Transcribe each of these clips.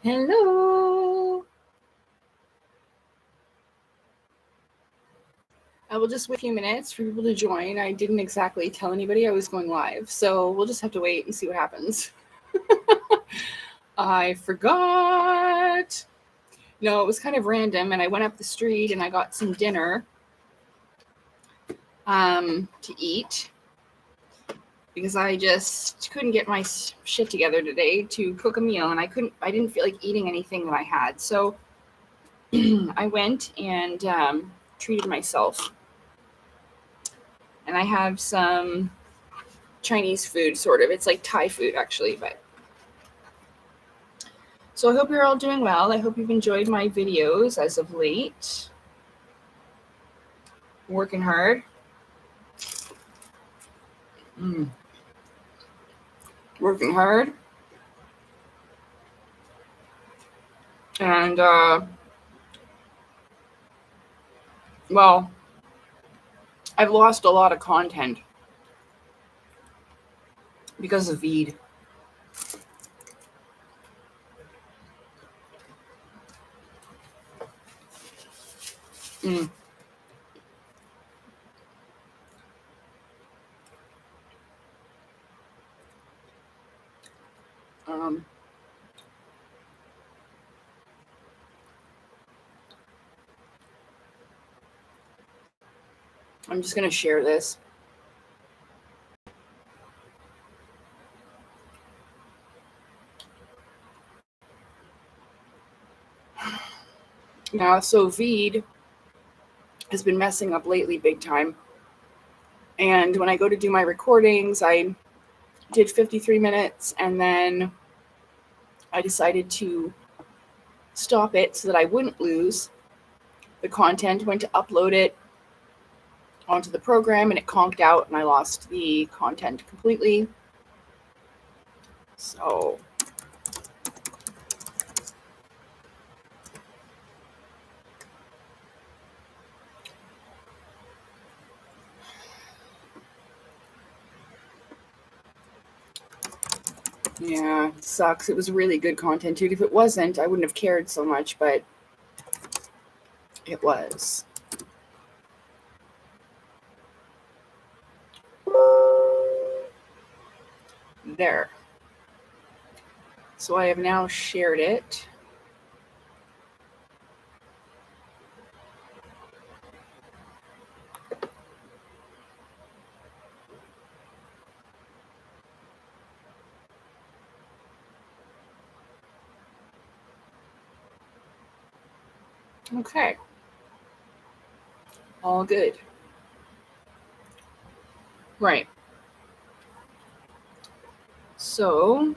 Hello. I will just wait a few minutes for people to join. I didn't exactly tell anybody I was going live, so we'll just have to wait and see what happens. I forgot. No, it was kind of random, and I went up the street and I got some dinner to eat because I just couldn't get my shit together today to cook a meal, and I didn't feel like eating anything that I had. So I went and treated myself. And I have some Chinese food, sort of. It's like Thai food, actually. But so I hope you're all doing well. I hope you've enjoyed my videos as of late. Working hard. Working hard. And, well, I've lost a lot of content because of Veed. I'm just going to share this. Now, so Veed has been messing up lately big time. And when I go to do my recordings, I did 53 minutes, and then I decided to stop it so that I wouldn't lose the content. Went to upload it onto the program, and it conked out, and I lost the content completely. So yeah, it sucks. It was really good content, dude. If it wasn't, I wouldn't have cared so much, but it was. There. So I have now shared it. Okay. All good. Right. So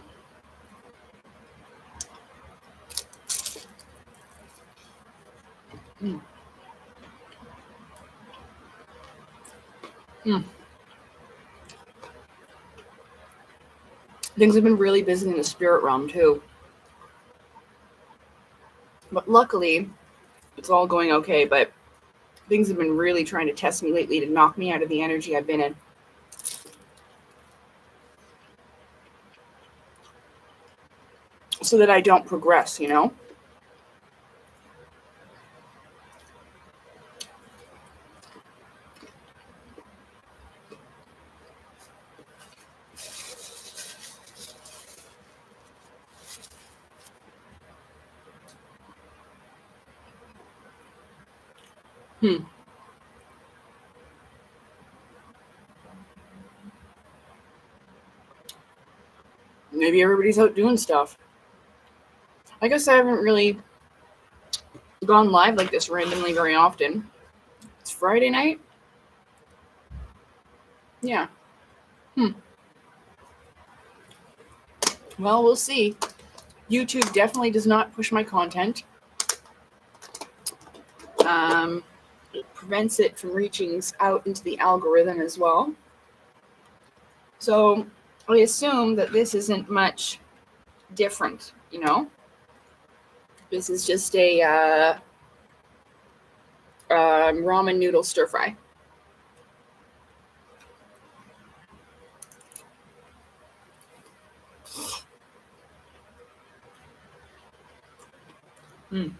things have been really busy in the spirit realm too. But luckily, it's all going okay, but things have been really trying to test me lately to knock me out of the energy I've been in. So that I don't progress, you know? Maybe everybody's out doing stuff. I guess I haven't really gone live like this randomly very often. It's Friday night? Yeah. Well, we'll see. YouTube definitely does not push my content. It prevents it from reaching out into the algorithm as well. So I assume that this isn't much different, you know? This is just a ramen noodle stir fry. Pretty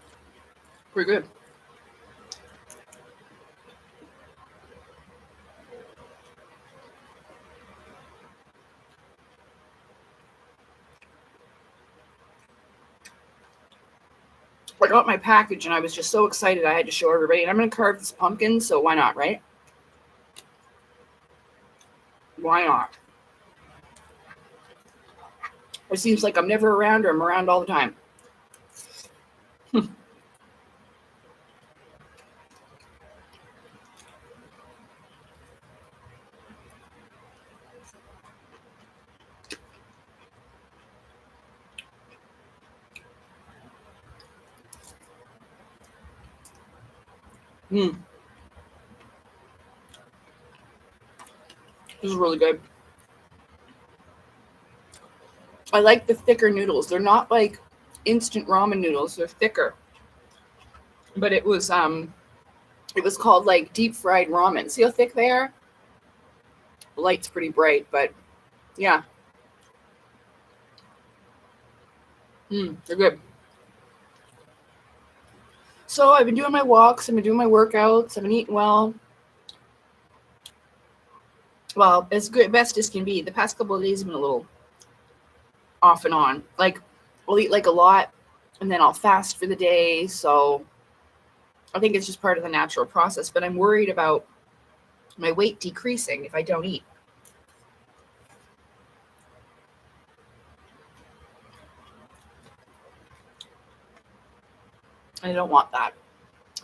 good. I got my package and I was just so excited I had to show everybody. And I'm going to carve this pumpkin, so why not, right? Why not? It seems like I'm never around or I'm around all the time. This is really good. I like the thicker noodles. They're not like instant ramen noodles. They're thicker. But it was called like deep fried ramen. See how thick they are? The light's pretty bright, but yeah. They're good. So I've been doing my walks, I've been doing my workouts, I've been eating well. Well, as good best as can be. The past couple of days have been a little off and on. Like I'll eat like a lot and then I'll fast for the day. So I think it's just part of the natural process, but I'm worried about my weight decreasing if I don't eat. I don't want that.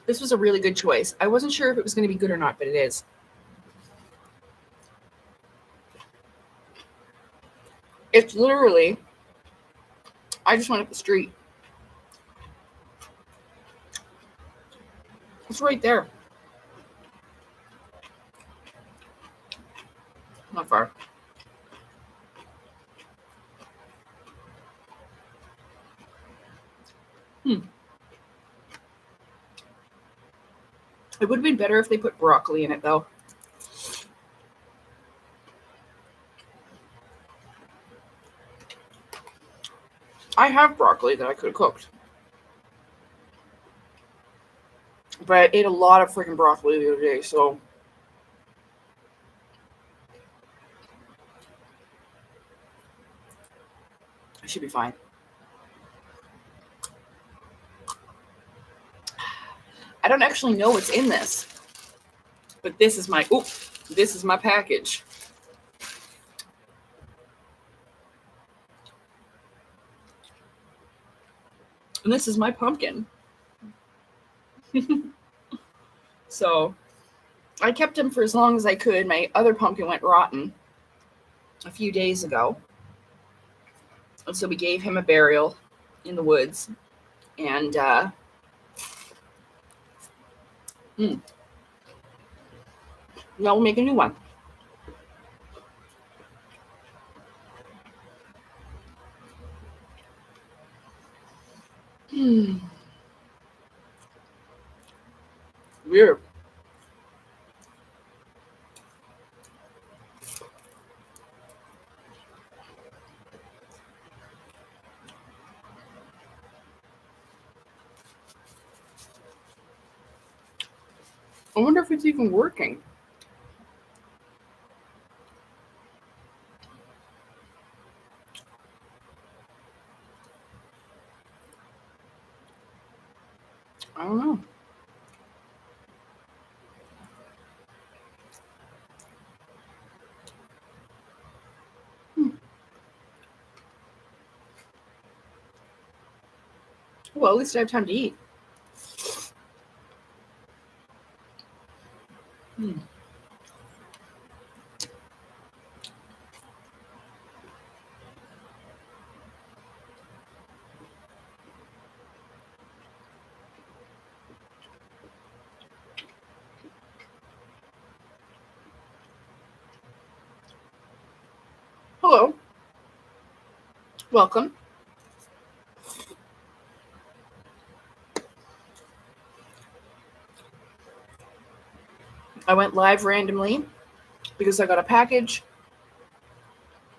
This was a really good choice. I wasn't sure if it was going to be good or not, but it is. It's literally, I just went up the street. It's right there. Not far. It would have been better if they put broccoli in it, though. I have broccoli that I could have cooked. But I ate a lot of freaking broccoli the other day, so I should be fine. I don't actually know what's in this, but this is my package. And this is my pumpkin. So I kept him for as long as I could. My other pumpkin went rotten a few days ago. And so we gave him a burial in the woods. And now we'll make a new one. Weird. I wonder if it's even working. I don't know. Well, at least I have time to eat. Hello. Welcome. I went live randomly because I got a package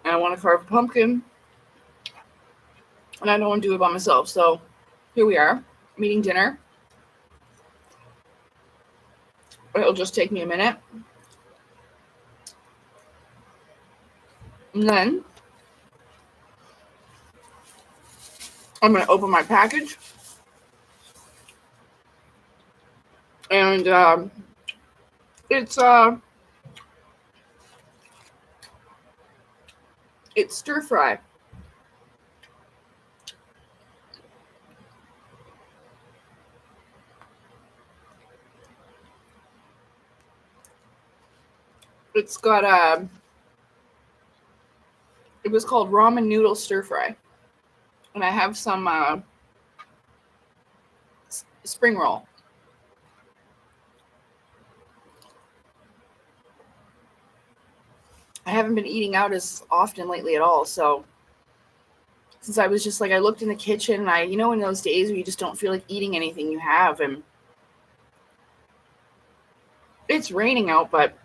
and I want to carve a pumpkin and I don't want to do it by myself. So here we are. I'm eating dinner. It'll just take me a minute. And then I'm going to open my package. And it's stir fry. It's got it was called ramen noodle stir fry. And I have some spring roll. I haven't been eating out as often lately at all, so since I was just like, I looked in the kitchen, and in those days where you just don't feel like eating anything, you have, and it's raining out, but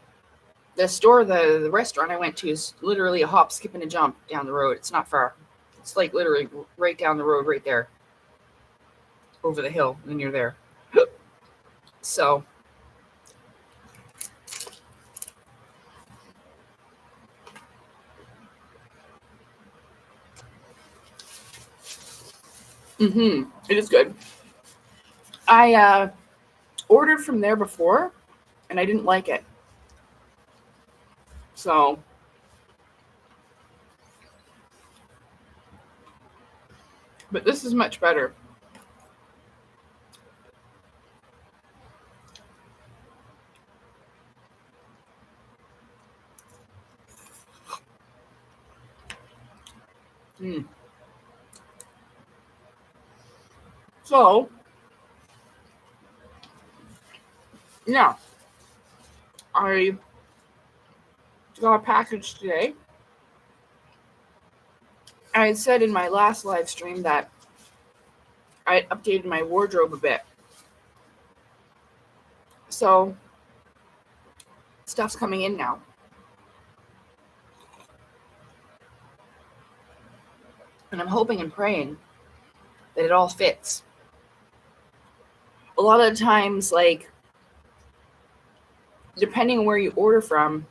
the restaurant I went to is literally a hop, skip, and a jump down the road. It's not far. It's like literally right down the road, right there, over the hill, and you're there. So it is good. I ordered from there before, and I didn't like it. So but this is much better. So yeah, I got a package today. I said in my last live stream that I updated my wardrobe a bit. So stuff's coming in now. And I'm hoping and praying that it all fits. A lot of the times, like, depending on where you order from,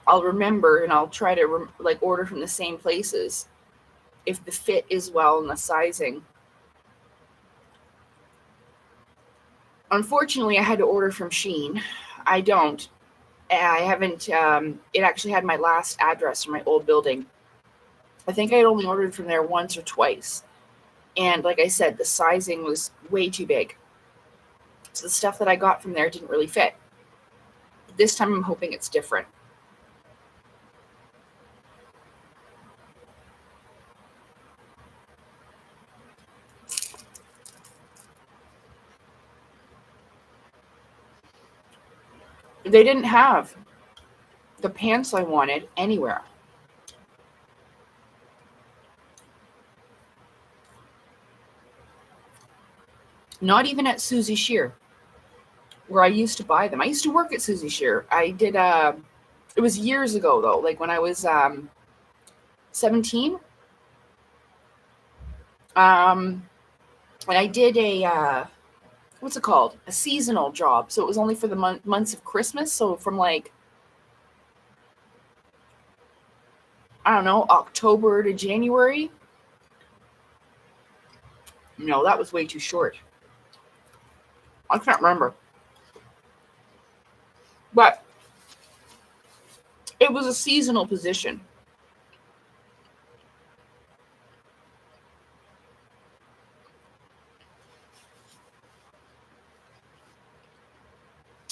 I'll remember and I'll try to order from the same places if the fit is well and the sizing. Unfortunately, I had to order from Shein. I haven't, it actually had my last address from my old building. I think I had only ordered from there once or twice. And like I said, the sizing was way too big. So the stuff that I got from there didn't really fit. But this time I'm hoping it's different. They didn't have the pants I wanted anywhere. Not even at Susie Shear, where I used to buy them. I used to work at Susie Shear. I did, it was years ago though, like when I was 17. And I did a, what's it called? A seasonal job. So it was only for the months of Christmas. So from like, I don't know, October to January. No, that was way too short. I can't remember. But it was a seasonal position.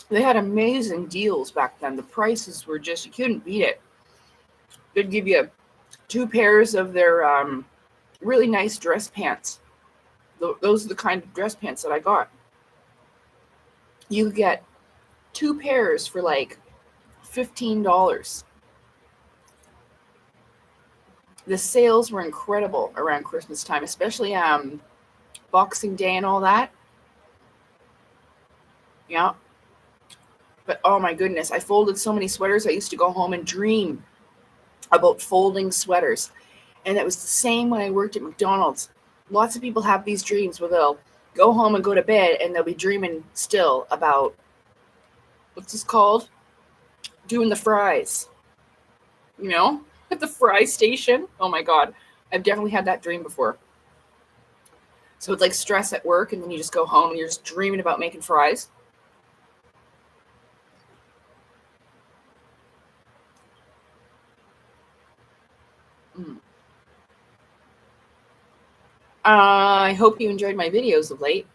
They had amazing deals back then. The prices were just, you couldn't beat it. They'd give you 2 pairs of their really nice dress pants. Those are the kind of dress pants that I got. You get 2 pairs for like $15. The sales were incredible around Christmas time, especially Boxing Day and all that. Yeah. But oh my goodness, I folded so many sweaters. I used to go home and dream about folding sweaters. And it was the same when I worked at McDonald's. Lots of people have these dreams where they'll go home and go to bed, and they'll be dreaming still about, what's this called? Doing the fries. You know? At the fry station. Oh my God. I've definitely had that dream before. So it's like stress at work, and then you just go home and you're just dreaming about making fries. Mm. I hope you enjoyed my videos of late.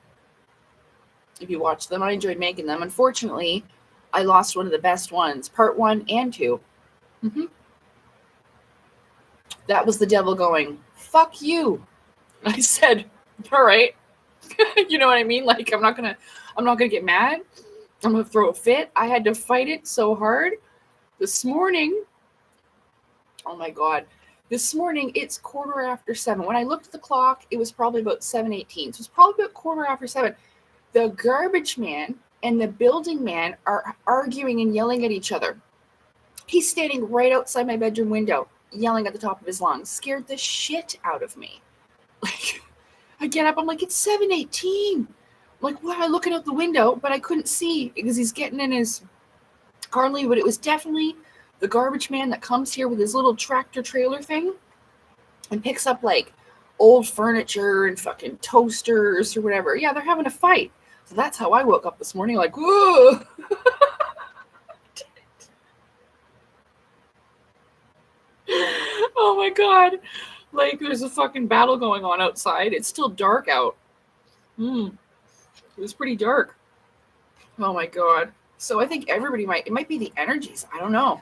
If you watched them, I enjoyed making them. Unfortunately, I lost one of the best ones, part 1 and 2. Mm-hmm. That was the devil going, fuck you. And I said, all right. You know what I mean? Like, I'm not gonna get mad. I'm gonna throw a fit. I had to fight it so hard. This morning, oh my God, this morning it's 7:15. When I looked at the clock, it was probably about 7:18. So it's probably about 7:15. The garbage man and the building man are arguing and yelling at each other. He's standing right outside my bedroom window, yelling at the top of his lungs. Scared the shit out of me. Like, I get up, I'm like, it's 7:18. Like, what? I'm looking out the window, but I couldn't see because he's getting in his Carly, but it was definitely the garbage man that comes here with his little tractor trailer thing and picks up like old furniture and fucking toasters or whatever. Yeah, they're having a fight. So that's how I woke up this morning, like, whoa. Oh my God. Like, there's a fucking battle going on outside. It's still dark out. It was pretty dark. Oh my God. So I think it might be the energies. I don't know.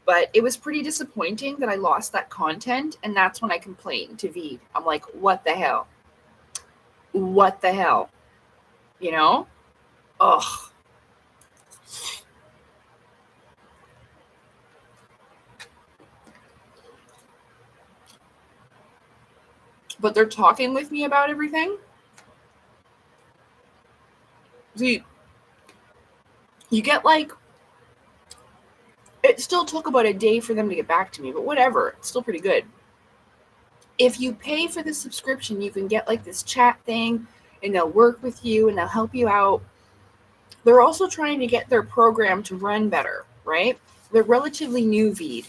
But it was pretty disappointing that I lost that content. And that's when I complained to Veed. I'm like, what the hell? What the hell? You know? Ugh. But they're talking with me about everything. See, you get like, it still took about a day for them to get back to me, but whatever. It's still pretty good. If you pay for the subscription, you can get like this chat thing, and they'll work with you and they'll help you out. They're also trying to get their program to run better, right? They're relatively new, Veed.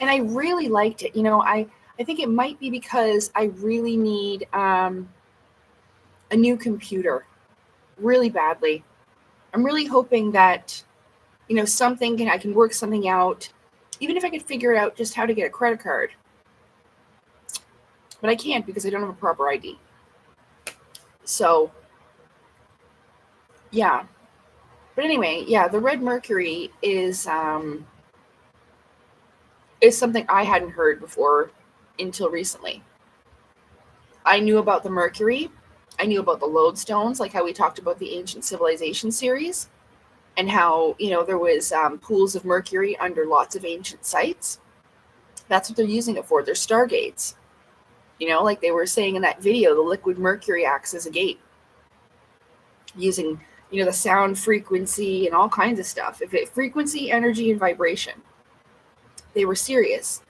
And I really liked it. You know, I think it might be because I really need a new computer really badly. I'm really hoping that, you know, I can work something out, even if I could figure out just how to get a credit card. But I can't because I don't have a proper ID. So, yeah. But anyway, yeah, the red mercury is something I hadn't heard before until recently. I knew about the mercury. I knew about the lodestones, like how we talked about the ancient civilization series, and how, you know, there was pools of mercury under lots of ancient sites. That's what they're using it for. They're stargates. You know, like they were saying in that video, the liquid mercury acts as a gate, using, you know, the sound frequency and all kinds of stuff. Frequency, energy, and vibration. They were serious.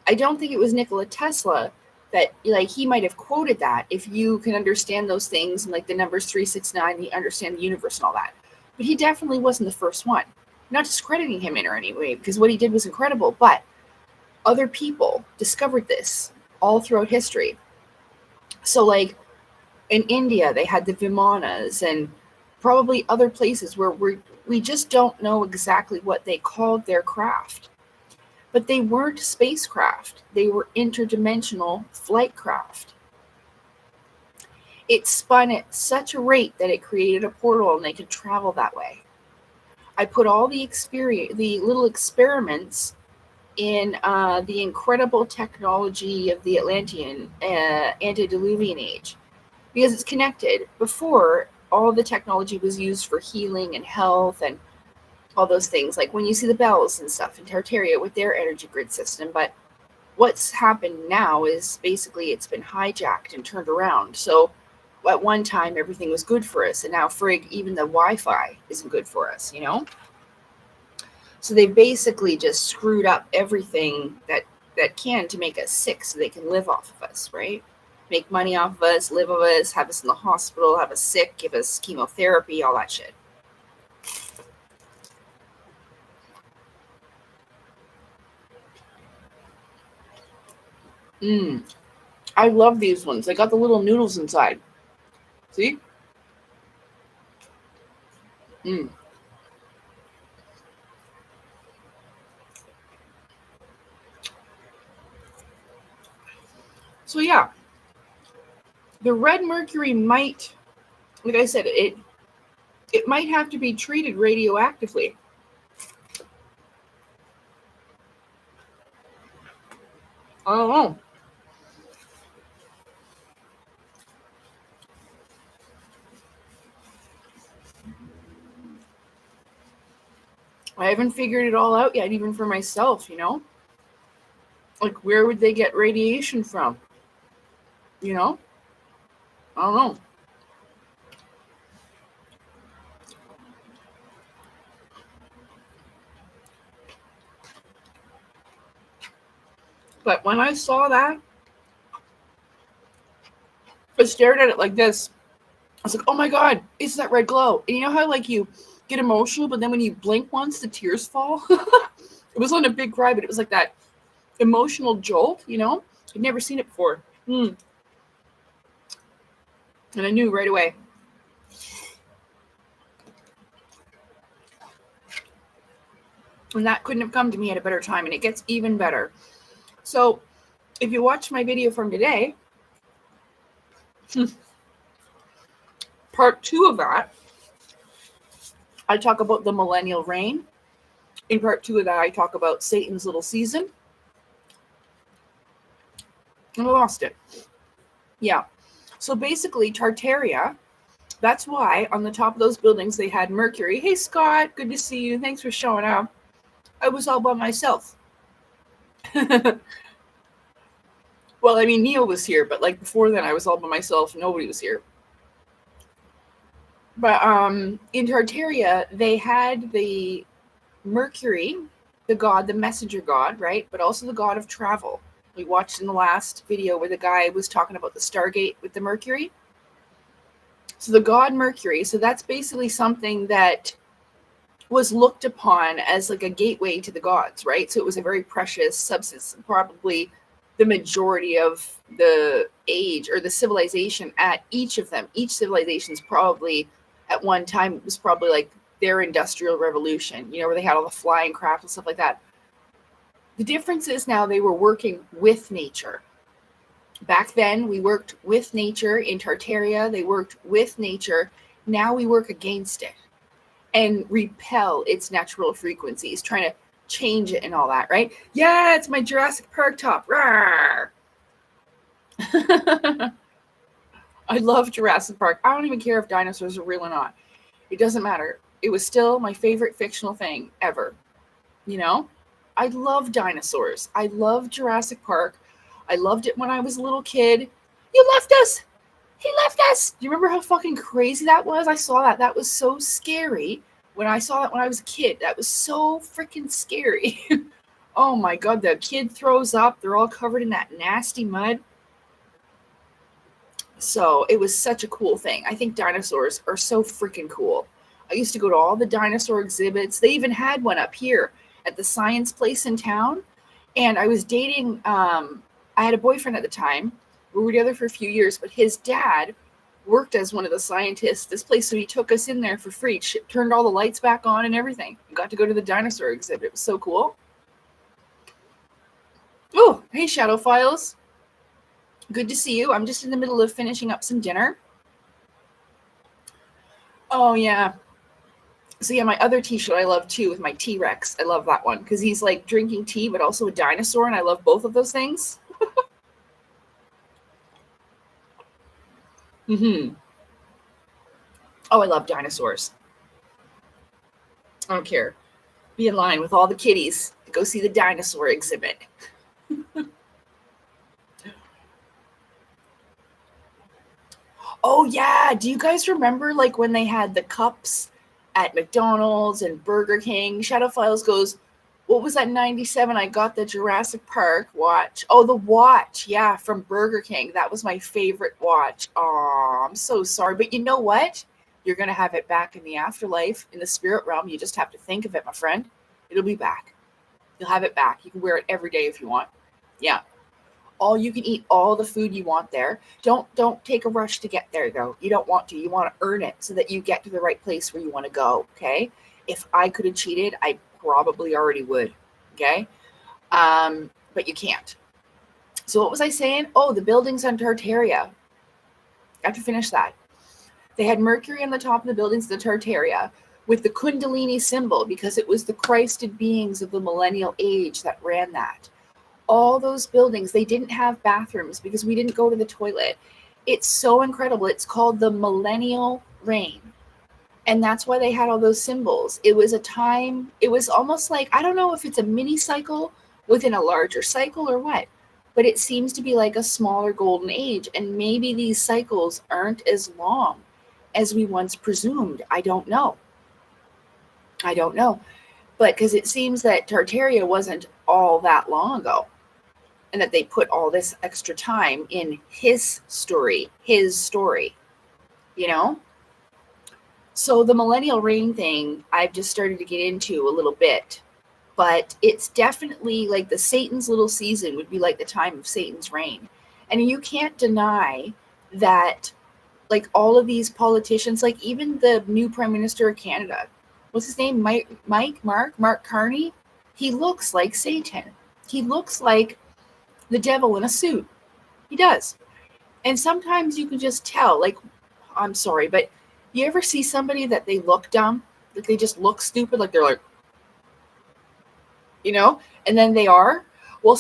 I don't think it was Nikola Tesla that, like, he might have quoted that, if you can understand those things and like the numbers 369, you understand the universe and all that. But he definitely wasn't the first one. I'm not discrediting him in any way, because what he did was incredible, but other people discovered this all throughout history. So like in India, they had the Vimanas, and probably other places where we just don't know exactly what they called their craft. But they weren't spacecraft. They were interdimensional flight craft. It spun at such a rate that it created a portal and they could travel that way. I put all the little experiments in the incredible technology of the Atlantean antediluvian age, because it's connected. Before, all the technology was used for healing and health and all those things, like when you see the bells and stuff in Tartaria with their energy grid system. But what's happened now is basically it's been hijacked and turned around. So at one time everything was good for us, and now frig, even the Wi-Fi isn't good for us, you know? So they basically just screwed up everything that can to make us sick so they can live off of us, right? make money off of us, live with us, have us in the hospital, have us sick, give us chemotherapy, all that shit. I love these ones. They got the little noodles inside. See? So yeah, the red mercury might, like I said, it might have to be treated radioactively. I don't know. I haven't figured it all out yet, even for myself, you know? Like, where would they get radiation from? You know? I don't know. But when I saw that, I stared at it like this. I was like, oh my God, it's that red glow. And you know how, like, you get emotional, but then when you blink once, the tears fall? It was on a big cry, but it was like that emotional jolt, you know? I'd never seen it before. And I knew right away. And that couldn't have come to me at a better time, and it gets even better. So if you watch my video from today, part 2 of that, I talk about the millennial reign. In part 2 of that, I talk about Satan's little season. And I lost it. Yeah. So basically, Tartaria, that's why on the top of those buildings they had Mercury. Hey, Scott, good to see you. Thanks for showing up. I was all by myself. Well, I mean, Neil was here, but like before then, I was all by myself. Nobody was here. But in Tartaria, they had the Mercury, the god, the messenger god, right? But also the god of travel. We watched in the last video where the guy was talking about the Stargate with the Mercury. So the god Mercury, so that's basically something that was looked upon as like a gateway to the gods, right? So it was a very precious substance, probably the majority of the age or the civilization at each of them. Each civilization's probably at one time, it was probably like their industrial revolution, you know, where they had all the flying craft and stuff like that. The difference is now they were working with nature. Back then, we worked with nature. In Tartaria, they worked with nature. Now we work against it and repel its natural frequencies, trying to change it and all that, right? Yeah, it's my Jurassic Park top. Rawr. I love Jurassic Park. I don't even care if dinosaurs are real or not. It doesn't matter. It was still my favorite fictional thing ever. You know? I love dinosaurs. I love Jurassic Park. I loved it when I was a little kid. You left us! He left us! Do you remember how fucking crazy that was? I saw that. That was so scary. When I saw that when I was a kid, that was so freaking scary. Oh my God, the kid throws up. They're all covered in that nasty mud. So it was such a cool thing. I think dinosaurs are so freaking cool. I used to go to all the dinosaur exhibits. They even had one up here at the science place in town. And I was dating, I had a boyfriend at the time. We were together for a few years, but his dad worked as one of the scientists at this place. So he took us in there for free, turned all the lights back on and everything. We got to go to the dinosaur exhibit. It was so cool. Oh, hey, Shadow Files. Good to see you. I'm just in the middle of finishing up some dinner. Oh, yeah. So, yeah, my other t-shirt I love, too, with my T-Rex. I love that one because he's, like, drinking tea, but also a dinosaur, and I love both of those things. Oh, I love dinosaurs. I don't care. Be in line with all the kitties to go see the dinosaur exhibit. Oh, yeah. Do you guys remember, like, when they had the cups at McDonald's and Burger King? Shadow Files goes, what was that 97? I got the Jurassic Park watch. Oh, the watch. Yeah, from Burger King. That was my favorite watch. Oh, I'm so sorry. But you know what? You're going to have it back in the afterlife, in the spirit realm. You just have to think of it, my friend. It'll be back. You'll have it back. You can wear it every day if you want. Yeah. All you can eat all the food you want there. Don't take a rush to get there though. You don't want to. You want to earn it so that you get to the right place where you want to go. Okay. If I could have cheated, I probably already would. Okay. But you can't. So what was I saying? Oh, the buildings on Tartaria. I have to finish that. They had Mercury on the top of the buildings of the Tartaria with the Kundalini symbol because it was the Christed beings of the millennial age that ran that. All those buildings, they didn't have bathrooms because we didn't go to the toilet. It's so incredible. It's called the millennial reign. And that's why they had all those symbols. It was a time, it was almost like, I don't know if it's a mini cycle within a larger cycle or what, but it seems to be like a smaller golden age. And maybe these cycles aren't as long as we once presumed. I don't know. But because it seems that Tartaria wasn't all that long ago. And that they put all this extra time in his story, you know? So the millennial reign thing, I've just started to get into a little bit, but it's definitely like the Satan's little season would be like the time of Satan's reign. And you can't deny that, like all of these politicians, like even the new Prime Minister of Canada, what's his name? Mark Carney? He looks like Satan. He looks like the devil in a suit. He does. And sometimes you can just tell, like, I'm sorry, but you ever see somebody that they look dumb? Like they just look stupid, like they're like, you know, and then they are. Well,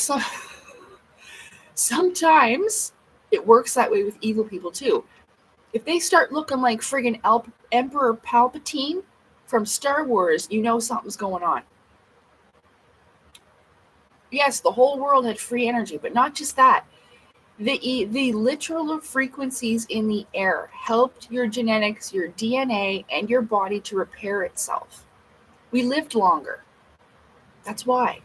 sometimes it works that way with evil people too. If they start looking like friggin' Emperor Palpatine from Star Wars, you know something's going on. Yes, the whole world had free energy, but not just that. The literal frequencies in the air helped your genetics, your DNA, and your body to repair itself. We lived longer. That's why.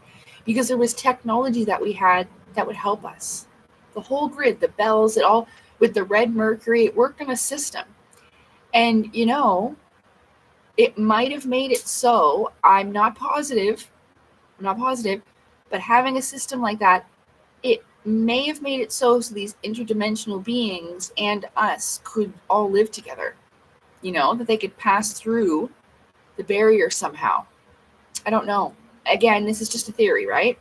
Because there was technology that we had that would help us. The whole grid, the bells, it all, with the red mercury, it worked in a system. And, you know, it might have made it so, I'm not positive, but having a system like that, it may have made it so these interdimensional beings and us could all live together, you know, that they could pass through the barrier somehow. I don't know. Again, this is just a theory, right?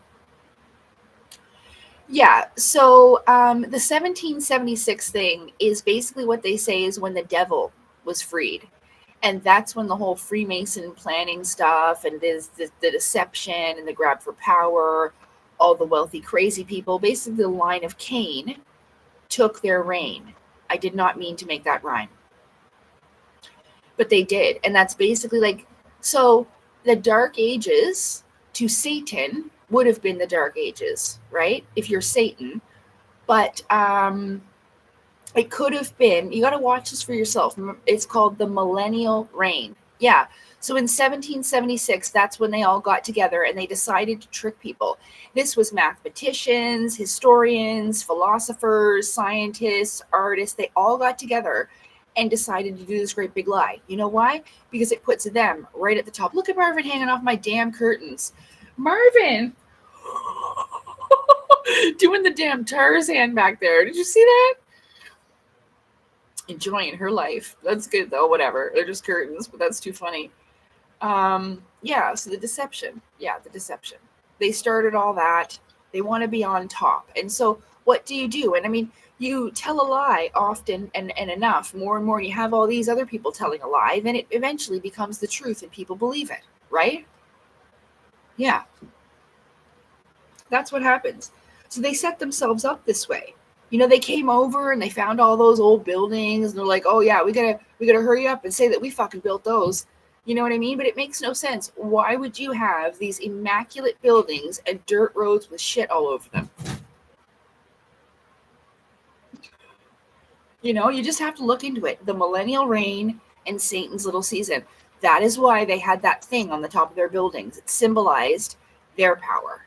Yeah, so the 1776 thing is basically what they say is when the devil was freed. And that's when the whole Freemason planning stuff and the deception and the grab for power, all the wealthy, crazy people, basically the line of Cain, took their reign. I did not mean to make that rhyme. But they did. And that's basically like, so the Dark Ages to Satan would have been the Dark Ages, right? If you're Satan. But it could have been, you got to watch this for yourself. It's called the Millennial Reign. Yeah. So in 1776, that's when they all got together and they decided to trick people. This was mathematicians, historians, philosophers, scientists, artists. They all got together and decided to do this great big lie. You know why? Because it puts them right at the top. Look at Marvin hanging off my damn curtains. Marvin! Doing the damn Tarzan back there. Did you see that? Enjoying her life. That's good though, whatever. They're just curtains, but that's too funny. Yeah, so the deception. They started all that. They want to be on top. And so what do? And I mean, you tell a lie often and enough, more and more, and you have all these other people telling a lie, then it eventually becomes the truth and people believe it, right? Yeah. That's what happens. So they set themselves up this way. You know, they came over and they found all those old buildings and they're like, oh yeah, we gotta hurry up and say that we fucking built those. You know what I mean? But it makes no sense. Why would you have these immaculate buildings and dirt roads with shit all over them? You know, you just have to look into it. The millennial reign and Satan's little season. That is why they had that thing on the top of their buildings. It symbolized their power,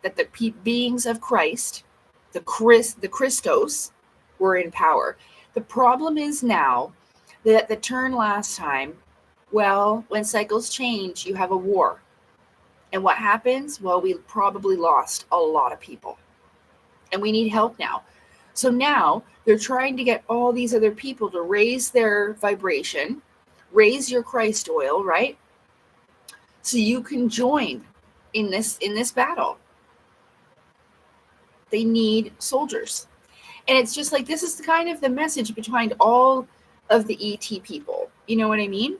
that the beings of Christ, the Christos, were in power. The problem is now that at the turn last time, well, when cycles change, you have a war. And what happens? Well, we probably lost a lot of people. And we need help now. So now they're trying to get all these other people to raise their vibration, raise your Christ oil, right? So you can join in this battle. They need soldiers. And it's just like, this is the kind of the message behind all of the ET people. You know what I mean?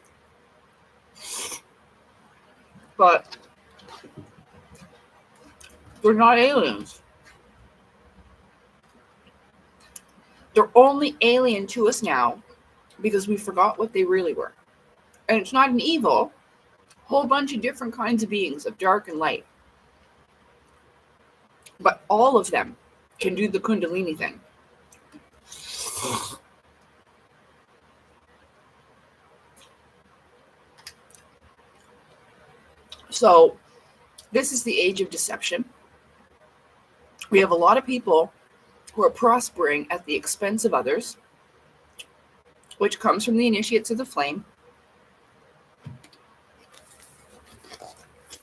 But they're not aliens. They're only alien to us now because we forgot what they really were. And it's not an evil, whole bunch of different kinds of beings of dark and light. But all of them can do the Kundalini thing. So this is the age of deception. We have a lot of people who are prospering at the expense of others, which comes from the initiates of the flame.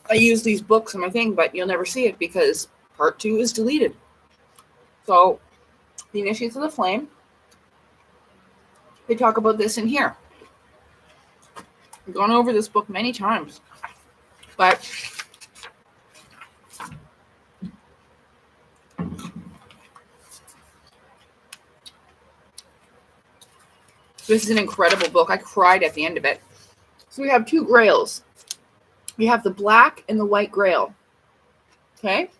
I use these books in my thing, but you'll never see it because part 2 is deleted. So the initiates of the flame, they talk about this in here. I've gone over this book many times, but this is an incredible book. I cried at the end of it. So we have 2 grails. We have the black and the white grail. Okay?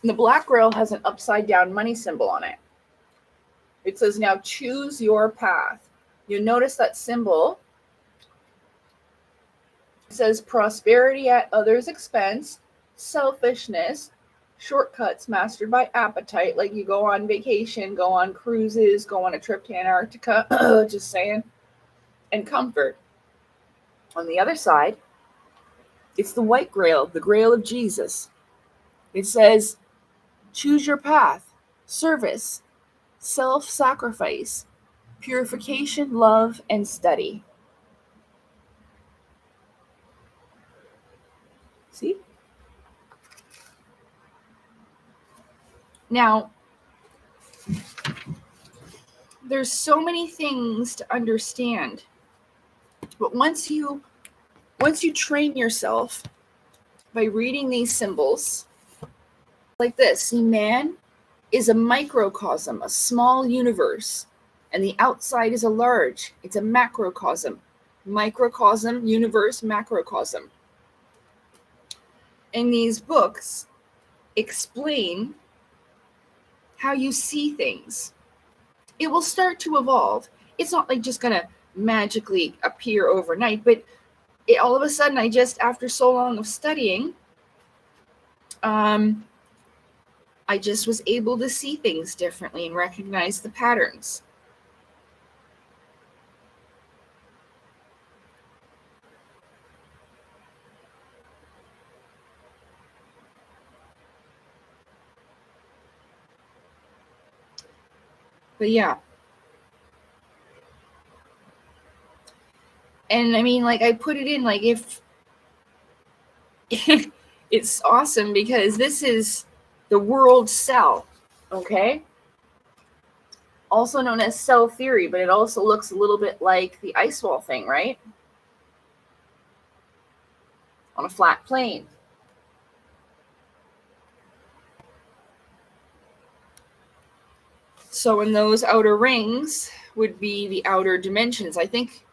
And the black grail has an upside down money symbol on it. It says, now choose your path. You notice that symbol. It says prosperity at others' expense, selfishness, shortcuts mastered by appetite, like you go on vacation, go on cruises, go on a trip to Antarctica, just saying, and comfort. On the other side, it's the white grail, the grail of Jesus. It says, choose your path, service, self-sacrifice, purification, love, and study. See? Now, there's so many things to understand, but once you train yourself by reading these symbols like this, see, man is a microcosm, a small universe, and the outside is a large. It's a macrocosm. Microcosm, universe, macrocosm. And these books explain how you see things. It will start to evolve. It's not like just going to magically appear overnight, but all of a sudden, after so long of studying, I just was able to see things differently and recognize the patterns. But yeah. And I mean, like, I put it in, like, if it's awesome because this is the world cell, okay? Also known as cell theory, but it also looks a little bit like the ice wall thing, right? On a flat plane. So in those outer rings would be the outer dimensions. I think,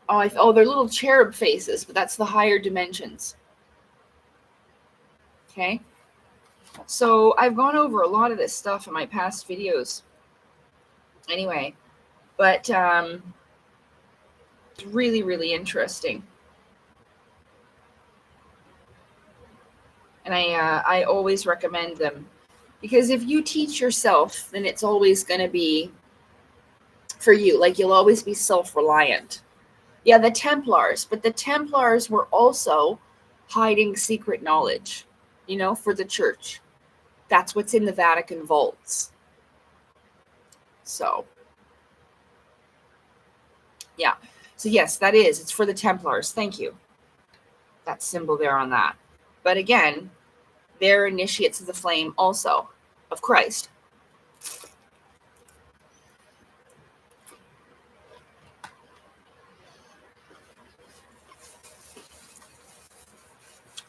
they're little cherub faces, but that's the higher dimensions. Okay. So I've gone over a lot of this stuff in my past videos anyway, but it's really, really interesting. And I always recommend them because if you teach yourself, then it's always going to be for you. Like, you'll always be self-reliant. Yeah, the Templars. But the Templars were also hiding secret knowledge, for the church. That's what's in the Vatican vaults. So, yeah. So, yes, that is. It's for the Templars. Thank you. That symbol there on that. But again, they're initiates of the flame also, of Christ.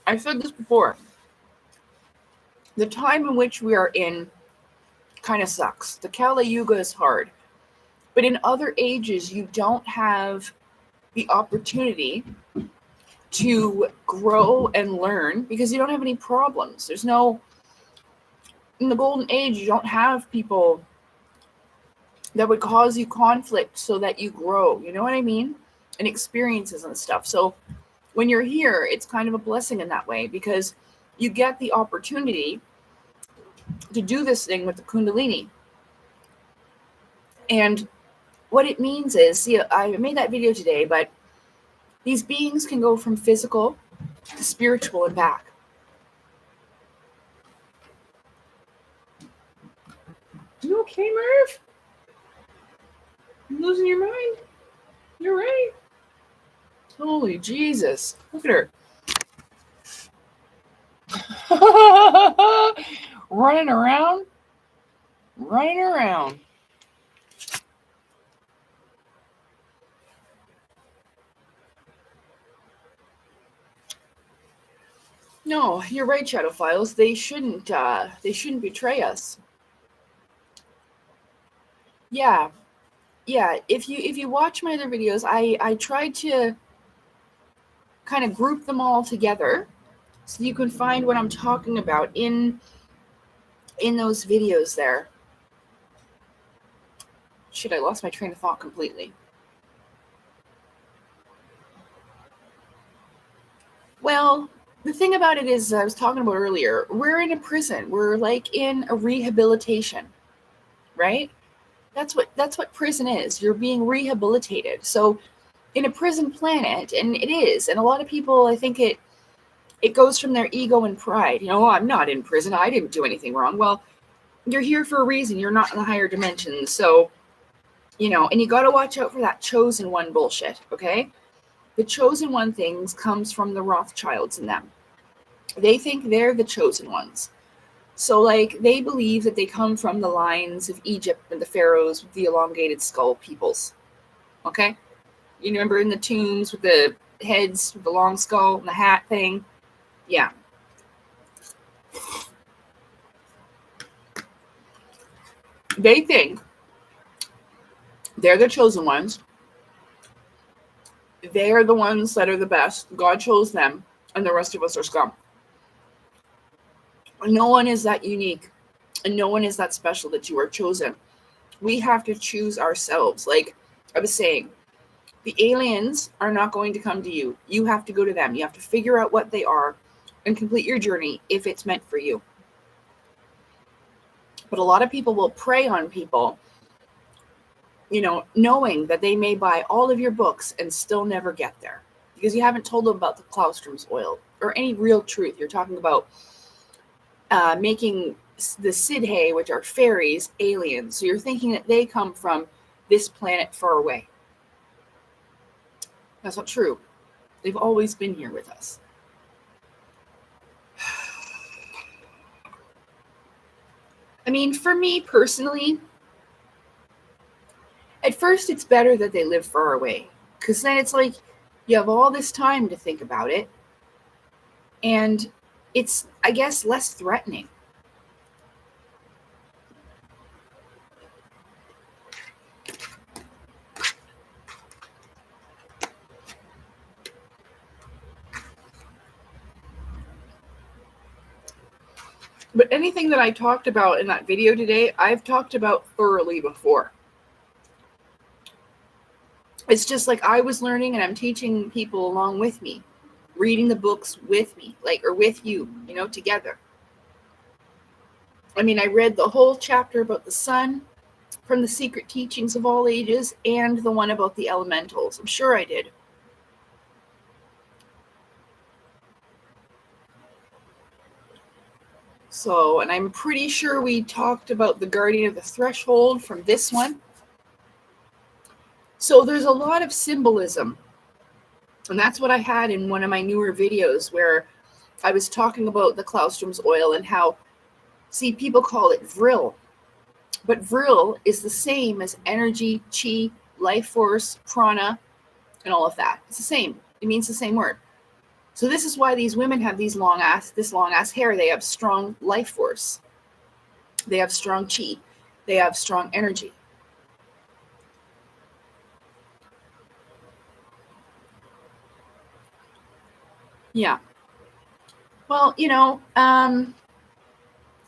I've said this before. The time in which we are in kind of sucks. The Kali Yuga is hard. But in other ages, you don't have the opportunity to grow and learn because you don't have any problems. There's no, in the golden age, you don't have people that would cause you conflict so that you grow. You know what I mean? And experiences and stuff. So when you're here, it's kind of a blessing in that way because you get the opportunity to do this thing with the Kundalini. And what it means is, see, I made that video today, but these beings can go from physical to spiritual and back. You okay, Merv? You losing your mind? You're right. Holy Jesus. Look at her. Running around. No, you're right, Shadowfiles. They shouldn't betray us. Yeah. If you watch my other videos, I tried to kind of group them all together so you can find what I'm talking about in those videos there. Shit, I lost my train of thought completely. Well, the thing about it is, I was talking about earlier, we're in a prison. We're like in a rehabilitation, right? That's what prison is. You're being rehabilitated. So in a prison planet, and it is, and a lot of people, I think it goes from their ego and pride. I'm not in prison. I didn't do anything wrong. Well, you're here for a reason. You're not in the higher dimensions. So, and you got to watch out for that chosen one bullshit, okay? The chosen one things comes from the Rothschilds in them. They think they're the chosen ones. So, like, they believe that they come from the lines of Egypt and the pharaohs with the elongated skull peoples. Okay? You remember in the tombs with the heads, with the long skull and the hat thing? Yeah. They think they're the chosen ones. They are the ones that are the best. God chose them, and the rest of us are scum. No one is that unique, and no one is that special that you are chosen. We have to choose ourselves. Like I was saying, the aliens are not going to come to you. You have to go to them. You have to figure out what they are and complete your journey if it's meant for you. But a lot of people will prey on people, knowing that they may buy all of your books and still never get there because you haven't told them about the Claustrum's oil or any real truth. You're talking about making the Sidhe, which are fairies, aliens. So you're thinking that they come from this planet far away. That's not true. They've always been here with us. I mean, for me personally, at first it's better that they live far away because then it's like you have all this time to think about it and it's, I guess, less threatening. But anything that I talked about in that video today, I've talked about thoroughly before. It's just like I was learning and I'm teaching people along with me, reading the books with me, or with you, together. I mean, I read the whole chapter about the sun from the Secret Teachings of All Ages and the one about the elementals. I'm sure I did. So, and I'm pretty sure we talked about the guardian of the threshold from this one. So there's a lot of symbolism. And that's what I had in one of my newer videos where I was talking about the Claustrom's oil and how, see, people call it vril. But vril is the same as energy, chi, life force, prana, and all of that. It's the same. It means the same word. So this is why these women have this long ass hair. They have strong life force. They have strong chi. They have strong energy. Yeah. Well,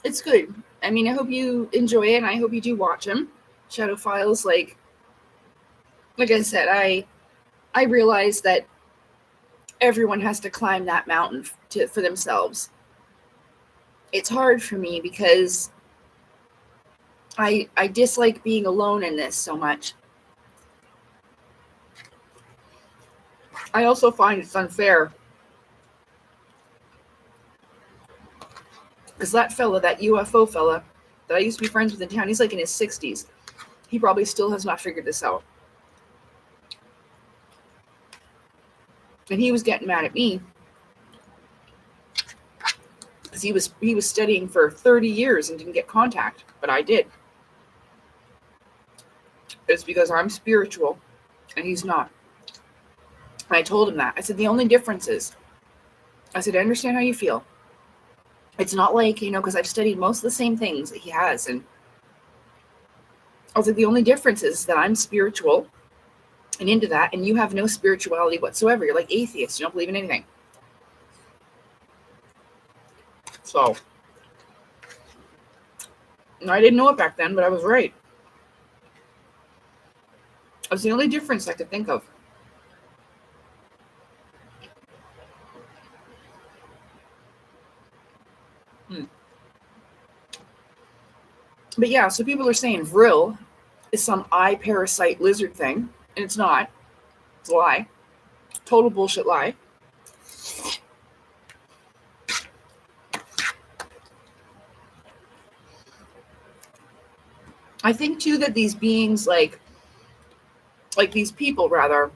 it's good. I mean, I hope you enjoy it, and I hope you do watch them. Shadow Files, like I said, I realize that everyone has to climb that mountain for themselves. It's hard for me because I dislike being alone in this so much. I also find it's unfair because that UFO fella that I used to be friends with in town, he's like in his 60s. He probably still has not figured this out. And he was getting mad at me because he was studying for 30 years and didn't get contact, but I did. It's because I'm spiritual and he's not. And I told him that. I said, the only difference is, I said, I understand how you feel. It's not like, because I've studied most of the same things that he has. And I was like, the only difference is that I'm spiritual and into that, and you have no spirituality whatsoever. You're like atheists. You don't believe in anything. So, and I didn't know it back then, but I was right. That was the only difference I could think of. But yeah, so people are saying vril is some eye parasite lizard thing, and it's not. It's a lie. Total bullshit lie. I think too that these beings, like these people rather,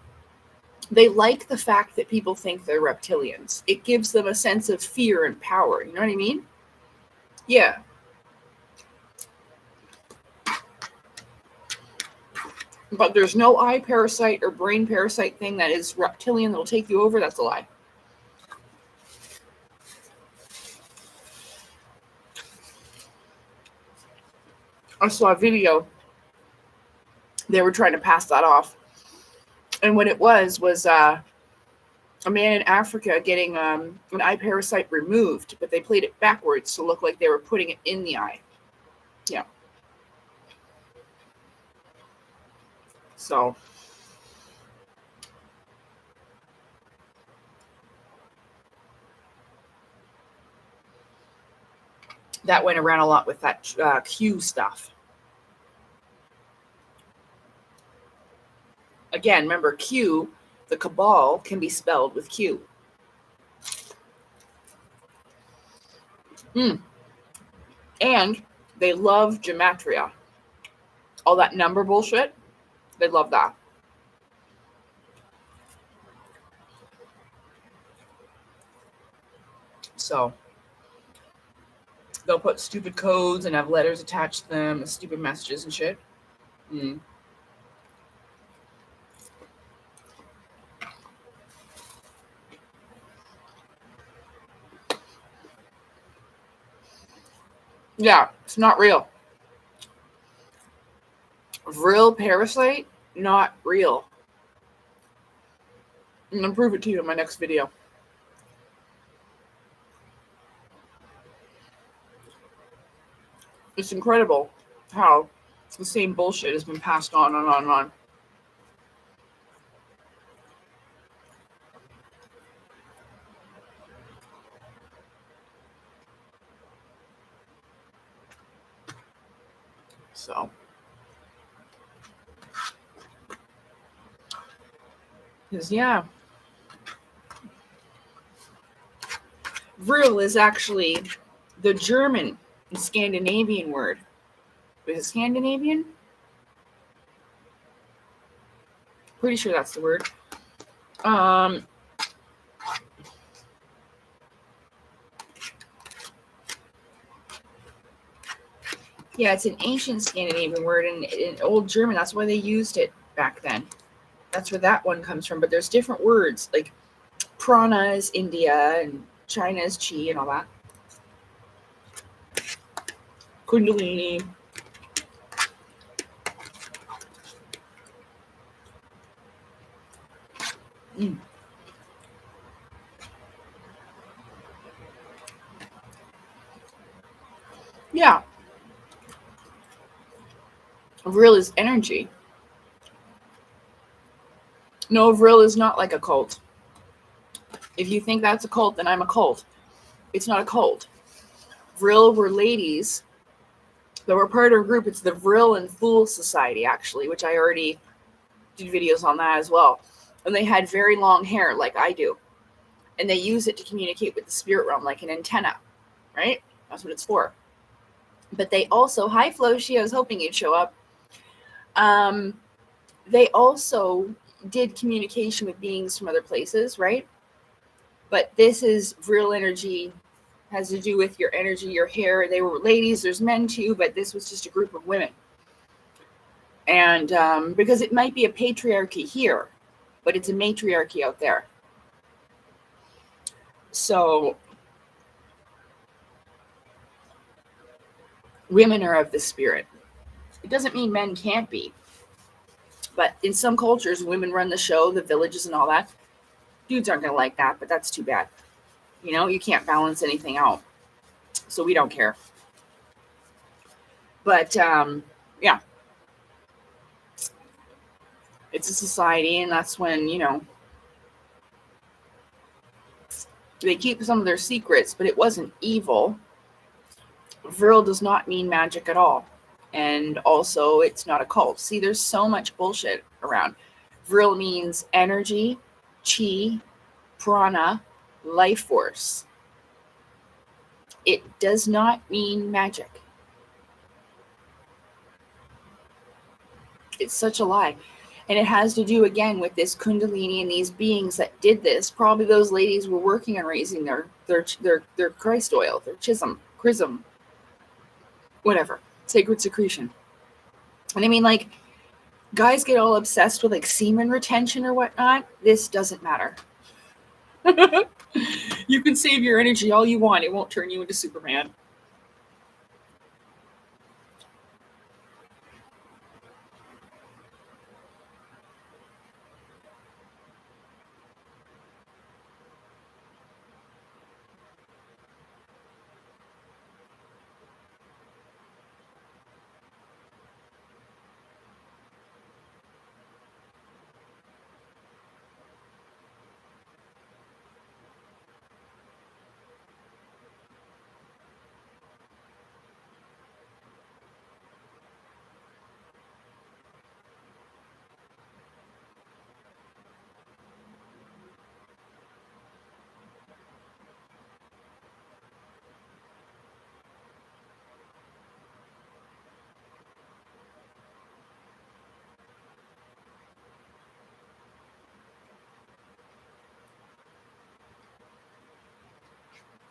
they like the fact that people think they're reptilians. It gives them a sense of fear and power. You know what I mean? Yeah. But there's no eye parasite or brain parasite thing that is reptilian that'll take you over. That's a lie. I saw a video. They were trying to pass that off. And what it was a man in Africa getting an eye parasite removed, but they played it backwards to look like they were putting it in the eye. Yeah. So that went around a lot with that Q stuff. Again, remember Q, the cabal can be spelled with Q. And they love gematria. All that number bullshit, they love that. So they'll put stupid codes and have letters attached to them and stupid messages and shit. Yeah, it's not real. Real parasite, not real. I'm going to prove it to you in my next video. It's incredible how the same bullshit has been passed on and on and on. So, because yeah, vril is actually The German and Scandinavian word. Is it Scandinavian? Pretty sure that's the word. Yeah, it's an ancient Scandinavian word, and in Old German, that's why they used it back then. That's where that one comes from. But there's different words, like prana is India, and China is chi, and all that. Kundalini. Yeah. Vril is energy. No, Vril is not like a cult. If you think that's a cult, then I'm a cult. It's not a cult. Vril were ladies that were part of a group. It's the Vril and Fool Society, actually, which I already did videos on that as well. And they had very long hair, like I do. And they use it to communicate with the spirit realm, like an antenna, right? That's what it's for. But they also, hi Floshi, I was hoping you'd show up. They also did communication with beings from other places, right? But this is real energy, has to do with your energy, your hair. They were ladies, there's men too, but this was just a group of women. And because it might be a patriarchy here, but it's a matriarchy out there. So women are of the spirit. It doesn't mean men can't be. But in some cultures, women run the show, the villages and all that. Dudes aren't going to like that, but that's too bad. You know, you can't balance anything out. So we don't care. But, yeah. It's a society, and that's when, you know, they keep some of their secrets, but it wasn't evil. Vril does not mean magic at all. And also, it's not a cult. See, there's so much bullshit around. Vril means energy, chi, prana, life force. It does not mean magic. It's such a lie. And it has to do, again, with this Kundalini and these beings that did this. Probably those ladies were working on raising their Christ oil, their chrism, whatever, sacred secretion. And I mean, like, guys get all obsessed with, like, semen retention or whatnot. This doesn't matter. You can save your energy all you want. It won't turn you into Superman.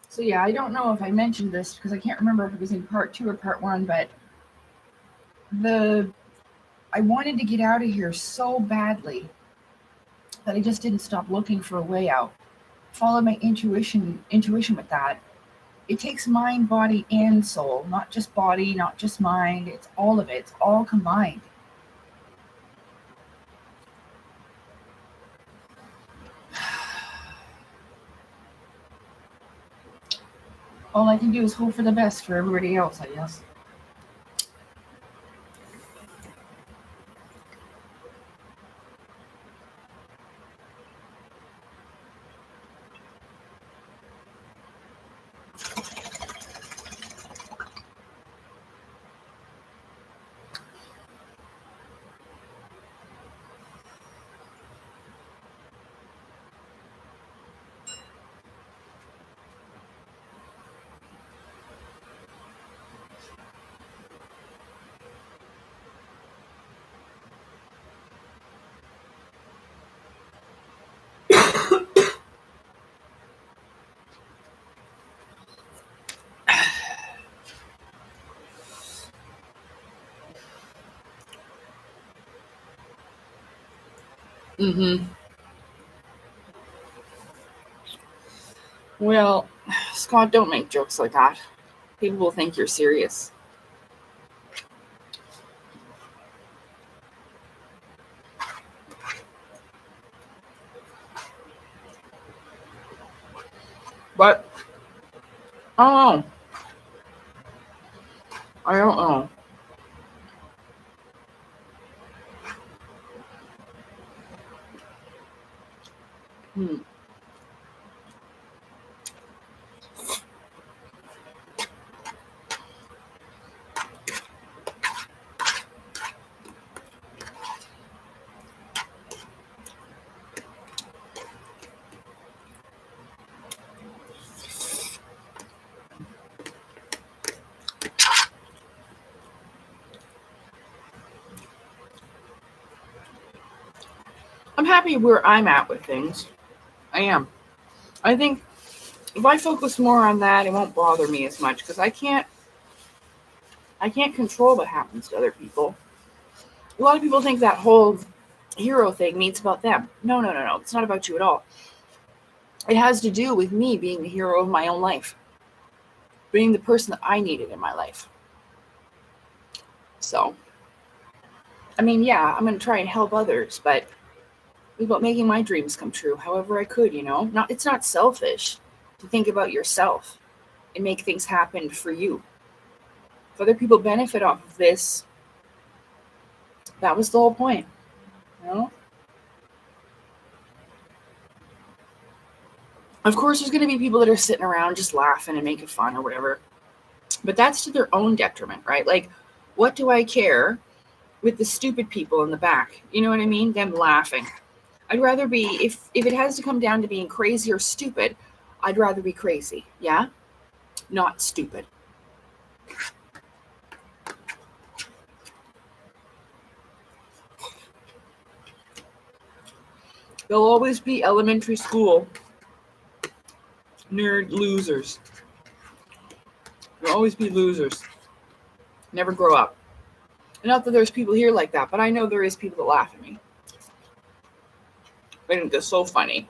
So yeah, I don't know if I mentioned this because I can't remember if it was in part 2 or part 1, but I wanted to get out of here so badly that I just didn't stop looking for a way out. Follow my intuition with that. It takes mind, body, and soul, not just body, not just mind. It's all of it. It's all combined. All I can do is hope for the best for everybody else, I guess. Mm-hmm. Well, Scott, don't make jokes like that. People will think you're serious. But I don't know. I don't know. Hmm. I'm happy where I'm at with things. I am. I think if I focus more on that, it won't bother me as much because I can't control what happens to other people. A lot of people think that whole hero thing means about them. No, no, no, no. It's not about you at all. It has to do with me being the hero of my own life, being the person that I needed in my life. So, I mean, yeah, I'm going to try and help others, but it's about making my dreams come true however I could, you know? Not It's not selfish to think about yourself and make things happen for you. If other people benefit off of this, that was the whole point, you know? Of course, there's going to be people that are sitting around just laughing and making fun or whatever, but that's to their own detriment, right? Like, what do I care with the stupid people in the back? You know what I mean? Them laughing. I'd rather be, if it has to come down to being crazy or stupid, I'd rather be crazy, yeah? Not stupid. There'll always be elementary school nerd losers. There'll always be losers. Never grow up. And not that there's people here like that, but I know there is people that laugh at me. I think that's so funny.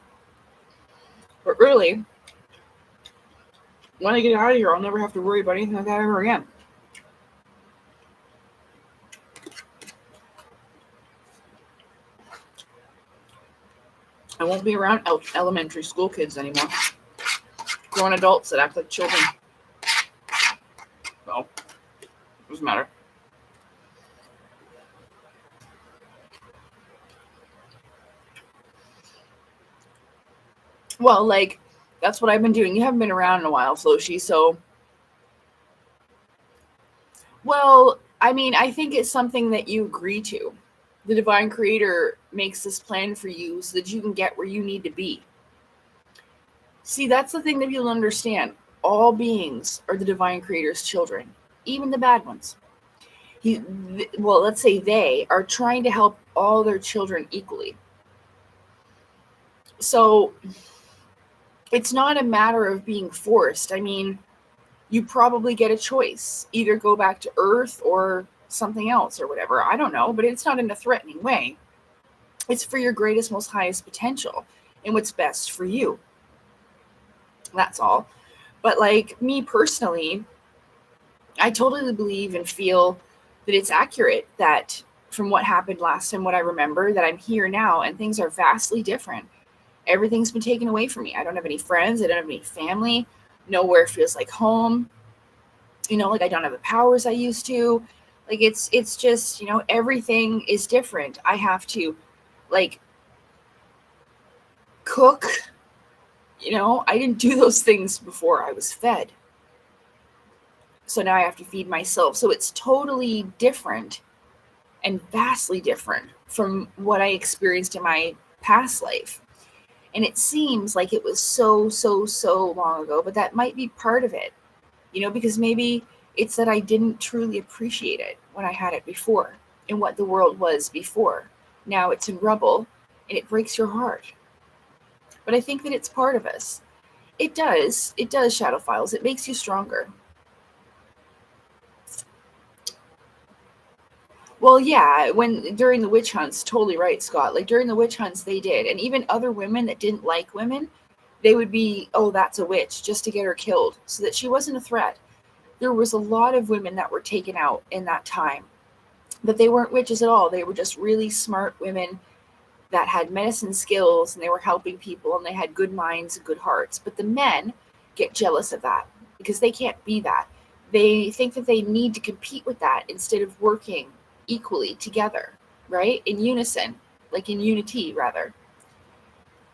But really, when I get out of here, I'll never have to worry about anything like that ever again. I won't be around elementary school kids anymore. Grown adults that act like children. Well, doesn't matter. Well, like, that's what I've been doing. You haven't been around in a while, Floshi, so. Well, I mean, I think it's something that you agree to. The divine creator makes this plan for you so that you can get where you need to be. See, that's the thing that people understand. All beings are the divine creator's children, even the bad ones. Well, let's say they are trying to help all their children equally. So it's not a matter of being forced. I mean, you probably get a choice. Either go back to Earth or something else or whatever. I don't know, but it's not in a threatening way. It's for your greatest, most highest potential and what's best for you. That's all. But like me personally, I totally believe and feel that it's accurate that from what happened last time, what I remember, that I'm here now and things are vastly different. Everything's been taken away from me. I don't have any friends. I don't have any family. Nowhere feels like home. You know, like I don't have the powers I used to. Like it's just, you know, everything is different. I have to like cook. You know, I didn't do those things before I was fed. So now I have to feed myself. So it's totally different and vastly different from what I experienced in my past life. And it seems like it was so, so, so long ago, but that might be part of it, you know, because maybe it's that I didn't truly appreciate it when I had it before and what the world was before. Now it's in rubble and it breaks your heart. But I think that it's part of us. It does, Shadow Files. It makes you stronger. Well, yeah, when during the witch hunts, totally right, Scott. Like during the witch hunts, they did, and even other women that didn't like women, they would be, oh, that's a witch, just to get her killed, so that she wasn't a threat. There was a lot of women that were taken out in that time, but they weren't witches at all. They were just really smart women that had medicine skills, and they were helping people, and they had good minds and good hearts. But the men get jealous of that because they can't be that. They think that they need to compete with that instead of working equally together, right? In unison, like in unity, rather.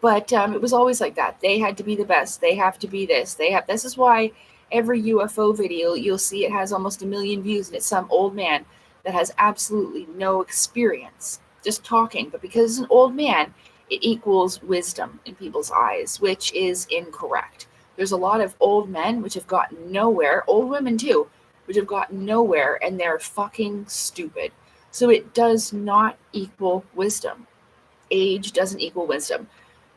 But it was always like that. They had to be the best. They have to be this. They have. This is why every UFO video you'll see it has almost 1 million views, and it's some old man that has absolutely no experience, just talking. But because it's an old man, it equals wisdom in people's eyes, which is incorrect. There's a lot of old men which have gotten nowhere, old women too, which have gotten nowhere, and they're fucking stupid. So it does not equal wisdom. Age doesn't equal wisdom.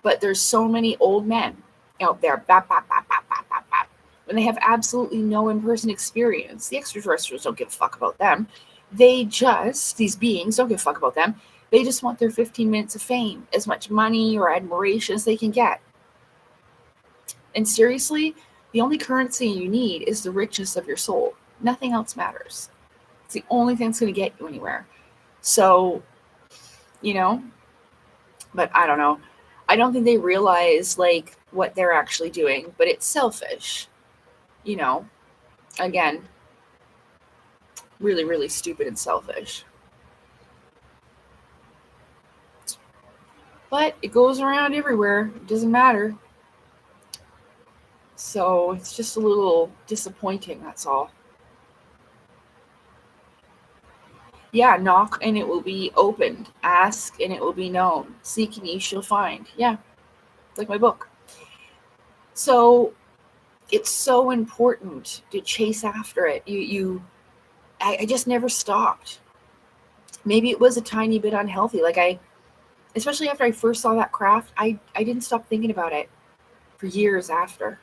But there's so many old men out there, bap, bap, bap, bap, bap, bap, bap, when they have absolutely no in-person experience. The extraterrestrials don't give a fuck about them. These beings don't give a fuck about them. They just want their 15 minutes of fame, as much money or admiration as they can get. And seriously, the only currency you need is the richness of your soul. Nothing else matters. It's the only thing that's going to get you anywhere. So, but I don't know. I don't think they realize like what they're actually doing, but it's selfish. Again, really, really stupid and selfish. But it goes around everywhere. It doesn't matter. So it's just a little disappointing, that's all. Yeah, knock and it will be opened. Ask and it will be known. Seek and ye shall find. Yeah, like my book. So it's so important to chase after it. I just never stopped. Maybe it was a tiny bit unhealthy. Especially after I first saw that craft, I didn't stop thinking about it for years after.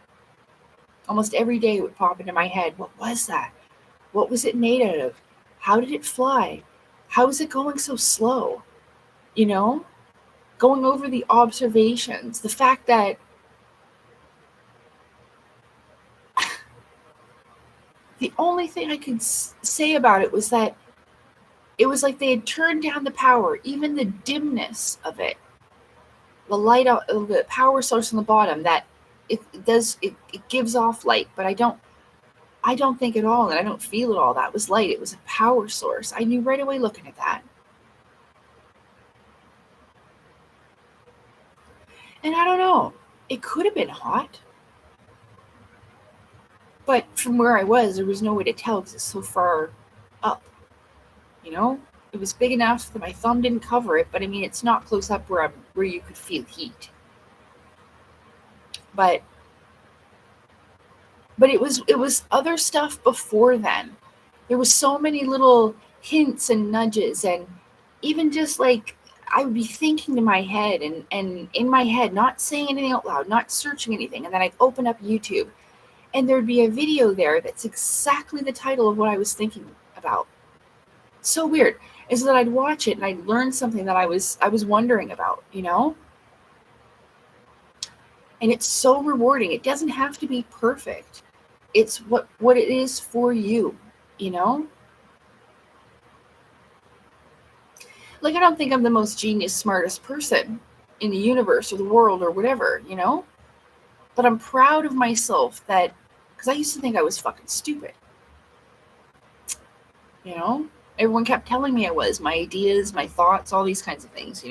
Almost every day it would pop into my head. What was that? What was it made out of? How did it fly? How is it going so slow? Going over the observations, the fact that the only thing I could say about it was that it was like they had turned down the power, even the dimness of it. The light of the power source on the bottom, that it gives off light, but I don't think at all, and I don't feel at all that was light. It was a power source. I knew right away looking at that. And I don't know. It could have been hot. But from where I was, there was no way to tell because it's so far up. It was big enough that my thumb didn't cover it, but I mean, it's not close up where you could feel heat. But it was other stuff before then. There was so many little hints and nudges, and even just like I would be thinking to my head and in my head, not saying anything out loud, not searching anything, and then I'd open up YouTube and there'd be a video there that's exactly the title of what I was thinking about. So weird. Is that I'd watch it and I'd learn something that I was wondering about, And it's so rewarding. It doesn't have to be perfect. It's what it is for you, Like, I don't think I'm the most genius, smartest person in the universe or the world or whatever, But I'm proud of myself because I used to think I was fucking stupid. Everyone kept telling me I was. My ideas, my thoughts, all these kinds of things,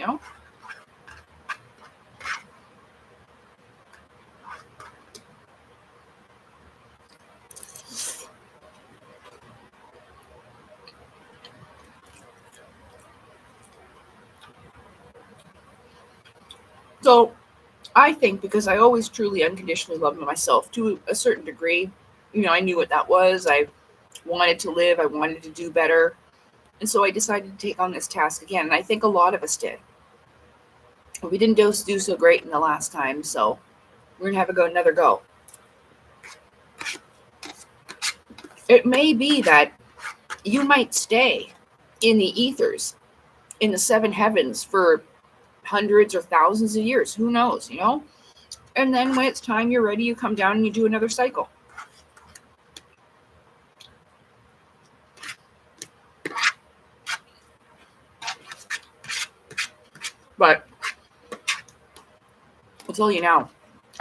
So I think because I always truly unconditionally loved myself to a certain degree, I knew what that was. I wanted to live. I wanted to do better. And so I decided to take on this task again. And I think a lot of us did. We didn't do so great in the last time, so we're going to have another go. It may be that you might stay in the ethers, in the seven heavens for hundreds or thousands of years. Who knows, you know? And then when it's time, you're ready, you come down and you do another cycle. But I'll tell you now,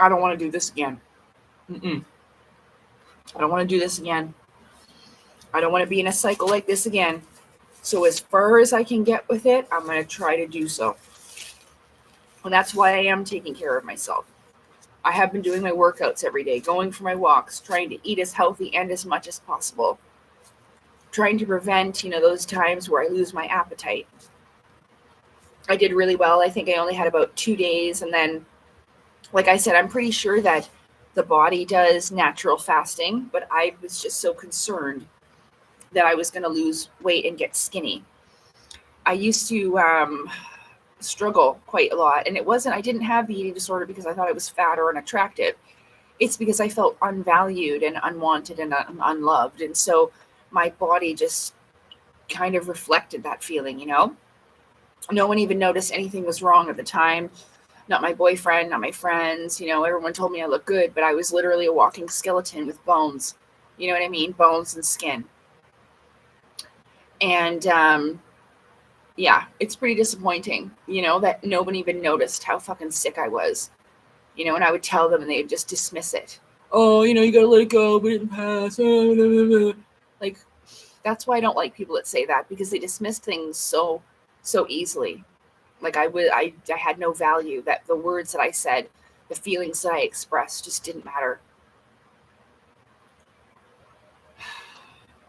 I don't want to do this again. I don't want to do this again. I don't want to be in a cycle like this again. So as far as I can get with it, I'm going to try to do so. And that's why I am taking care of myself. I have been doing my workouts every day, going for my walks, trying to eat as healthy and as much as possible. Trying to prevent, those times where I lose my appetite. I did really well. I think I only had about 2 days. And then, like I said, I'm pretty sure that the body does natural fasting, but I was just so concerned that I was going to lose weight and get skinny. I used to struggle quite a lot. And I didn't have the eating disorder because I thought I was fat or unattractive. It's because I felt unvalued and unwanted and unloved. And so my body just kind of reflected that feeling, No one even noticed anything was wrong at the time. Not my boyfriend, not my friends. Everyone told me I looked good, but I was literally a walking skeleton with bones. You know what I mean? Bones and skin. And yeah, it's pretty disappointing, that no one even noticed how fucking sick I was. And I would tell them and they'd just dismiss it. Oh, you gotta let it go, but it didn't pass. Like, that's why I don't like people that say that, because they dismiss things so easily. Like I had no value, that the words that I said, the feelings that I expressed just didn't matter.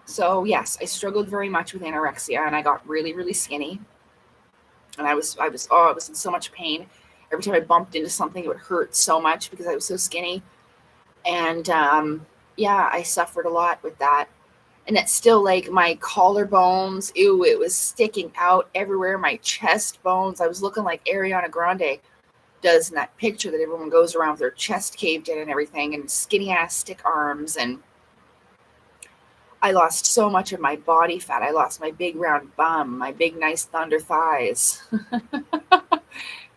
So yes, I struggled very much with anorexia, and I got really, really skinny. And I was in so much pain. Every time I bumped into something, it would hurt so much because I was so skinny. And yeah, I suffered a lot with that. And it's still like my collarbones, ew, it was sticking out everywhere. My chest bones, I was looking like Ariana Grande does in that picture that everyone goes around with their chest caved in and everything, and skinny ass stick arms. And I lost so much of my body fat. I lost my big round bum, my big nice thunder thighs.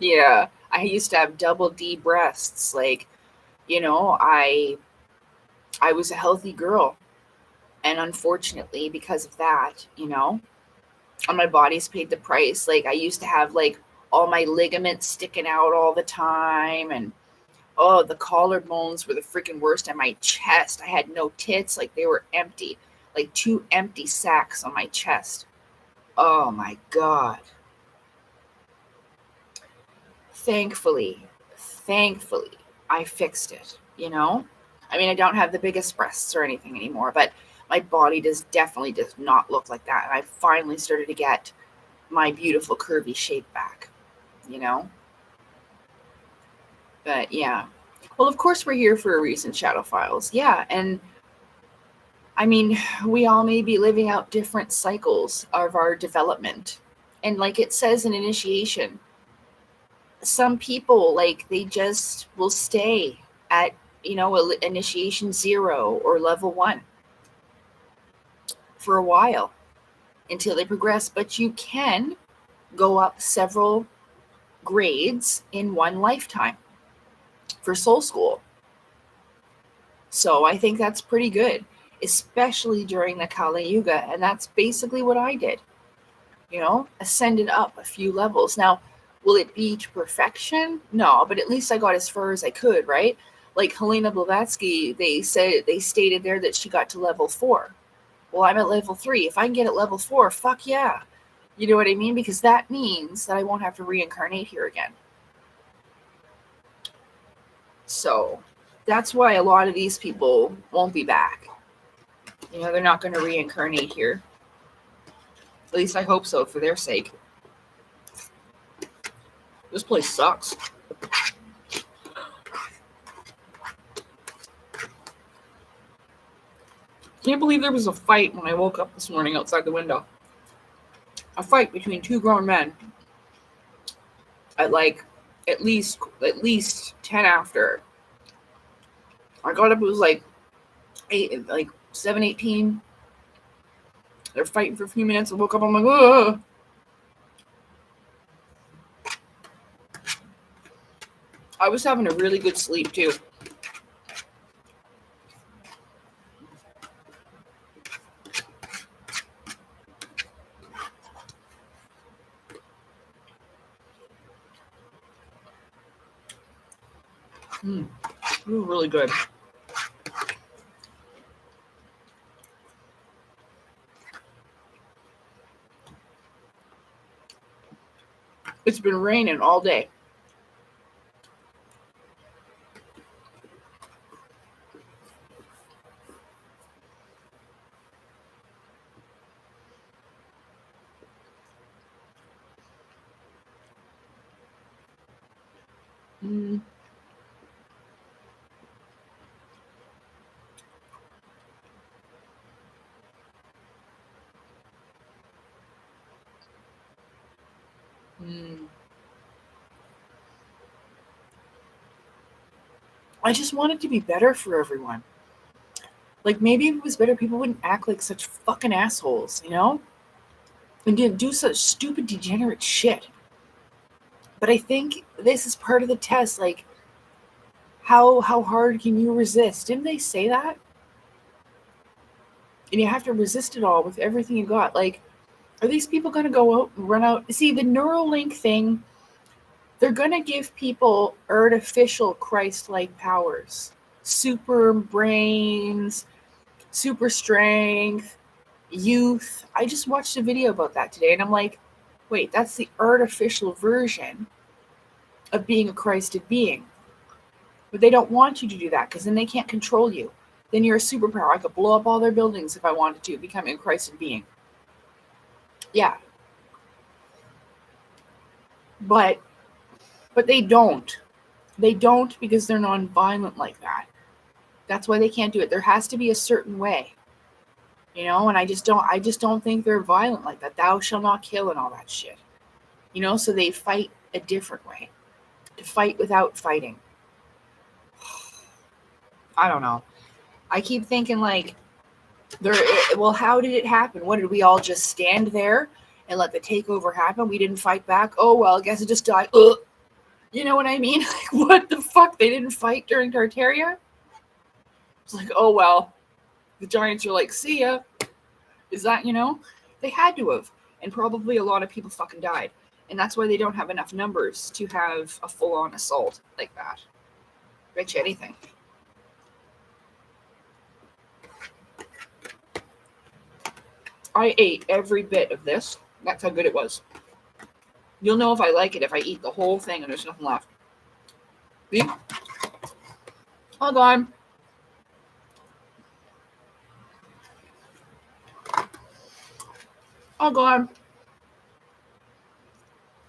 Yeah, I used to have double D breasts. Like, I was a healthy girl. And unfortunately, because of that, my body's paid the price. Like, I used to have like all my ligaments sticking out all the time. And oh, the collarbones were the freaking worst. And my chest, I had no tits. Like, they were empty, like 2 empty sacks on my chest. Oh my God. Thankfully, I fixed it, I mean, I don't have the biggest breasts or anything anymore, but my body definitely does not look like that. And I finally started to get my beautiful curvy shape back, But yeah. Well, of course we're here for a reason, Shadow Files. Yeah, and I mean, we all may be living out different cycles of our development. And like it says in initiation, some people, like, they just will stay at, initiation 0 or level 1 for a while until they progress. But you can go up several grades in one lifetime for Soul School. So I think that's pretty good, especially during the Kali Yuga. And that's basically what I did, ascended up a few levels. Now, will it be to perfection? No, but at least I got as far as I could, right? Like Helena Blavatsky, they stated there that she got to level 4. Well, I'm at level 3. If I can get at level 4, fuck yeah. You know what I mean? Because that means that I won't have to reincarnate here again. So that's why a lot of these people won't be back. They're not going to reincarnate here. At least I hope so, for their sake. This place sucks. Can't believe there was a fight when I woke up this morning outside the window. A fight between 2 grown men at at least 10 after. I got up, it was like 7:18. They're fighting for a few minutes. I woke up, I'm like, ugh. I was having a really good sleep too. It was really good. It's been raining all day. Mm. Mm. I just want it to be better for everyone. Like, maybe if it was better, people wouldn't act like such fucking assholes, you know? And didn't do such stupid, degenerate shit. But I think this is part of the test. Like, how hard can you resist? Didn't they say that? And you have to resist it all with everything you got. Like, are these people going to go out and run out? See, the Neuralink thing, they're going to give people artificial Christ-like powers. Super brains, super strength, youth. I just watched a video about that today, and I'm like, wait, that's the artificial version of being a Christed being. But they don't want you to do that because then they can't control you. Then you're a superpower. I could blow up all their buildings if I wanted to, become a Christed being. Yeah. But they don't. They don't because they're non-violent like that. That's why they can't do it. There has to be a certain way. You know, and I just don't think they're violent like that. Thou shalt not kill and all that shit. You know, so they fight a different way. To fight without fighting. I don't know. I keep thinking like well, how did it happen? What, did we all just stand there and let the takeover happen? We didn't fight back. Oh well, I guess it just died. Ugh. You know what I mean? Like, what the fuck? They didn't fight during Tartaria? It's like, oh well. The Giants are like, see ya. Is that, you know? They had to have. And probably a lot of people fucking died. And that's why they don't have enough numbers to have a full-on assault like that. Bet you anything. I ate every bit of this. That's how good it was. You'll know if I like it if I eat the whole thing and there's nothing left. See? Hold on. Hold on.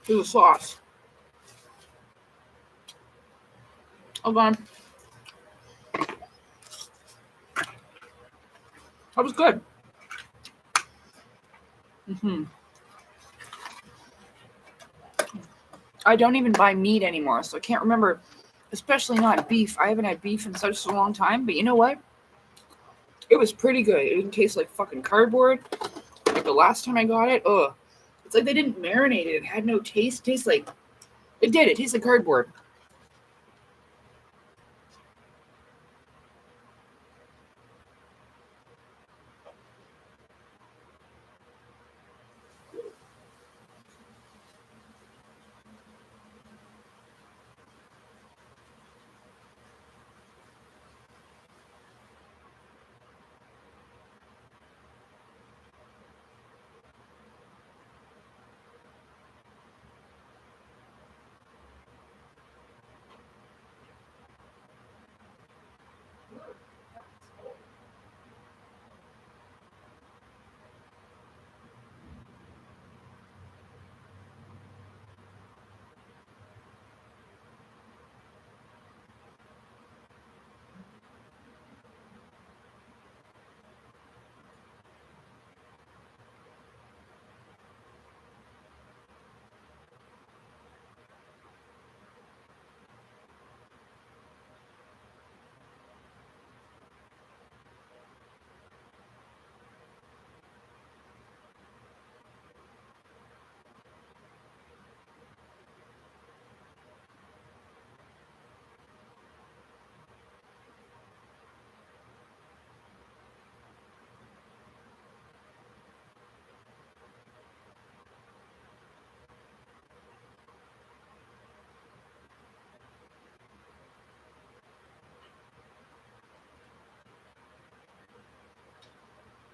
Do the sauce. Hold on. That was good. I don't even buy meat anymore, so I can't remember, especially not beef. I haven't had beef in such a long time, but you know what? It was pretty good. It didn't taste like fucking cardboard. Like the last time I got it, ugh. It's like they didn't marinate it. It had no taste. It tastes like, it did. It tastes like cardboard.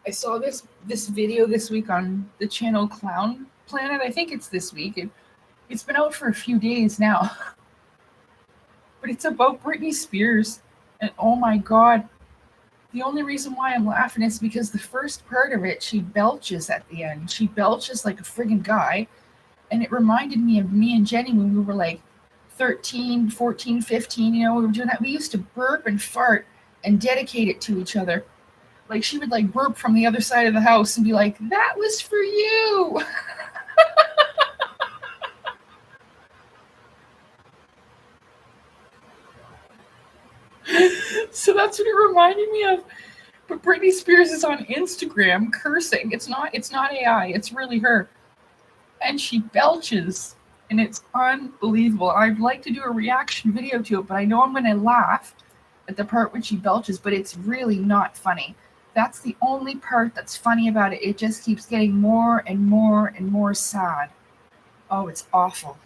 I saw this video this week on the channel Clown Planet. I think it's this week. It's been out for a few days now. But it's about Britney Spears. And oh my god, the only reason why I'm laughing is because the first part of it, she belches at the end. She belches like a friggin' guy. And it reminded me of me and Jenny when we were like 13, 14, 15, you know, we were doing that. We used to burp and fart and dedicate it to each other. Like she would like burp from the other side of the house and be like, that was for you. So that's what it reminded me of. But Britney Spears is on Instagram cursing. It's not AI, it's really her. And she belches. And it's unbelievable. I'd like to do a reaction video to it, but I know I'm gonna laugh at the part when she belches, but it's really not funny. That's the only part that's funny about it. It just keeps getting more and more and more sad. Oh, it's awful.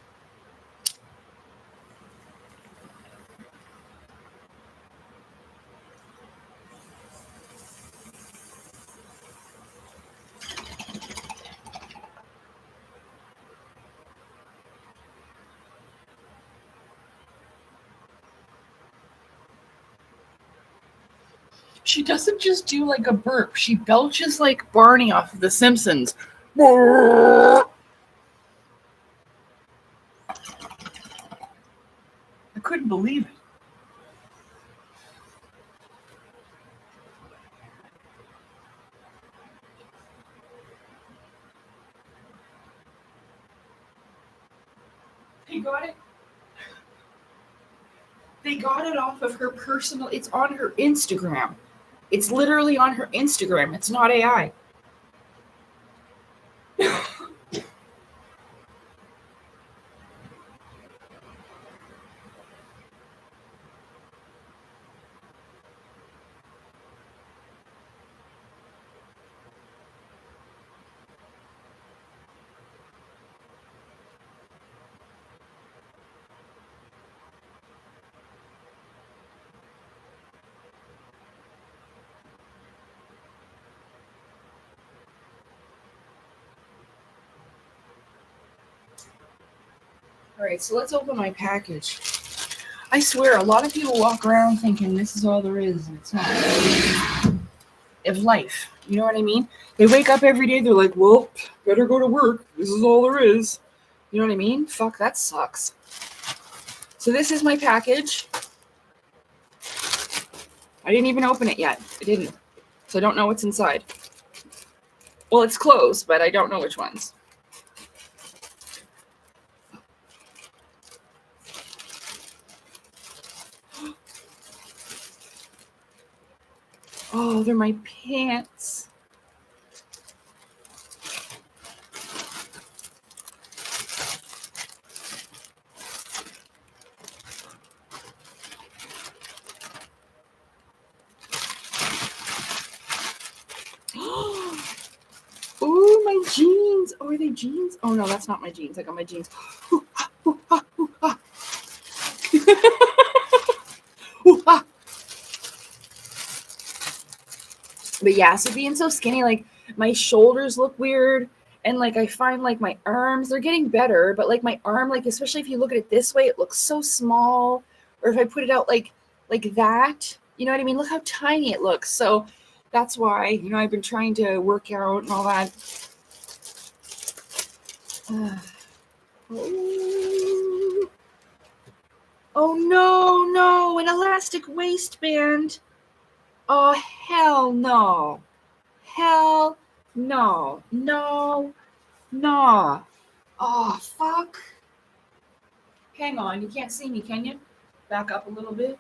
She doesn't just do like a burp. She belches like Barney off of The Simpsons. I couldn't believe it. They got it. They got it off of her personal. It's on her Instagram. It's literally on her Instagram. It's not AI. All right, so let's open my package. I swear, a lot of people walk around thinking this is all there is, and it's not. Of life, you know what I mean? They wake up every day, they're like, well, better go to work. This is all there is. You know what I mean? Fuck, that sucks. So this is my package. I didn't even open it yet. I didn't. So I don't know what's inside. Well, it's closed, but I don't know which ones. Oh, they're my pants. Oh, my jeans. Oh, are they jeans? Oh, no, that's not my jeans. I got my jeans. But yeah, so being so skinny, like my shoulders look weird. And like I find like my arms, they're getting better, but like my arm, like especially if you look at it this way, it looks so small. Or if I put it out like that, you know what I mean? Look how tiny it looks. So that's why, you know, I've been trying to work out and all that. Oh no, an elastic waistband. Oh, hell no. Hell no. No. Oh, fuck. Hang on. You can't see me, can you? Back up a little bit.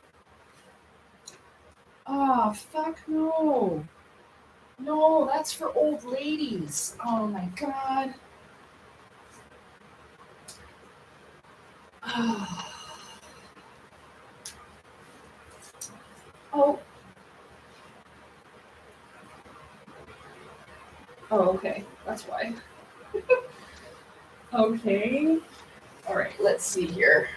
Oh, fuck no. No, that's for old ladies. Oh, my God. Oh. Oh, okay. That's why. Okay. All right, let's see here.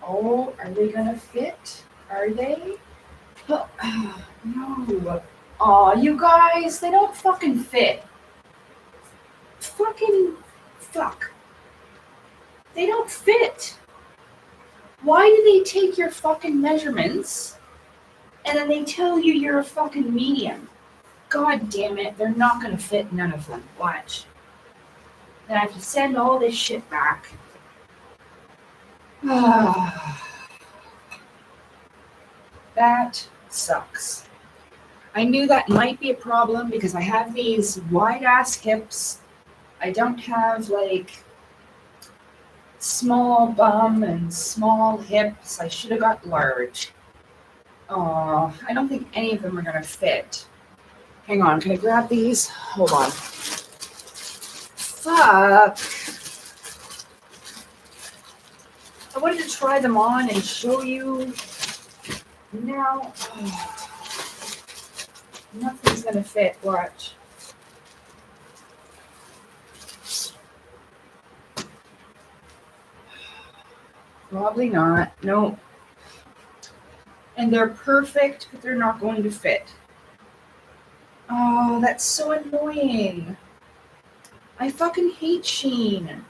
Oh, are they gonna fit? Are they? Oh, no. Aw, you guys, they don't fucking fit. Fucking fuck. They don't fit. Why do they take your fucking measurements and then they tell you you're a fucking medium? God damn it, they're not gonna fit none of them. Watch. Then I have to send all this shit back. That sucks. I knew that might be a problem because I have these wide ass hips. I don't have like small bum and small hips. I should have got large. Oh, I don't think any of them are gonna fit. Hang on, can I grab these? Hold on. Fuck. I wanted to try them on and show you. Now, nothing's gonna fit. Watch. Probably not. Nope. And they're perfect, but they're not going to fit. Oh, that's so annoying. I fucking hate Shein.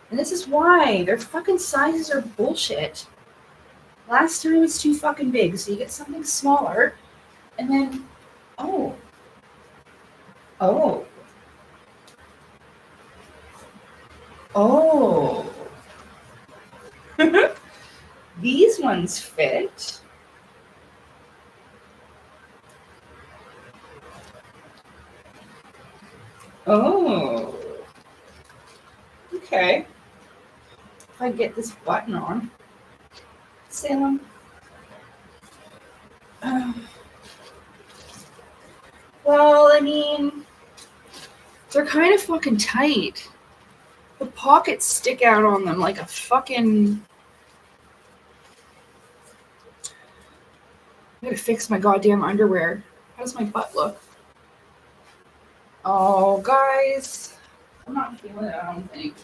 And this is why. Their fucking sizes are bullshit. Last time it was too fucking big, so you get something smaller, and then, oh. These ones fit. Oh. Okay. If I get this button on. Salem. Well, I mean, they're kind of fucking tight. The pockets stick out on them like a fucking... I gotta fix my goddamn underwear. How does my butt look? Oh, guys. I'm not feeling it, I don't think.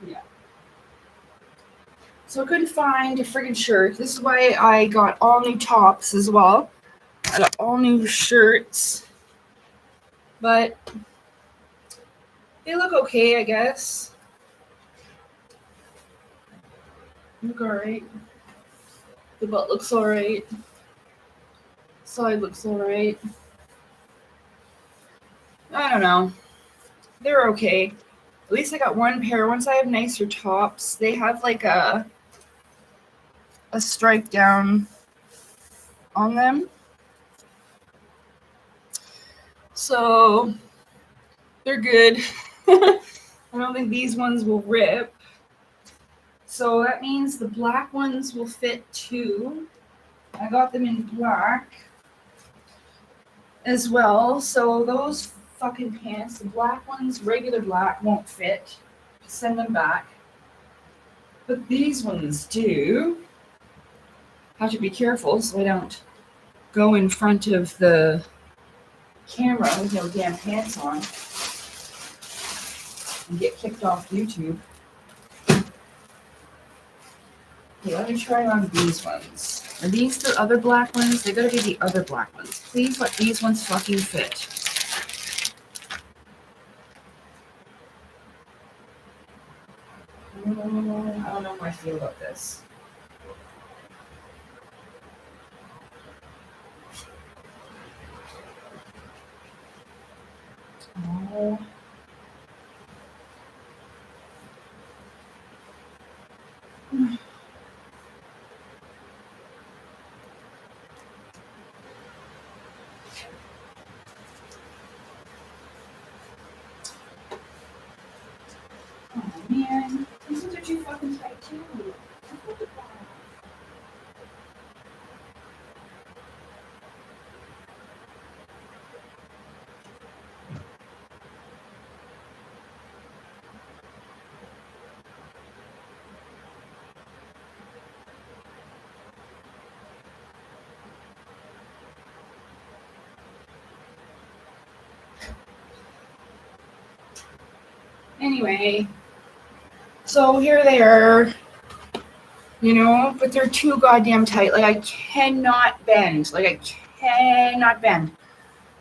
Yeah. So I couldn't find a friggin' shirt. This is why I got all new tops as well. I got all new shirts. But they look okay, I guess. Look alright. The butt looks alright. Side looks alright. I don't know. They're okay. At least I got one pair. Once I have nicer tops, they have like a a stripe down on them. So they're good. I don't think these ones will rip. So that means the black ones will fit too. I got them in black as well. So those fucking pants, the black ones, regular black, won't fit. Send them back. But these ones do. Have to be careful so I don't go in front of the camera with no damn pants on and get kicked off YouTube. Okay, let me try on these ones. Are these the other black ones? They gotta be the other black ones. Please let these ones fucking fit. I don't know how I feel about this. Oh. Oh man, these ones are too fucking tight too. Anyway, so here they are, you know, but they're too goddamn tight. Like I cannot bend.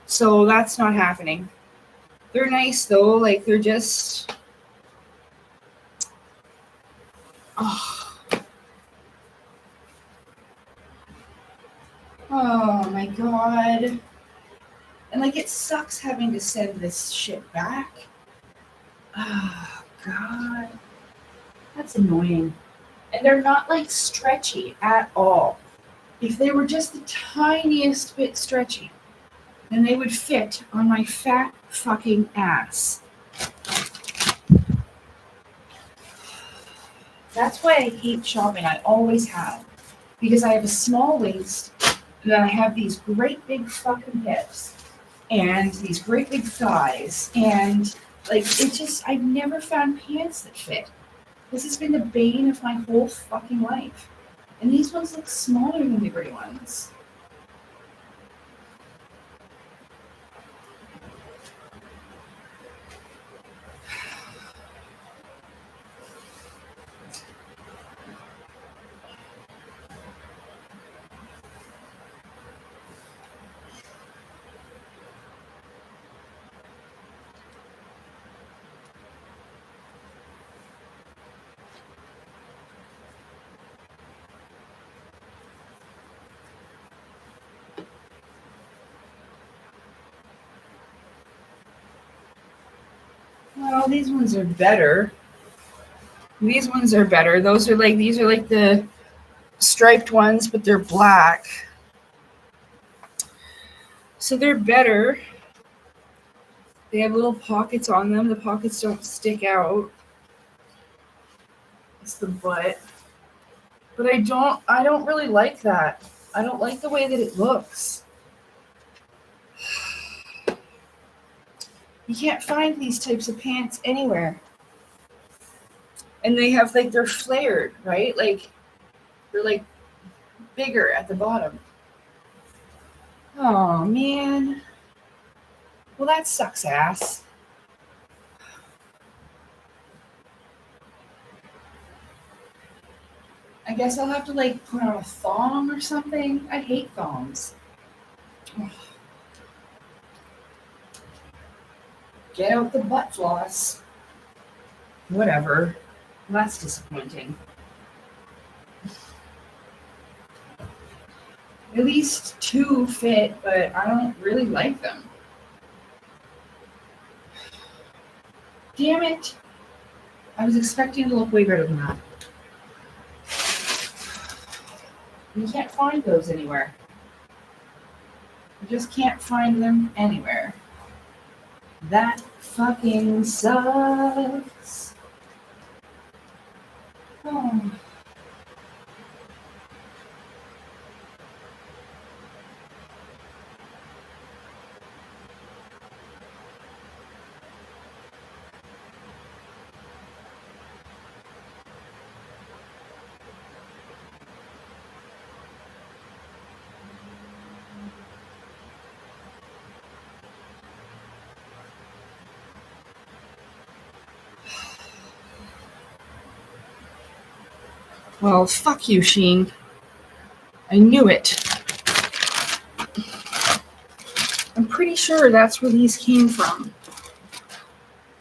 So that's not happening. They're nice though. Like they're just. Oh my god. And like it sucks having to send this shit back. Oh god. That's annoying. And they're not like stretchy at all. If they were just the tiniest bit stretchy, then they would fit on my fat fucking ass. That's why I hate shopping. I always have. Because I have a small waist, and then I have these great big fucking hips, and these great big thighs, and like it just, I've never found pants that fit. This has been the bane of my whole fucking life. And these ones look smaller than the gray ones. Well, these ones are better. These ones are better. These are like the striped ones, but they're black. So they're better. They have little pockets on them. The pockets don't stick out. It's the butt. But I don't really like that. I don't like the way that it looks. You can't find these types of pants anywhere. And they have like, they're flared, right? Like, they're like bigger at the bottom. Oh, man. Well, that sucks ass. I guess I'll have to like put on a thong or something. I hate thongs. Ugh. Get out the butt floss. Whatever. Well, that's disappointing. At least two fit, but I don't really like them. Damn it. I was expecting to look way better than that. You can't find those anywhere. You just can't find them anywhere. That fucking sucks. Oh. Well, fuck you, Sheen. I knew it. I'm pretty sure that's where these came from.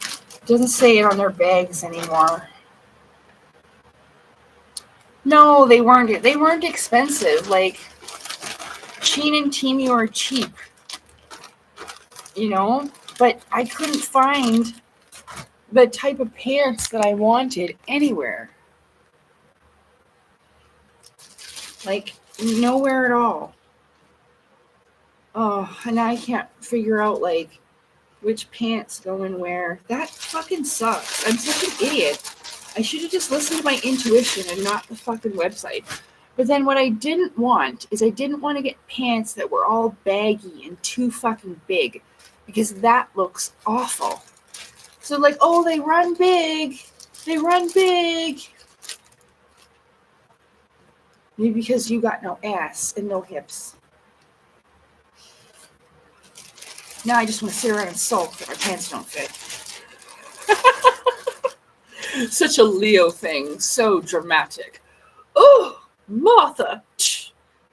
It doesn't say it on their bags anymore. No, they weren't. They weren't expensive. Like, Sheen and Temu are cheap, you know? But I couldn't find the type of pants that I wanted anywhere. Like, nowhere at all. Oh, and I can't figure out, like, which pants go in where. That fucking sucks. I'm such an idiot. I should have just listened to my intuition and not the fucking website. But then what I didn't want is I didn't want to get pants that were all baggy and too fucking big, because that looks awful. So, like, oh, they run big. They run big. Maybe because you got no ass and no hips. Now I just want to sit around and sulk that my pants don't fit. Such a Leo thing. So dramatic. Oh, Martha,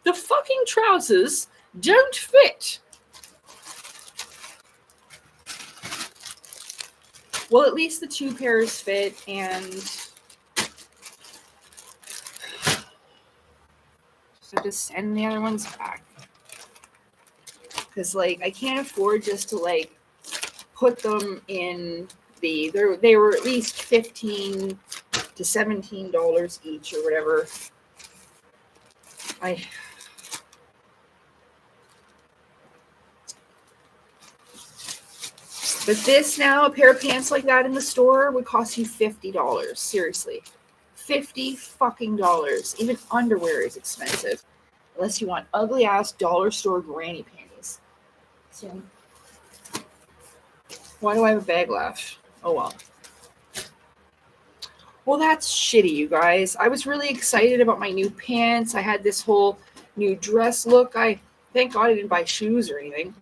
the fucking trousers don't fit. Well, at least the 2 pairs fit, and so just send the other ones back. Because, like, I can't afford just to, like, put them in they were at least $15 to $17 each or whatever. But this now, a pair of pants like that in the store would cost you $50. Seriously. $50 fucking dollars. Even underwear is expensive. Unless you want ugly ass dollar store granny panties. So, why do I have a bag left? Oh well. Well, that's shitty, you guys. I was really excited about my new pants. I had this whole new dress look. Thank God I didn't buy shoes or anything.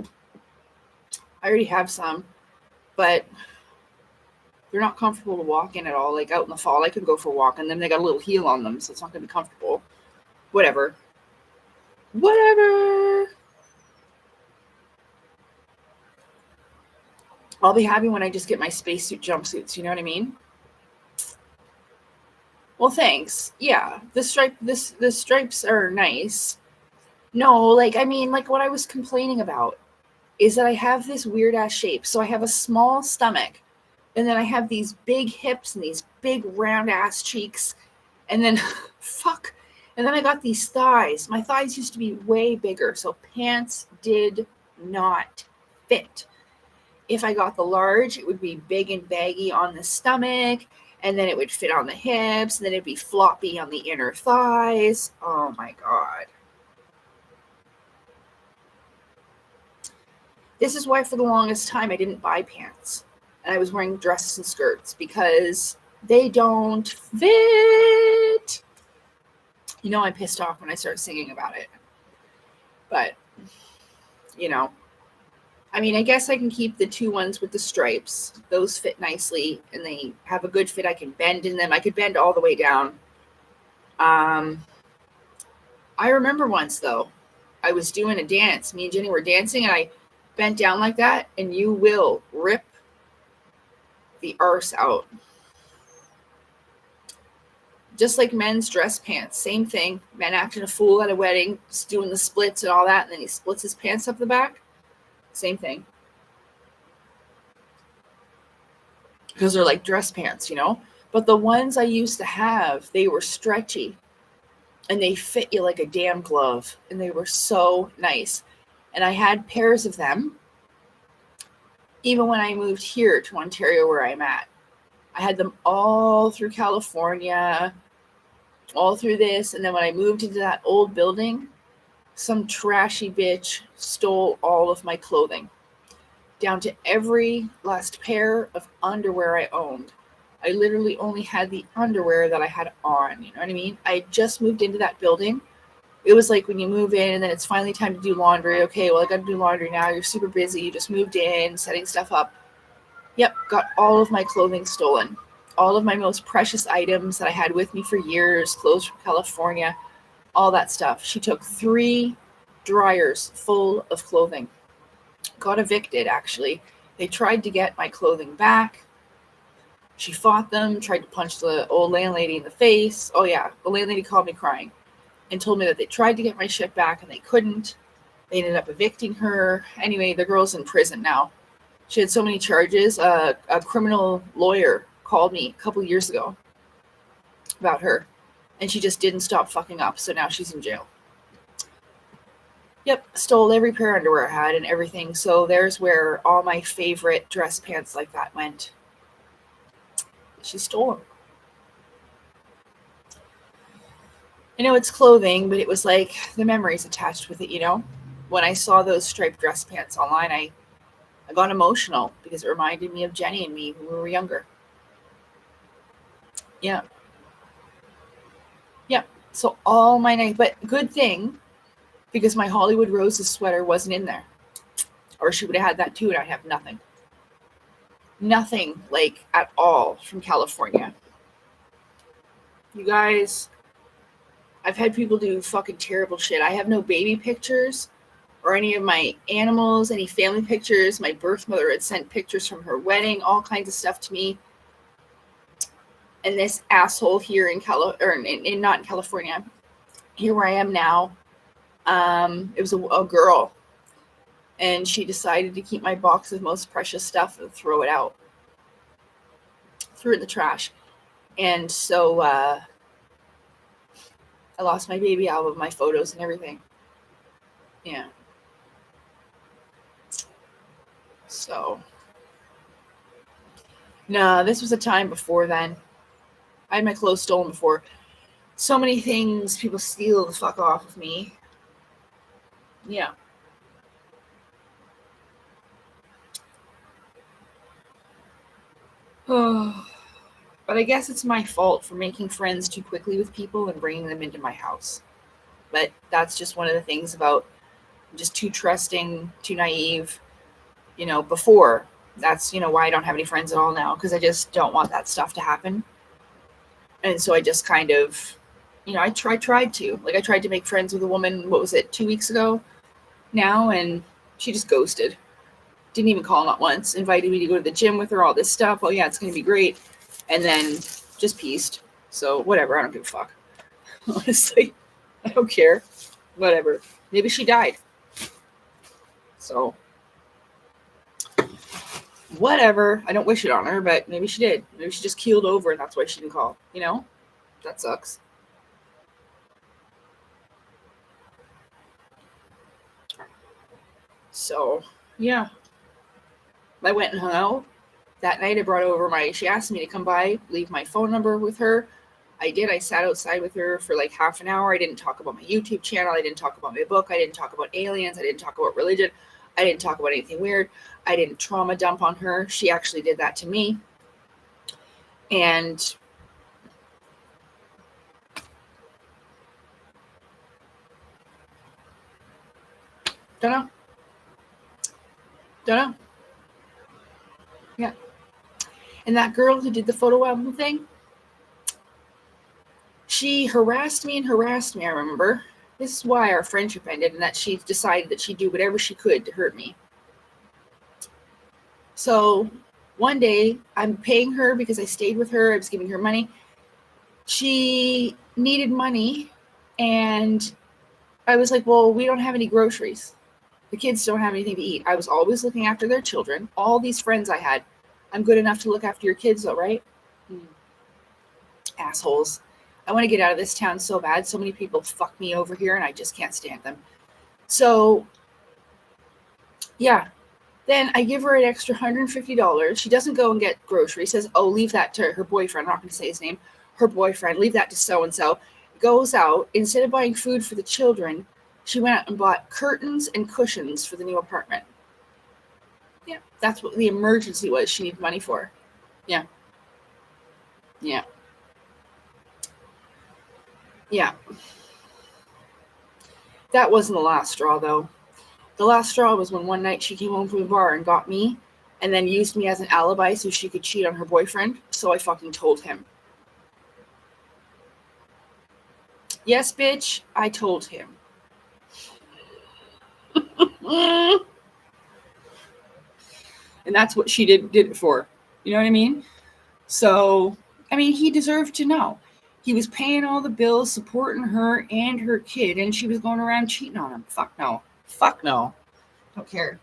I already have some, but they're not comfortable to walk in at all. Like, out in the fall, I could go for a walk, and then they got a little heel on them, so it's not going to be comfortable. Whatever. I'll be happy when I just get my spacesuit jumpsuits. You know what I mean? Well, thanks. Yeah, the stripes are nice. No, like, I mean, like, what I was complaining about is that I have this weird ass shape. So I have a small stomach, and then I have these big hips and these big round ass cheeks, and then fuck, and then I got these thighs. My thighs used to be way bigger, so pants did not fit. If I got the large, it would be big and baggy on the stomach, and then it would fit on the hips, and then it'd be floppy on the inner thighs. Oh my God. This is why for the longest time I didn't buy pants. And I was wearing dresses and skirts because they don't fit. You know, I'm pissed off when I start singing about it. But, you know, I mean, I guess I can keep the 2 ones with the stripes. Those fit nicely, and they have a good fit. I can bend in them. I could bend all the way down. I remember once, though, I was doing a dance. Me and Jenny were dancing, and I bent down like that, and you will rip the arse out. Just like men's dress pants. Same thing. Men acting a fool at a wedding, just doing the splits and all that, and then he splits his pants up the back. Same thing. Because they're like dress pants, you know? But the ones I used to have, they were stretchy. and they fit you like a damn glove, and they were so nice. And I had pairs of them even when I moved here to Ontario where I'm at. I had them all through California, all through this, and then when I moved into that old building, some trashy bitch stole all of my clothing, down to every last pair of underwear I owned. I literally only had the underwear that I had on, you know what I mean? I had just moved into that building. It was like when you move in and then it's finally time to do laundry. Okay, well, I got to do laundry now. You're super busy. You just moved in, setting stuff up. Yep, got all of my clothing stolen. All of my most precious items that I had with me for years, clothes from California, all that stuff. She took 3 dryers full of clothing. Got evicted, actually. They tried to get my clothing back. She fought them, tried to punch the old landlady in the face. Oh, yeah, the landlady called me crying and told me that they tried to get my shit back and they couldn't. They ended up evicting her. Anyway, the girl's in prison now. She had so many charges. A criminal lawyer called me a couple years ago about her, and she just didn't stop fucking up, so now she's in jail. Yep, stole every pair of underwear I had and everything, so there's where all my favorite dress pants like that went. She stole them. I know it's clothing, but it was like the memories attached with it, you know? When I saw those striped dress pants online, I got emotional because it reminded me of Jenny and me when we were younger. Yeah. Yeah. So all my night, but good thing because my Hollywood Roses sweater wasn't in there. Or she would have had that too, and I'd have nothing. Nothing, like, at all from California. You guys, I've had people do fucking terrible shit. I have no baby pictures or any of my animals, any family pictures. My birth mother had sent pictures from her wedding, all kinds of stuff to me. And this asshole here in not in California, here where I am now, it was a girl, and she decided to keep my box of most precious stuff and throw it out, threw it in the trash. And so I lost my baby album, my photos and everything. Yeah. So, no, this was a time before then. I had my clothes stolen before. So many things people steal the fuck off of me. Yeah. Oh, but I guess it's my fault for making friends too quickly with people and bringing them into my house. But that's just one of the things about just too trusting, too naive, before. That's, why I don't have any friends at all now, because I just don't want that stuff to happen. And so I just kind of, I tried to. Like, I tried to make friends with a woman, 2 weeks ago now, and she just ghosted. Didn't even call, not once. Invited me to go to the gym with her, all this stuff. Oh, yeah, it's going to be great. And then just pieced. So, whatever, I don't give a fuck. Honestly, I don't care. Whatever. Maybe she died. So, whatever. I don't wish it on her, but maybe she did. Maybe she just keeled over and that's why she didn't call. That sucks. So, yeah. I went and hung out. That night I brought over she asked me to come by, leave my phone number with her. I did. I sat outside with her for like half an hour. I didn't talk about my YouTube channel. I didn't talk about my book. I didn't talk about aliens. I didn't talk about religion. I didn't talk about anything weird. I didn't trauma dump on her. She actually did that to me. And don't know. Yeah. And that girl who did the photo album thing, she harassed me, I remember. This is why our friendship ended, and that she decided that she'd do whatever she could to hurt me. So one day, I'm paying her because I stayed with her. I was giving her money. She needed money, and I was like, well, we don't have any groceries. The kids don't have anything to eat. I was always looking after their children. All these friends I had. I'm good enough to look after your kids, though, right? Assholes. I want to get out of this town so bad. So many people fuck me over here and I just can't stand them. So, yeah. Then I give her an extra $150. She doesn't go and get groceries. Says, oh, leave that to her boyfriend. I'm not going to say his name. Her boyfriend. Leave that to so-and-so. Goes out. Instead of buying food for the children, she went out and bought curtains and cushions for the new apartment. Yeah. That's what the emergency was she needed money for. Yeah. Yeah. Yeah. That wasn't the last straw, though. The last straw was when one night she came home from the bar and got me and then used me as an alibi so she could cheat on her boyfriend. So I fucking told him. Yes, bitch, I told him. And that's what she did it for. You know what I mean? So, I mean, he deserved to know. He was paying all the bills, supporting her and her kid, and she was going around cheating on him. Fuck no. Fuck no. Don't care.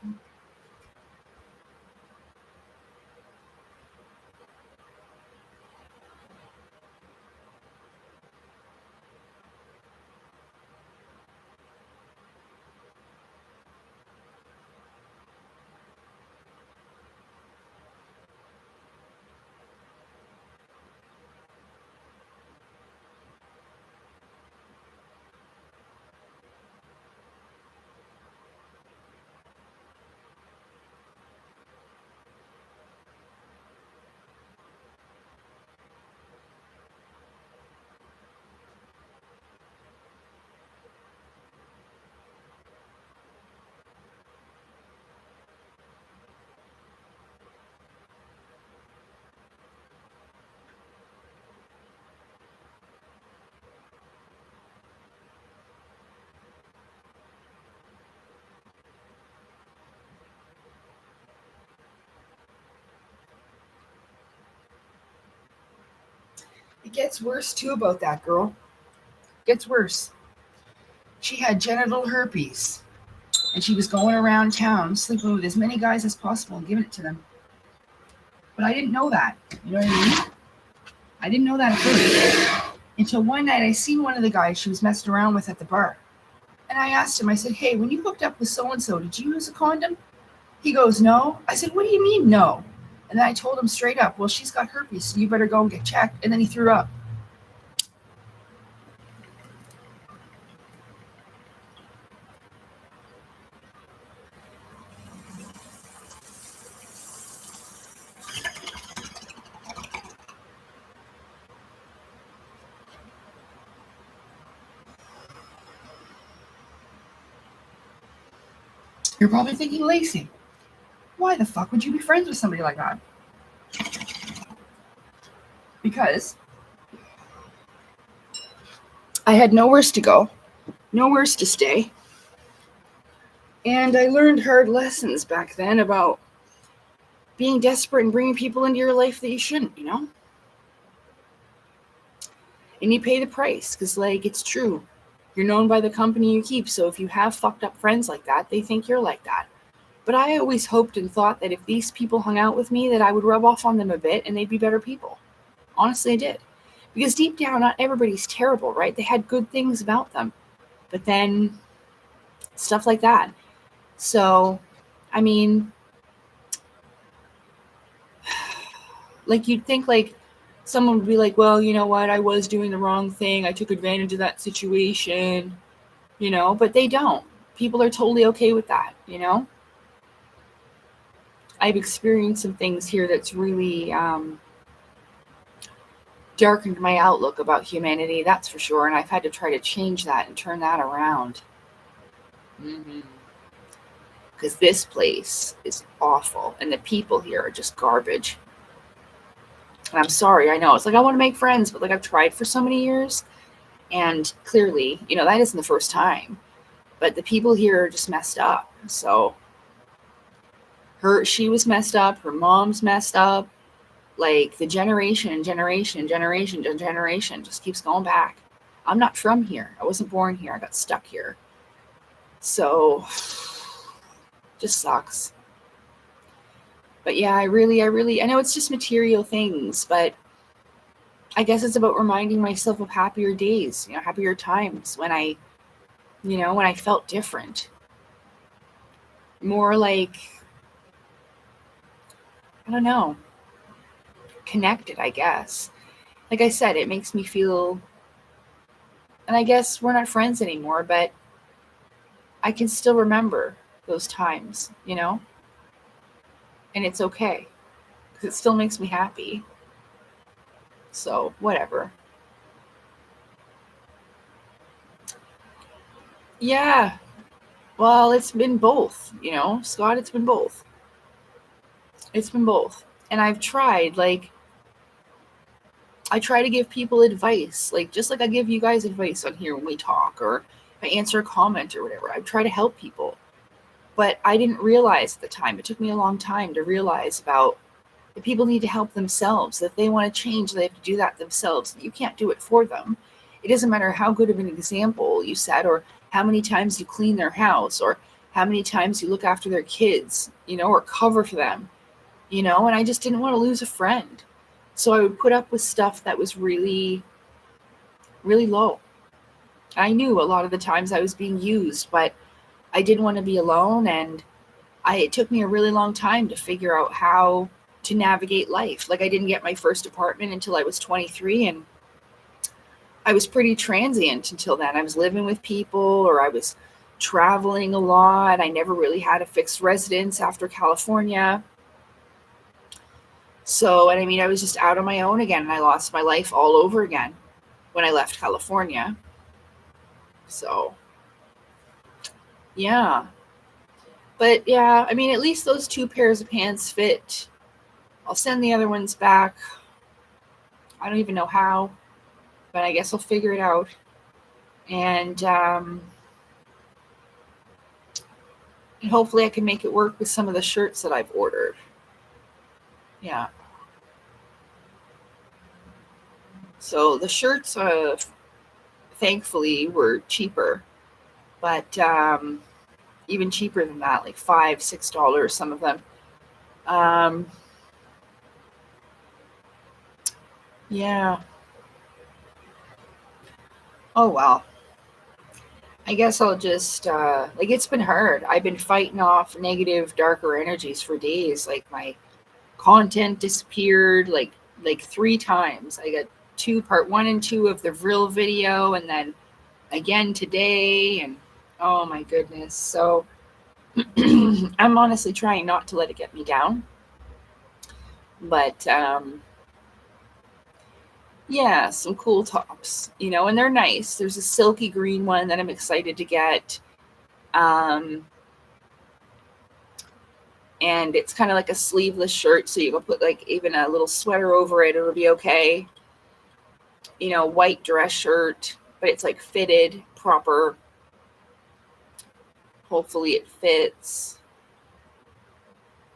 It gets worse too about that girl. It gets worse. She had genital herpes, and she was going around town sleeping with as many guys as possible and giving it to them. But I didn't know that. You know what I mean? I didn't know that at first. Until one night I seen one of the guys she was messing around with at the bar. And I asked him, I said, hey, when you hooked up with so-and-so, did you use a condom? He goes, no. I said, what do you mean, no? And then I told him straight up, well, she's got herpes, so you better go and get checked. And then he threw up. You're probably thinking, Lacey, why the fuck would you be friends with somebody like that? Because I had nowhere to go, nowhere to stay. And I learned hard lessons back then about being desperate and bringing people into your life that you shouldn't, you know? And you pay the price because, like, it's true. You're known by the company you keep. So if you have fucked up friends like that, they think you're like that. But I always hoped and thought that if these people hung out with me, that I would rub off on them a bit and they'd be better people. Honestly, I did. Because deep down, not everybody's terrible, right? They had good things about them. But then stuff like that. So, I mean, like you'd think like someone would be like, well, you know what? I was doing the wrong thing. I took advantage of that situation, you know, but they don't. People are totally okay with that, you know? I've experienced some things here that's really darkened my outlook about humanity, that's for sure. And I've had to try to change that and turn that around. Because this place is awful and the people here are just garbage. And I'm sorry, I know. It's like I want to make friends, but like I've tried for so many years. And clearly, you know, that isn't the first time. But the people here are just messed up. So she was messed up, her mom's messed up. Like the generation just keeps going back. I'm not from here. I wasn't born here. I got stuck here. So just sucks. But yeah, I know it's just material things, but I guess it's about reminding myself of happier days, happier times when when I felt different. More like, I don't know, connected, I guess. Like I said, it makes me feel, and I guess we're not friends anymore, but I can still remember those times, and it's okay because it still makes me happy. So, whatever. Yeah. Well, it's been both, Scott, it's been both. It's been both. And I've tried, like, I try to give people advice, like, just like I give you guys advice on here when we talk, or if I answer a comment or whatever. I try to help people. But I didn't realize at the time, it took me a long time to realize about that people need to help themselves. That if they want to change, they have to do that themselves. You can't do it for them. It doesn't matter how good of an example you set, or how many times you clean their house, or how many times you look after their kids, or cover for them, and I just didn't want to lose a friend. So I would put up with stuff that was really, really low. I knew a lot of the times I was being used, but I didn't want to be alone, and it took me a really long time to figure out how to navigate life. Like, I didn't get my first apartment until I was 23, and I was pretty transient until then. I was living with people, or I was traveling a lot. I never really had a fixed residence after California. So, and I mean, I was just out on my own again, and I lost my life all over again when I left California. So, yeah. But yeah, I mean, at least those two pairs of pants fit. I'll send the other ones back. I don't even know how, but I guess I'll figure it out. And hopefully I can make it work with some of the shirts that I've ordered. Yeah. So the shirts, thankfully, were cheaper, but even cheaper than that, like $5, $6, some of them. Um, yeah. Oh well. I guess I'll just like, it's been hard. I've been fighting off negative, darker energies for days. Like, my content disappeared like 3 times. I got part 1 and 2 of the real video, and then again today, and oh my goodness. So I'm honestly trying not to let it get me down. But yeah, some cool tops, and they're nice. There's a silky green one that I'm excited to get. And it's kind of like a sleeveless shirt, so you can put like even a little sweater over it, it'll be okay. White dress shirt, but it's like fitted proper. Hopefully it fits.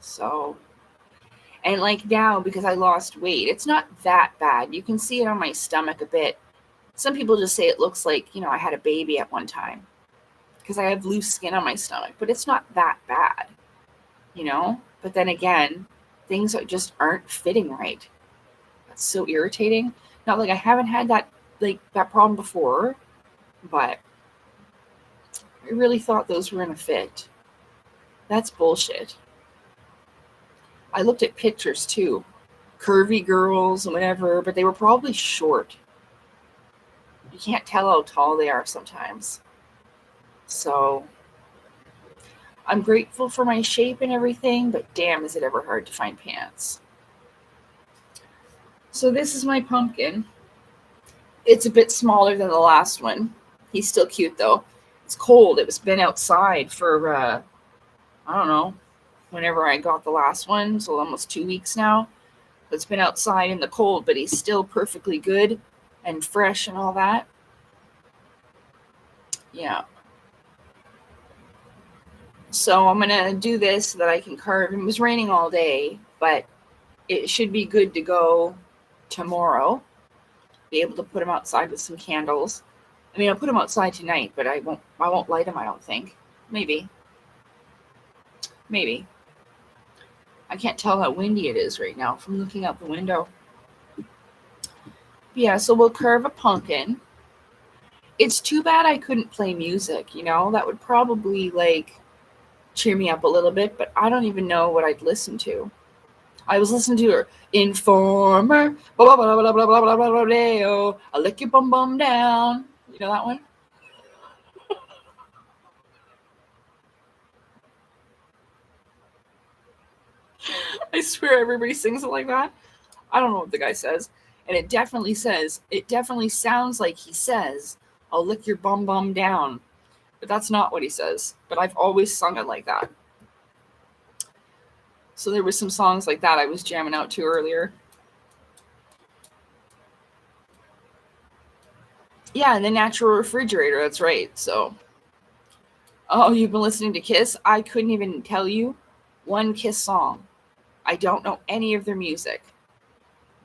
So, and like now, because I lost weight, it's not that bad. You can see it on my stomach a bit. Some people just say it looks like, I had a baby at one time, because I have loose skin on my stomach, but it's not that bad, But then again, things just aren't fitting right. That's so irritating. Not like I haven't had that problem before, but I really thought those were going to fit. That's bullshit. I looked at pictures too, curvy girls and whatever, but they were probably short. You can't tell how tall they are sometimes. So I'm grateful for my shape and everything, but damn, is it ever hard to find pants. So this is my pumpkin. It's a bit smaller than the last one. He's still cute though. It's cold. It was been outside for, I don't know, whenever I got the last one, so almost 2 weeks now. It's been outside in the cold, but he's still perfectly good and fresh and all that. Yeah. So I'm going to do this so that I can carve. It was raining all day, but it should be good to go tomorrow. Be able to put them outside with some candles. I mean, I'll put them outside tonight, but I won't light them, I don't think. Maybe. I can't tell how windy it is right now from looking out the window. Yeah, so we'll carve a pumpkin. It's too bad I couldn't play music, That would probably cheer me up a little bit, but I don't even know what I'd listen to. I was listening to her Informer. Blah, blah, blah, blah, blah, blah, blah, blah, blah, blah, I'll lick your bum bum down. You know that one? I swear everybody sings it like that. I don't know what the guy says. And it definitely sounds like he says, I'll lick your bum bum down. But that's not what he says. But I've always sung it like that. So there was some songs like that I was jamming out to earlier. Yeah, and the natural refrigerator, that's right. So, oh, you've been listening to Kiss? I couldn't even tell you one Kiss song. I don't know any of their music.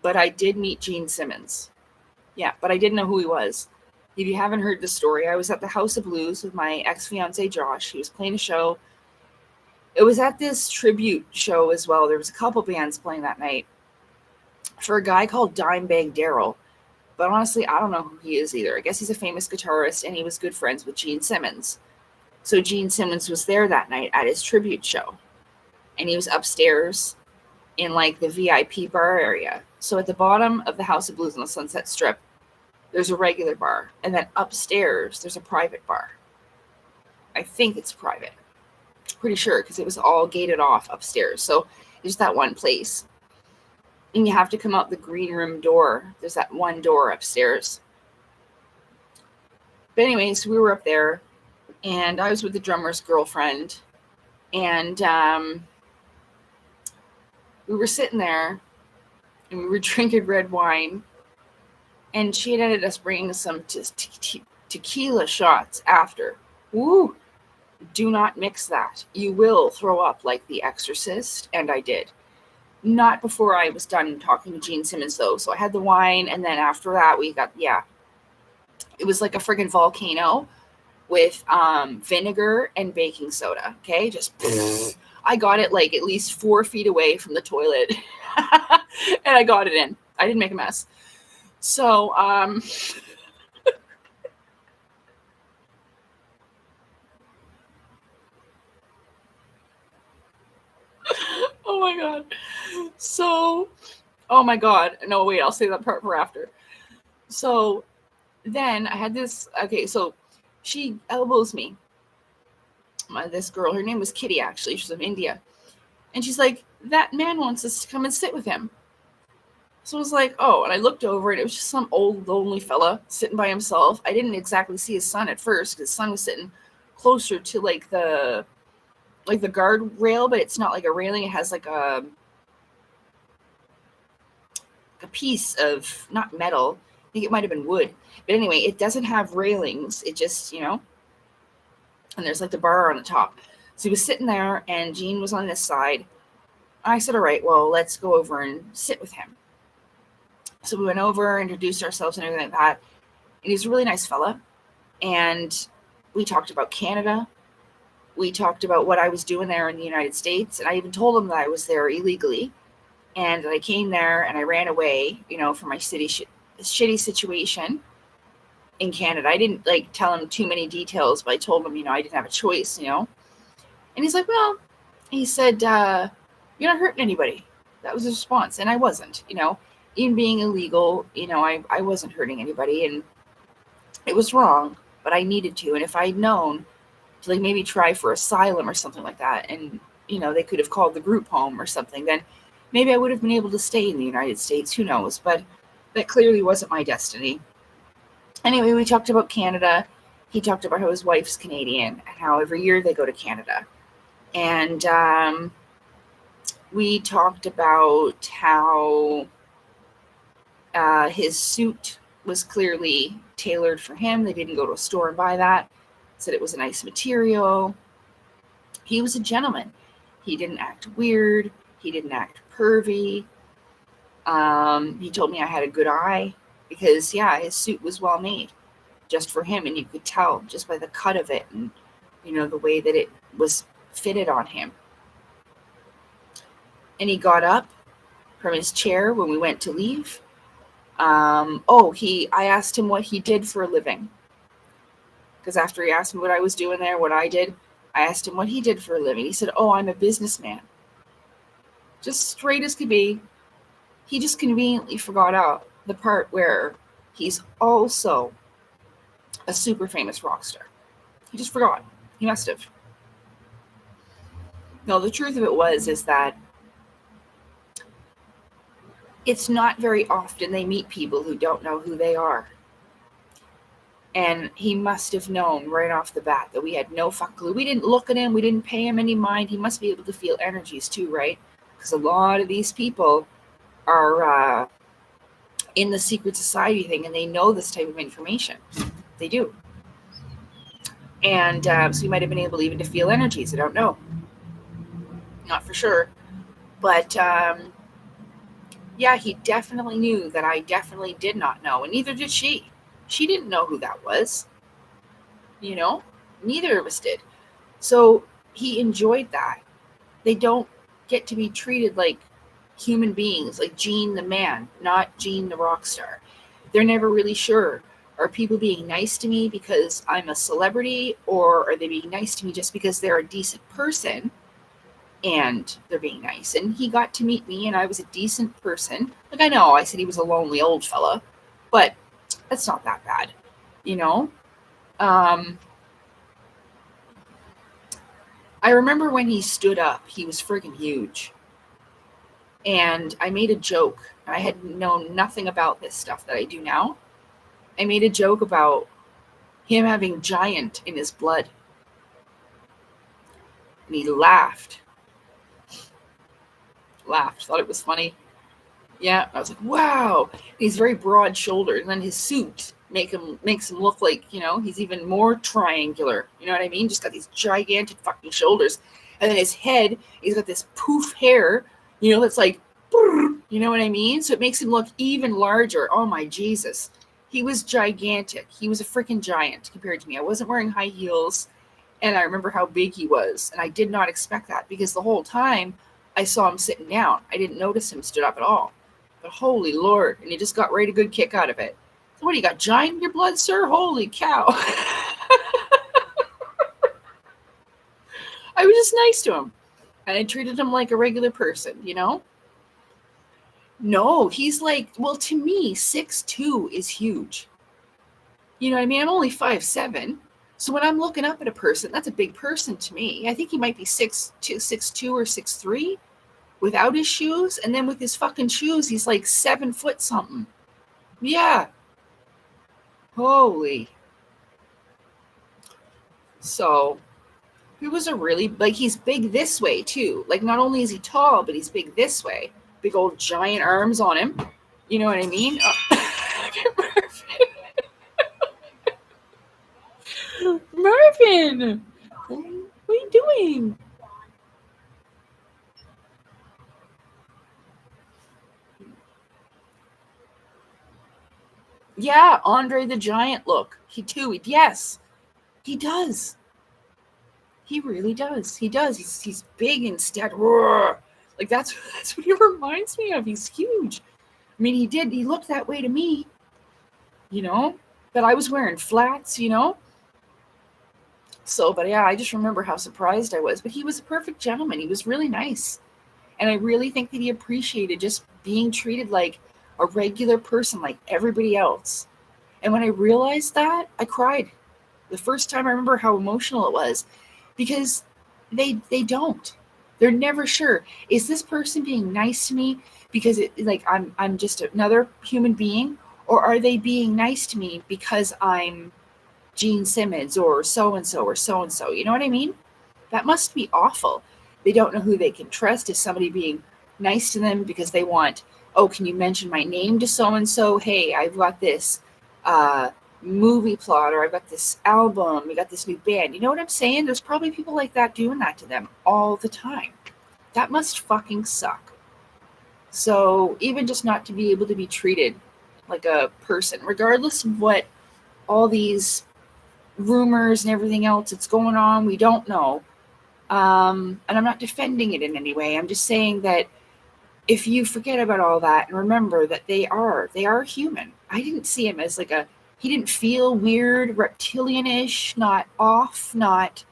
But I did meet Gene Simmons. Yeah, but I didn't know who he was. If you haven't heard the story, I was at the House of Blues with my ex-fiance Josh. He was playing a show. It was at this tribute show as well. There was a couple bands playing that night for a guy called Dimebag Darrell. But honestly, I don't know who he is either. I guess he's a famous guitarist, and he was good friends with Gene Simmons. So Gene Simmons was there that night at his tribute show. And he was upstairs in the VIP bar area. So at the bottom of the House of Blues on the Sunset Strip, there's a regular bar. And then upstairs, there's a private bar. I think it's private. Pretty sure, because it was all gated off upstairs. So there's that one place. And you have to come out the green room door. There's that one door upstairs. But anyways, we were up there. And I was with the drummer's girlfriend. And we were sitting there. And we were drinking red wine. And she had ended us bringing some tequila shots after. Woo! Do not mix that. You will throw up like The Exorcist, and I did. Not before I was done talking to Gene Simmons, though. So I had the wine, and then after that, it was like a friggin' volcano with vinegar and baking soda. Okay, just I got it at least 4 feet away from the toilet, and I got it in. I didn't make a mess. So, oh my god. So, oh my god. No, wait, I'll say that part for after. So then I had this, okay, so she elbows me. This girl, her name was Kitty, actually. She's from India. And she's like, that man wants us to come and sit with him. So I was like, oh, and I looked over and it was just some old, lonely fella sitting by himself. I didn't exactly see his son at first because his son was sitting closer to the guard rail, but it's not like a railing. It has a piece of, not metal. I think it might have been wood. But anyway, it doesn't have railings. It just, and there's the bar on the top. So he was sitting there and Gene was on this side. I said, all right, well, let's go over and sit with him. So we went over, introduced ourselves and everything like that. And he's a really nice fella. And we talked about Canada. We talked about what I was doing there in the United States. And I even told him that I was there illegally. And I came there and I ran away, from my shitty situation in Canada. I didn't tell him too many details, but I told him, I didn't have a choice, And he's like, well, he said, you're not hurting anybody. That was his response. And I wasn't, even being illegal, I wasn't hurting anybody, and it was wrong, but I needed to. And if I'd known to maybe try for asylum or something like that, and they could have called the group home or something, then maybe I would have been able to stay in the United States. Who knows? But that clearly wasn't my destiny. Anyway, we talked about Canada. He talked about how his wife's Canadian and how every year they go to Canada. And we talked about how his suit was clearly tailored for him. They didn't go to a store and buy that. Said it was a nice material. He was a gentleman. He didn't act weird. He didn't act pervy. He told me I had a good eye because, his suit was well made just for him. And you could tell just by the cut of it and, the way that it was fitted on him. And he got up from his chair when we went to leave. I asked him what he did for a living. Because after he asked me what I was doing there, what I did, I asked him what he did for a living. He said, "Oh, I'm a businessman." Just straight as could be. He just conveniently forgot out the part where he's also a super famous rock star. He just forgot. He must have. No, the truth of it is that it's not very often they meet people who don't know who they are. And he must have known right off the bat that we had no fuck clue. We didn't look at him. We didn't pay him any mind. He must be able to feel energies too, right? Because a lot of these people are in the secret society thing, and they know this type of information. They do. And so he might have been able even to feel energies. I don't know. Not for sure. But yeah, he definitely knew that I definitely did not know. And neither did she. She didn't know who that was. You know? Neither of us did. So he enjoyed that. They don't get to be treated like human beings, like Gene the man, not Gene the rock star. They're never really sure. Are people being nice to me because I'm a celebrity, or are they being nice to me just because they're a decent person and they're being nice? And he got to meet me, and I was a decent person. Like, I know I said he was a lonely old fella, but that's not that bad, you know? I remember when he stood up, he was friggin' huge. And I made a joke. I had known nothing about this stuff that I do now. I made a joke about him having giant in his blood. And he laughed. Thought it was funny. Yeah, I was like, wow. He's very broad shouldered, and then his suit makes him look like, he's even more triangular. You know what I mean? Just got these gigantic fucking shoulders. And then his head, he's got this poof hair, that's like, you know what I mean? So it makes him look even larger. Oh my Jesus. He was gigantic. He was a freaking giant compared to me. I wasn't wearing high heels, and I remember how big he was. And I did not expect that, because the whole time I saw him sitting down. I didn't notice him stood up at all. But holy Lord, and he just got right a good kick out of it. So what, you got giant in your blood, sir? Holy cow. I was just nice to him. And I treated him like a regular person, No, he's like, well, to me, 6'2" is huge. You know what I mean? I'm only 5'7". So when I'm looking up at a person, that's a big person to me. I think he might be 6'2" or 6'3". Without his shoes, and then with his fucking shoes, he's like 7 foot something. Yeah. Holy. So, he was a really, he's big this way too. Like, not only is he tall, but he's big this way. Big old giant arms on him. You know what I mean? Marvin! What are you doing? Yeah, Andre the Giant look. Yes, he does. He really does. He does. He's big instead. Like that's what he reminds me of. He's huge. I mean, he looked that way to me, but I was wearing flats, So, but yeah, I just remember how surprised I was. But he was a perfect gentleman. He was really nice. And I really think that he appreciated just being treated like a regular person, like everybody else. And when I realized that, I cried. The first time I remember how emotional it was, because they don't. They're never sure. Is this person being nice to me because I'm just another human being, or are they being nice to me because I'm Gene Simmons or so and so or so and so? You know what I mean? That must be awful. They don't know who they can trust. Is somebody being nice to them because they want, oh, can you mention my name to so and so? Hey, I've got this movie plot, or I've got this album, we got this new band. You know what I'm saying? There's probably people like that doing that to them all the time. That must fucking suck. So even just not to be able to be treated like a person, regardless of what all these rumors and everything else that's going on, we don't know. And I'm not defending it in any way. I'm just saying that if you forget about all that and remember that they are human. I didn't see him as like he didn't feel weird, reptilian-ish, not off, not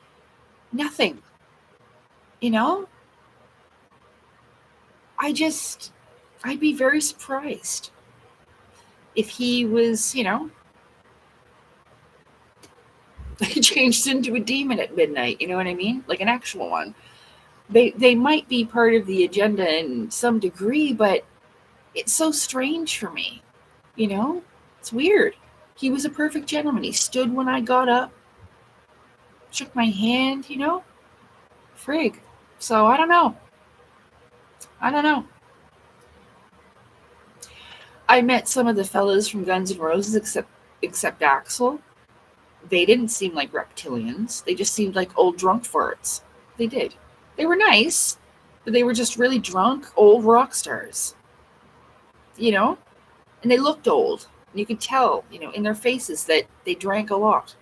nothing. You know? I'd be very surprised if he was, changed into a demon at midnight, you know what I mean? Like an actual one. They might be part of the agenda in some degree, but it's so strange for me, you know? It's weird. He was a perfect gentleman. He stood when I got up, shook my hand, Frig. So I don't know. I met some of the fellas from Guns N' Roses except Axel. They didn't seem like reptilians. They just seemed like old drunk farts. They did. They were nice, but they were just really drunk old rock stars. And they looked old. And you could tell, in their faces that they drank a lot.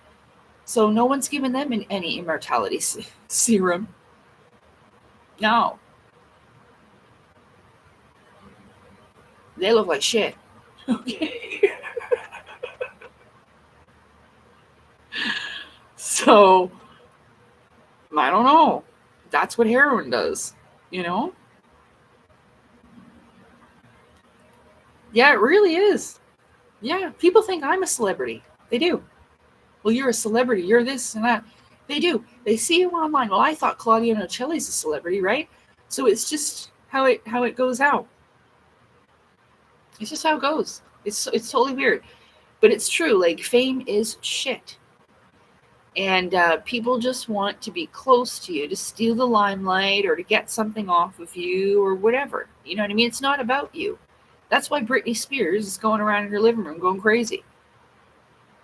So no one's given them any immortality serum. No. They look like shit. Okay. So, I don't know. That's what heroin does, Yeah, it really is. Yeah, people think I'm a celebrity. They do. Well, you're a celebrity. You're this and that. They do. They see you online. Well, I thought Claudio Nocelli's a celebrity, right? So it's just how it goes out. It's just how it goes. It's totally weird, but it's true. Like fame is shit, and people just want to be close to you to steal the limelight or to get something off of you or whatever. You know what I mean? It's not about you. That's why Britney Spears is going around in her living room going crazy,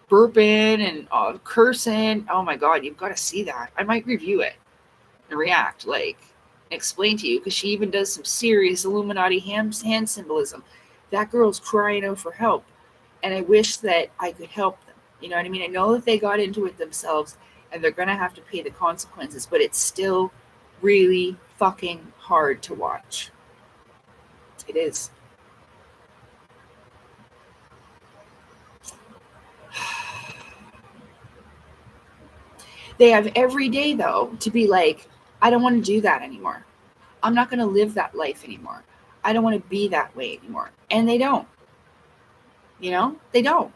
burping and cursing. Oh my God, you've got to see that. I might review it and react, explain to you, because she even does some serious Illuminati hand symbolism. That girl's crying out for help, and I wish that I could help them. You know what I mean? I know that they got into it themselves, and they're going to have to pay the consequences, but it's still really fucking hard to watch. It is. They have every day, though, to be like, I don't want to do that anymore. I'm not going to live that life anymore. I don't want to be that way anymore. And they don't. They don't.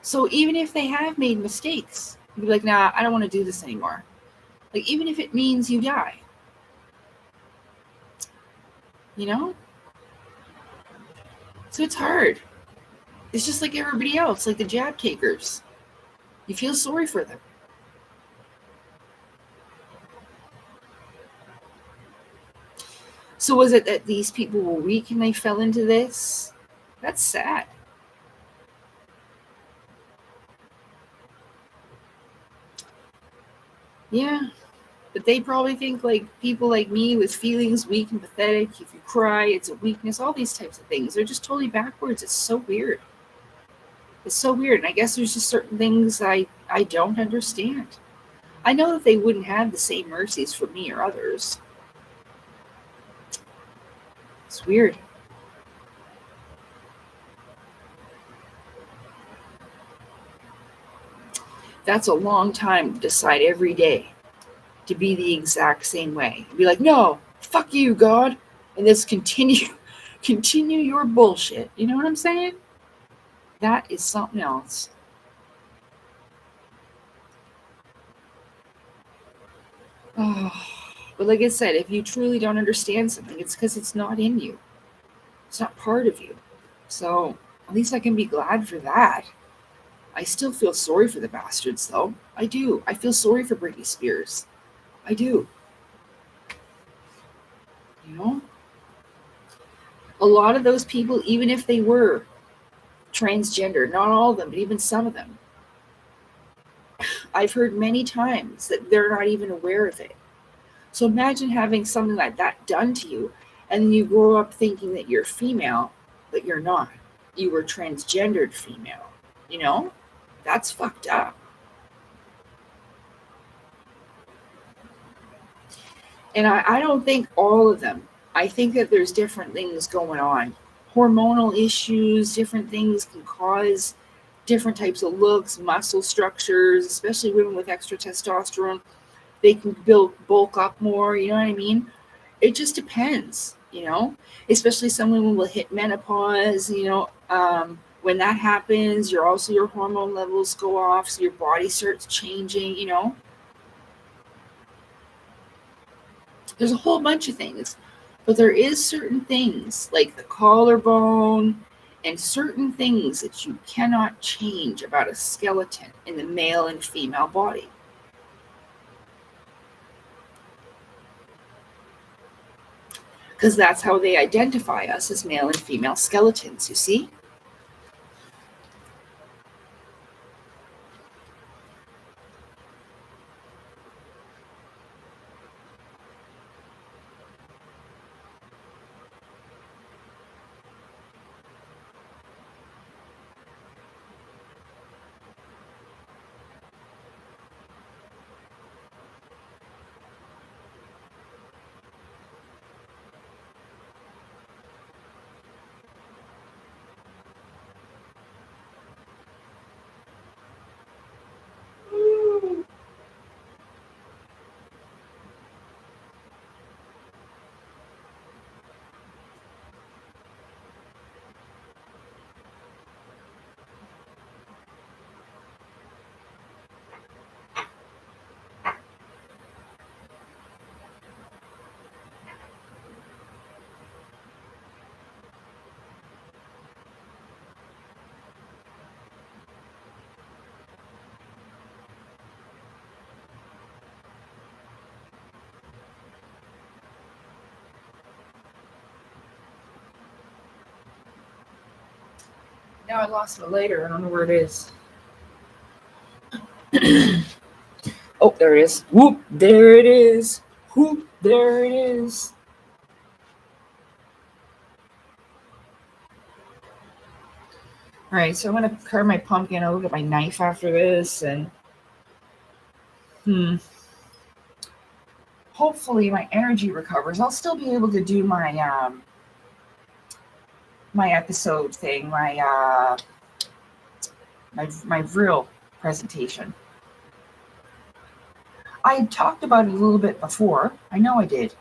So even if they have made mistakes, you'd be like, nah, I don't want to do this anymore. Like, even if it means you die. So it's hard. It's just like everybody else, like the jab takers. You feel sorry for them. So was it that these people were weak and they fell into this? That's sad. Yeah. But they probably think like people like me with feelings, weak and pathetic, if you cry, it's a weakness, all these types of things. They're just totally backwards. It's so weird. It's so weird. And I guess there's just certain things I don't understand. I know that they wouldn't have the same mercies for me or others. It's weird. That's a long time to decide every day to be the exact same way. Be like, no, fuck you, God. And just continue your bullshit. You know what I'm saying? That is something else. Oh, but like I said, if you truly don't understand something, it's because it's not in you. It's not part of you. So at least I can be glad for that. I still feel sorry for the bastards, though. I do. I feel sorry for Britney Spears. I do. A lot of those people, even if they were transgender, not all of them, but even some of them, I've heard many times that they're not even aware of it. So imagine having something like that done to you, and then you grow up thinking that you're female, but you're not. You were transgendered female. That's fucked up. And I don't think all of them I think that there's different things going on. Hormonal issues, different things can cause different types of looks, muscle structures, especially women with extra testosterone. They can bulk up more, you know what I mean? It just depends, especially some women will hit menopause, when that happens, your hormone levels go off, so your body starts changing. There's a whole bunch of things, but there is certain things like the collarbone and certain things that you cannot change about a skeleton in the male and female body. Because that's how they identify us as male and female skeletons, you see? Now I lost my lighter. I don't know where it is. Oh, there it is. Whoop, there it is. Whoop, there it is. All right, so I'm going to carve my pumpkin. I'll look at my knife after this, and hopefully my energy recovers. I'll still be able to do my episode thing, my real presentation. I talked about it a little bit before. I know I did.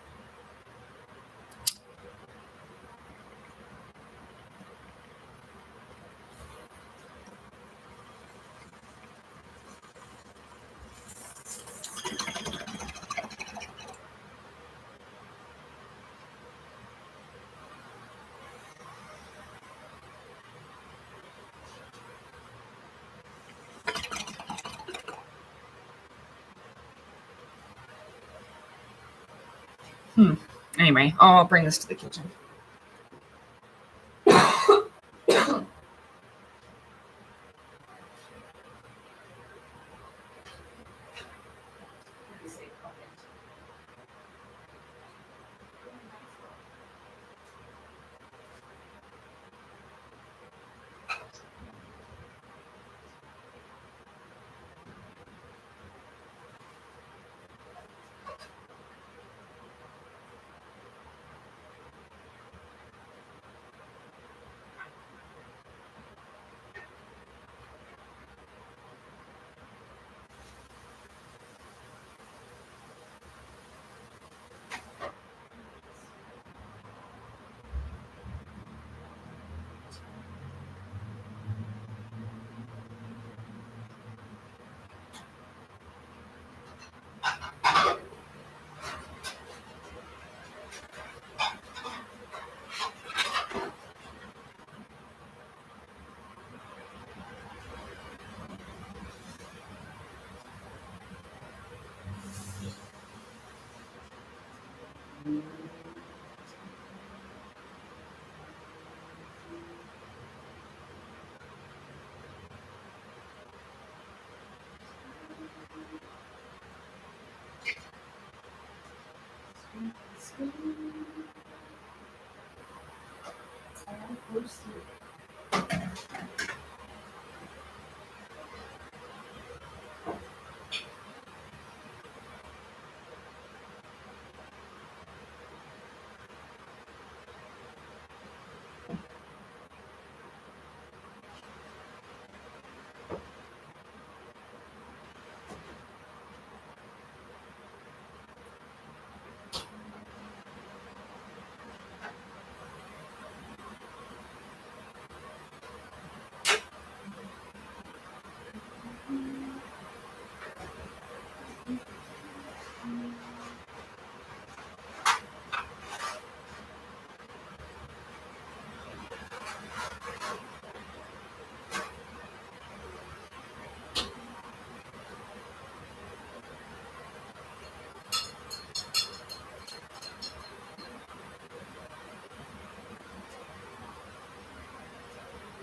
Anyway, I'll bring this to the kitchen.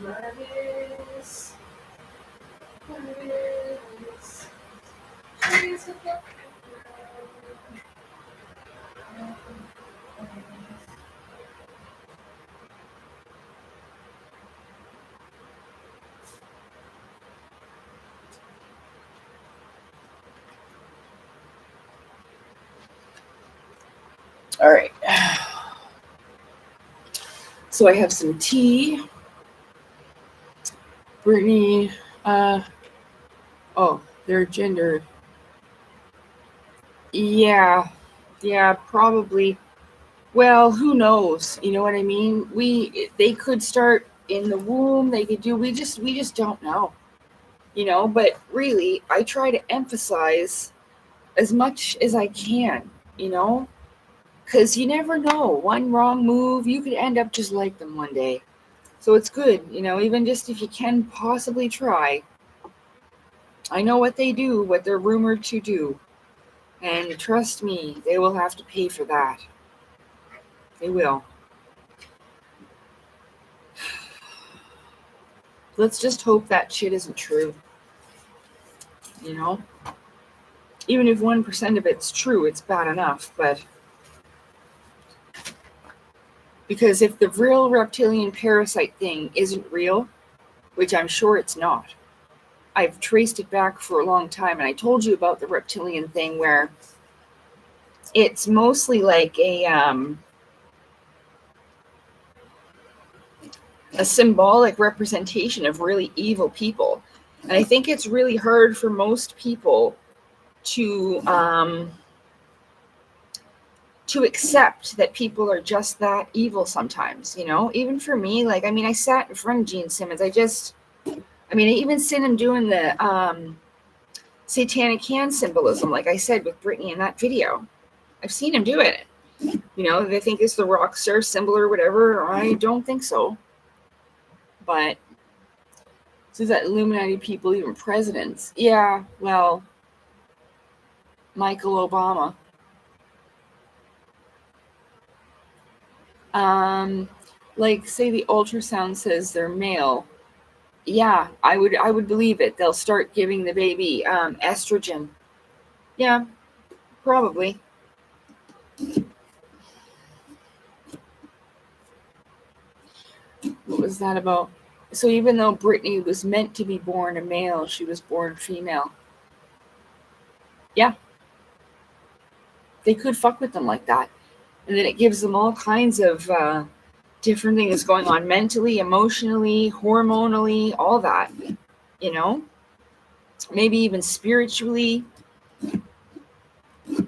Jarvis. Jarvis. She's a good All right. So I have some tea. Brittany, their gender. Yeah, probably. Well, who knows? You know what I mean? They could start in the womb. They could do. We just don't know. But really, I try to emphasize as much as I can. Because you never know. One wrong move, you could end up just like them one day. So it's good, even just if you can possibly try. I know what they do, what they're rumored to do. And trust me, they will have to pay for that. They will. Let's just hope that shit isn't true. Even if 1% of it's true, it's bad enough, but because if the real reptilian parasite thing isn't real, which I'm sure it's not, I've traced it back for a long time, and I told you about the reptilian thing where it's mostly like a symbolic representation of really evil people. And I think it's really hard for most people to accept that people are just that evil sometimes, even for me. Like, I sat in front of Gene Simmons. I even seen him doing the satanic hand symbolism, like I said, with Brittany in that video. I've seen him do it. They think it's the rock star symbol or whatever. I don't think so. But so that Illuminati people, even presidents. Yeah, well, Michael Obama. Like, say the ultrasound says they're male. Yeah, I would believe it. They'll start giving the baby estrogen. Yeah, probably. What was that about? So even though Brittany was meant to be born a male, she was born female. Yeah. They could fuck with them like that. And then it gives them all kinds of different things going on mentally, emotionally, hormonally, all that. Maybe even spiritually. And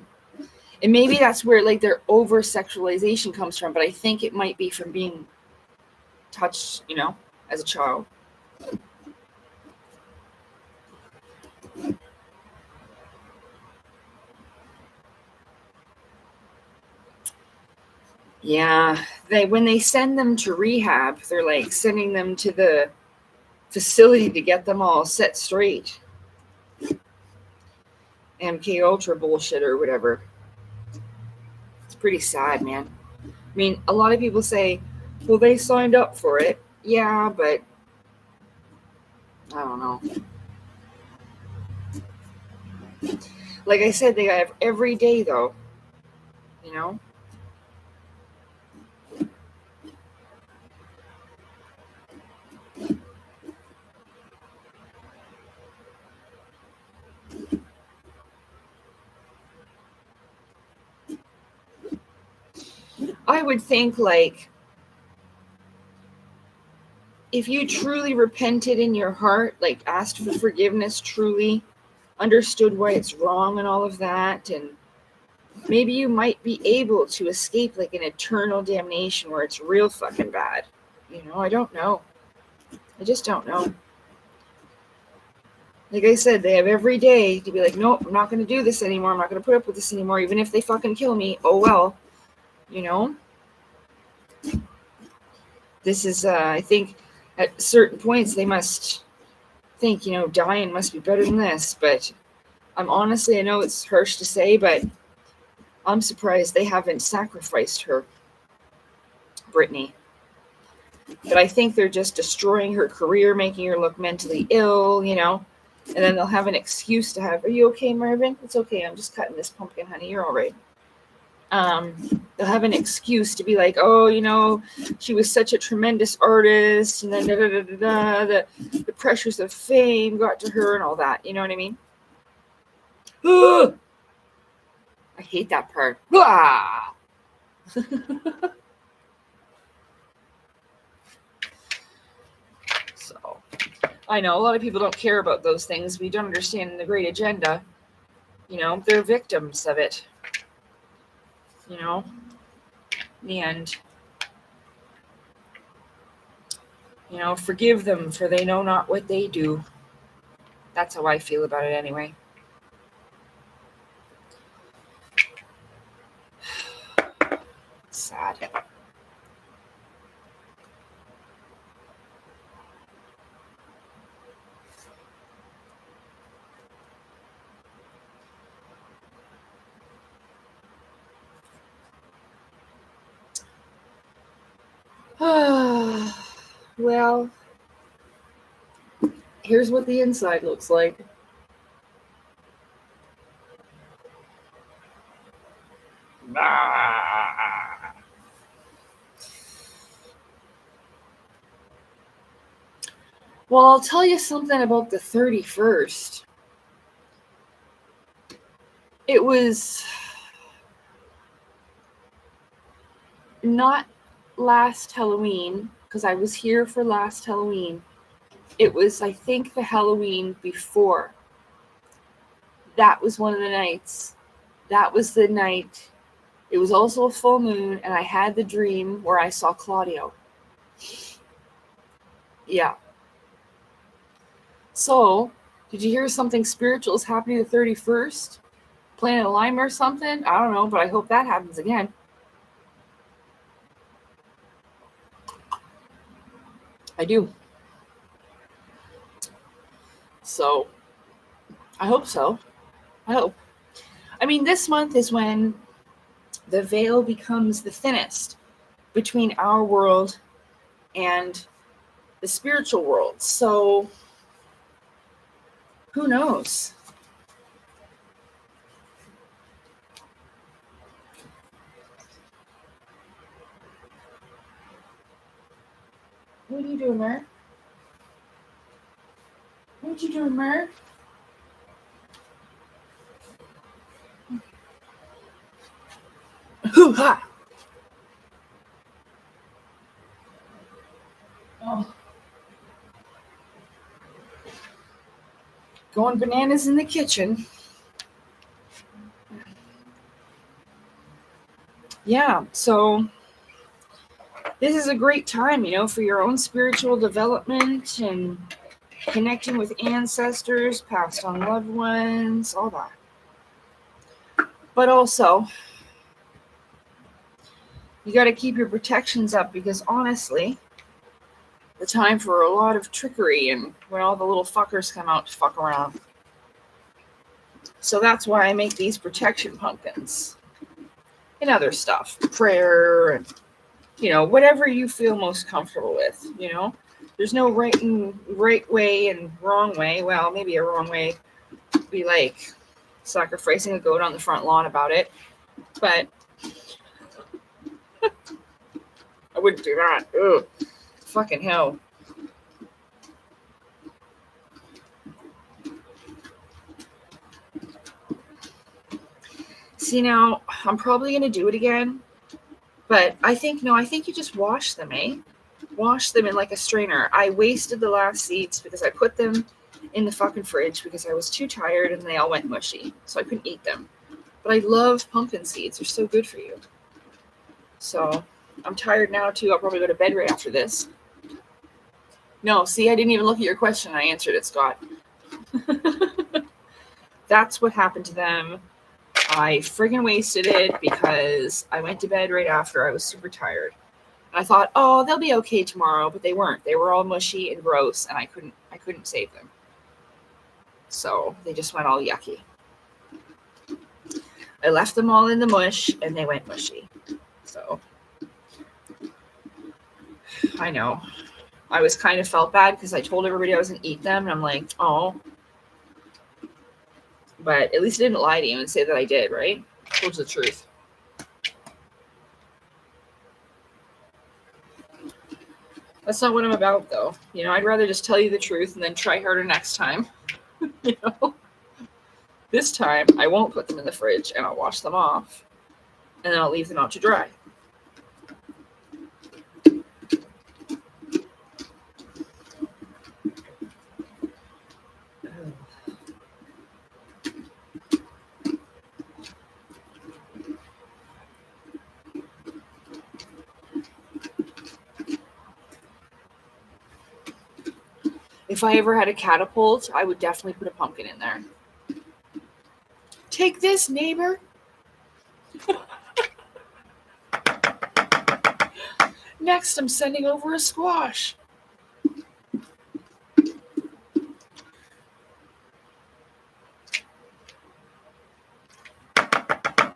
maybe that's where like their over sexualization comes from, but I think it might be from being touched, as a child. Yeah, when they send them to rehab, they're like sending them to the facility to get them all set straight. MK Ultra bullshit or whatever. It's pretty sad, man. A lot of people say, well, they signed up for it. Yeah, but I don't know. Like I said, they have every day, though. I would think, like, if you truly repented in your heart, like asked for forgiveness, truly understood why it's wrong and all of that, and maybe you might be able to escape like an eternal damnation where it's real fucking bad. I don't know. I just don't know. Like I said, they have every day to be like, nope, I'm not going to do this anymore. I'm not going to put up with this anymore. Even if they fucking kill me, oh well. This is, I think, at certain points they must think, dying must be better than this. But I know it's harsh to say, but I'm surprised they haven't sacrificed her, Brittany. But I think they're just destroying her career, making her look mentally ill, you know. And then they'll have an excuse to have, are you okay, Marvin? It's okay. I'm just cutting this pumpkin, honey. You're all right. They'll have an excuse to be like, oh, you know, she was such a tremendous artist, and then the pressures of fame got to her and all that. You know what I mean? Ugh! I hate that part. Ah! So, I know a lot of people don't care about those things. We don't understand the great agenda. You know, they're victims of it. You know, in the end. You know, forgive them, for they know not what they do. That's how I feel about it anyway. Sad. Well, here's what the inside looks like. Well, I'll tell you something about the 31st. It was not last Halloween, because I was here for last Halloween. It was, I think, the Halloween before. That was one of the nights. That was the night. It was also a full moon, and I had the dream where I saw Claudio. Yeah. So, did you hear something spiritual is happening the 31st? Planet alignment or something? I don't know, but I hope that happens again. I do. So, I hope so. I hope. I mean, this month is when the veil becomes the thinnest between our world and the spiritual world. So, who knows? What are you doing, Mer? What you doing, Mer? Hoo-ha! Oh. Going bananas in the kitchen. Yeah, so this is a great time, you know, for your own spiritual development and connecting with ancestors, passed on loved ones, all that. But also, you got to keep your protections up, because honestly, the time for a lot of trickery and when all the little fuckers come out to fuck around. So that's why I make these protection pumpkins and other stuff, prayer, and, you know, whatever you feel most comfortable with, you know. There's no right way and wrong way. Well, maybe a wrong way would be like sacrificing a goat on the front lawn about it, but I wouldn't do that. Ugh. Fucking hell. See, now, I'm probably going to do it again, but I think you just wash them, eh? Wash them in like a strainer. I wasted the last seeds because I put them in the fucking fridge because I was too tired and they all went mushy, so I couldn't eat them. But I love pumpkin seeds. They're so good for you. So, I'm tired now, too. I'll probably go to bed right after this. No, see, I didn't even look at your question. I answered it, Scott. That's what happened to them. I friggin' wasted it because I went to bed right after. I was super tired. And I thought, oh, they'll be okay tomorrow, but they weren't. They were all mushy and gross, and I couldn't save them. So they just went all yucky. I left them all in the mush, and they went mushy. So I know. I was kind of felt bad because I told everybody I was going to eat them. And I'm like, oh. But at least I didn't lie to you and say that I did, right? Told you the truth. That's not what I'm about, though. You know, I'd rather just tell you the truth and then try harder next time. You know? This time, I won't put them in the fridge and I'll wash them off. And then I'll leave them out to dry. If I ever had a catapult, I would definitely put a pumpkin in there. Take this, neighbor. Next, I'm sending over a squash.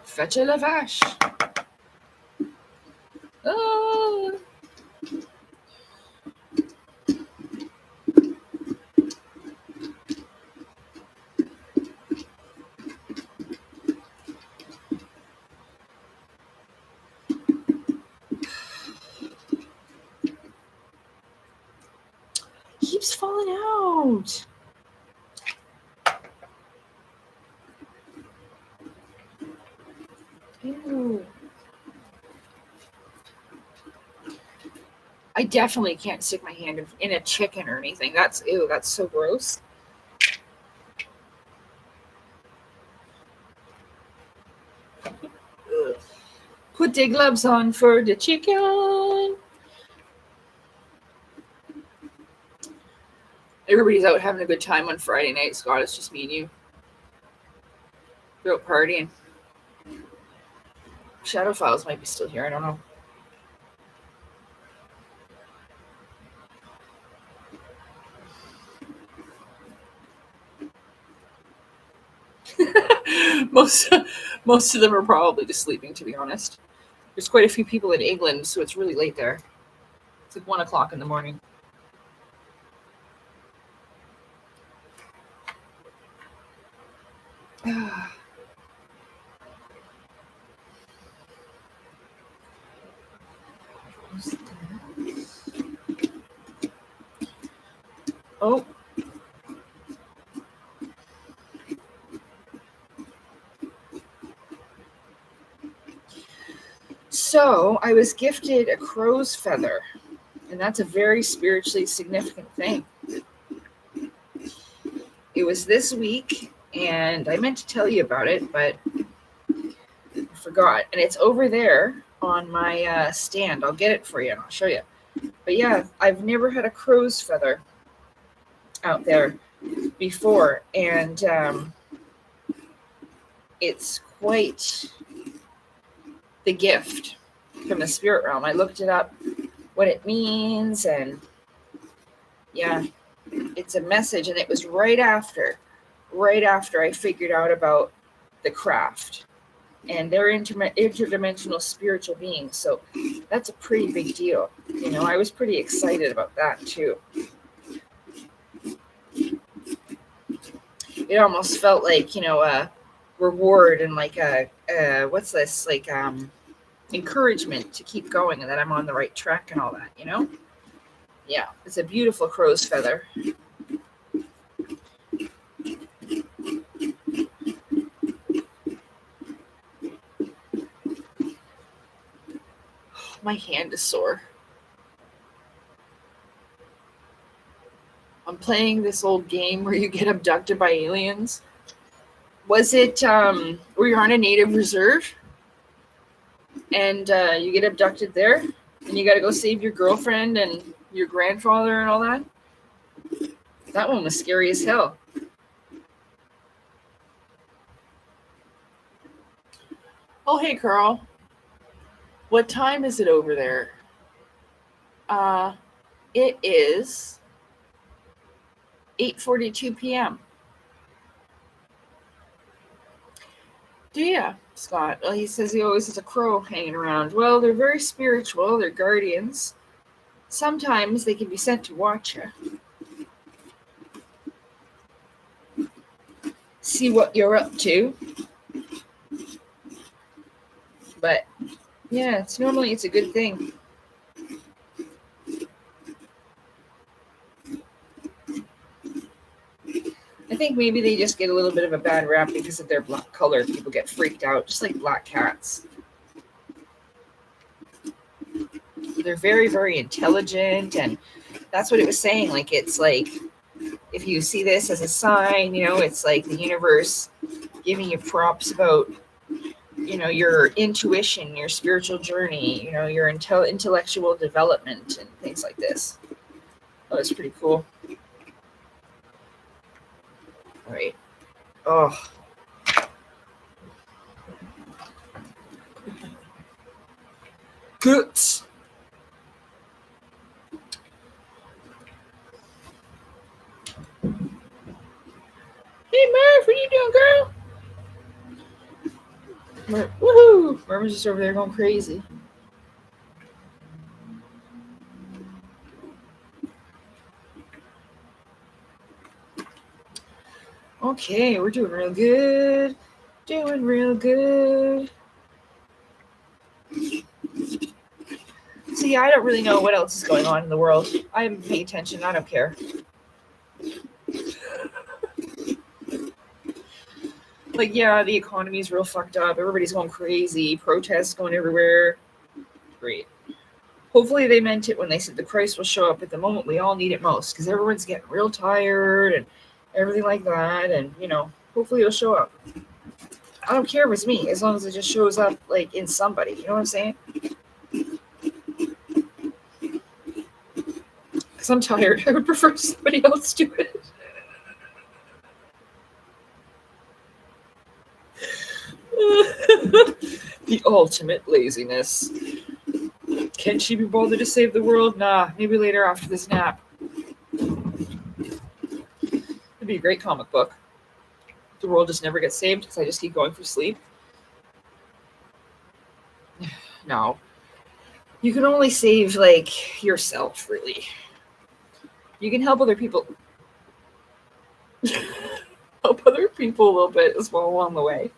Fetch a la vache. Oh. Keeps falling out. Ew. I definitely can't stick my hand in a chicken or anything. That's so gross. Ugh. Put the gloves on for the chicken. Everybody's out having a good time on Friday night, Scott. It's just me and you. They're out partying. Shadow Files might be still here. I don't know. most of them are probably just sleeping, to be honest. There's quite a few people in England, so it's really late there. It's like 1 o'clock in the morning. Oh. So I was gifted a crow's feather, and that's a very spiritually significant thing. It was this week, and I meant to tell you about it, but I forgot. And it's over there on my stand. I'll get it for you, and I'll show you. But yeah, I've never had a crow's feather out there before, and it's quite the gift from the spirit realm. I looked it up, what it means, and yeah, it's a message. And it was right after I figured out about the craft, and they're interdimensional spiritual beings. So that's a pretty big deal. You know, I was pretty excited about that too. It almost felt like, you know, a reward and like a what's this, like encouragement to keep going and that I'm on the right track and all that, you know? Yeah, it's a beautiful crow's feather. My hand is sore. I'm playing this old game where you get abducted by aliens. Was it where you're on a native reserve and you get abducted there and you got to go save your girlfriend and your grandfather and all that? That one was scary as hell. Oh, hey, Carl. What time is it over there? It is 8:42 p.m. Do ya, Scott? Well, he says he always has a crow hanging around. Well, they're very spiritual. They're guardians. Sometimes they can be sent to watch you. See what you're up to. But yeah, it's a good thing. I think maybe they just get a little bit of a bad rap because of their black color. People get freaked out, just like black cats. They're very, very intelligent, and that's what it was saying. Like, it's like, if you see this as a sign, it's like the universe giving you props about, your intuition, your spiritual journey, your intellectual development and things like this. Oh, it's pretty cool. All right. Oh. Goods. Hey, Murph, what are you doing, girl? Woohoo! Murph's just over there going crazy. Okay, we're doing real good. Doing real good. So yeah, I don't really know what else is going on in the world. I haven't paid attention. I don't care. Like, yeah, the economy's real fucked up. Everybody's going crazy. Protests going everywhere. Great. Hopefully they meant it when they said the Christ will show up at the moment we all need it most, because everyone's getting real tired and everything like that. And, hopefully it'll show up. I don't care if it's me, as long as it just shows up, like, in somebody. You know what I'm saying? Because I'm tired. I would prefer somebody else do it. The ultimate laziness. Can she be bothered to save the world? Nah, maybe later after this nap. It'd be a great comic book. The world just never gets saved because I just keep going for sleep. No. You can only save, like, yourself, really. You can help other people. Help other people a little bit as well along the way.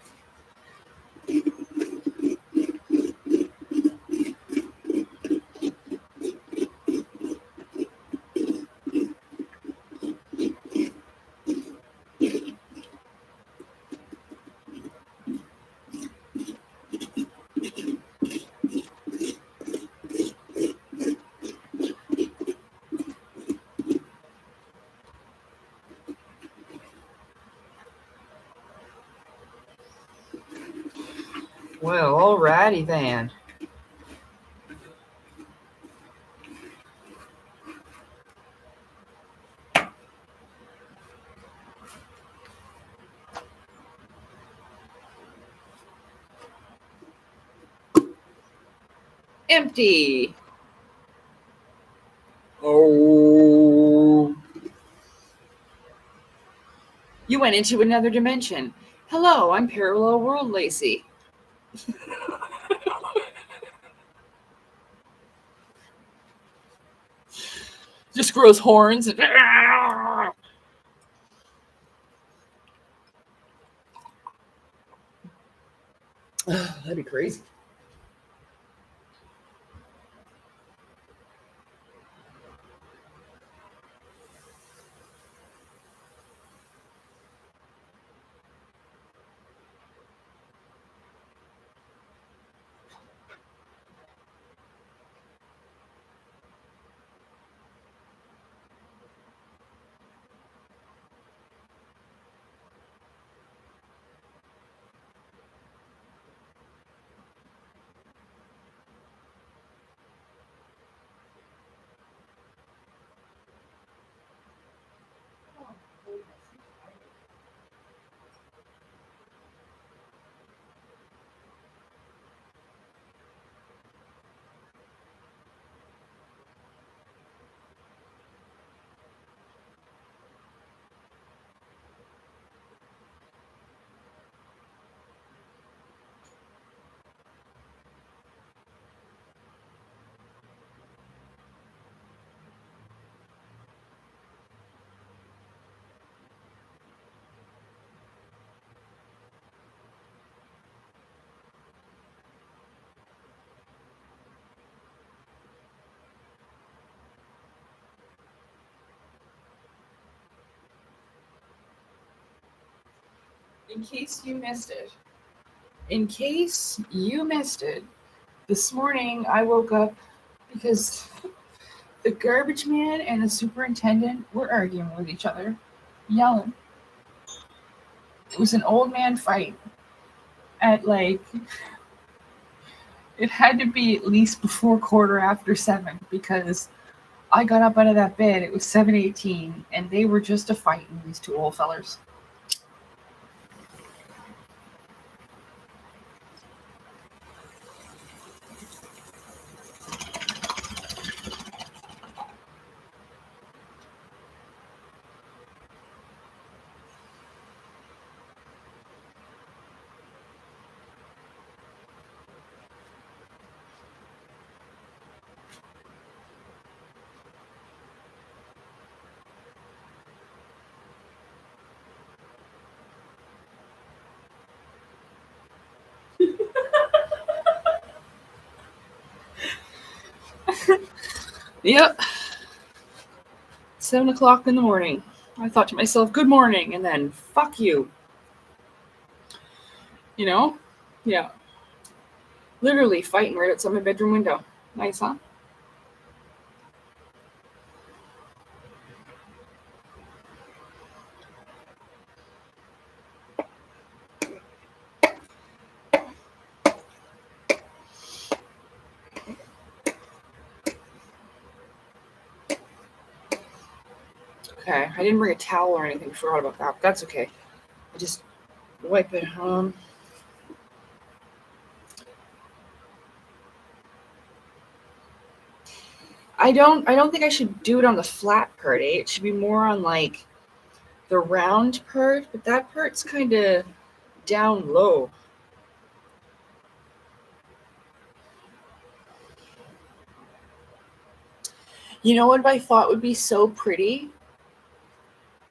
Well, alrighty then. Empty. Oh. You went into another dimension. Hello, I'm Parallel World Lacey. Just grows horns and that'd be crazy. In case you missed it. In case you missed it, this morning I woke up because the garbage man and the superintendent were arguing with each other, yelling. It was an old man fight at it had to be at least before 7:15 because I got up out of that bed. It was 7:18 and they were just a fighting, these two old fellers. Yep. 7:00 in the morning. I thought to myself, good morning, and then fuck you. You know? Yeah. Literally fighting right outside my bedroom window. Nice, huh? Okay, I didn't bring a towel or anything. Forgot about that. But that's okay. I just wipe it. I don't think I should do it on the flat part. It should be more on like the round part, but that part's kind of down low. You know what I thought would be so pretty?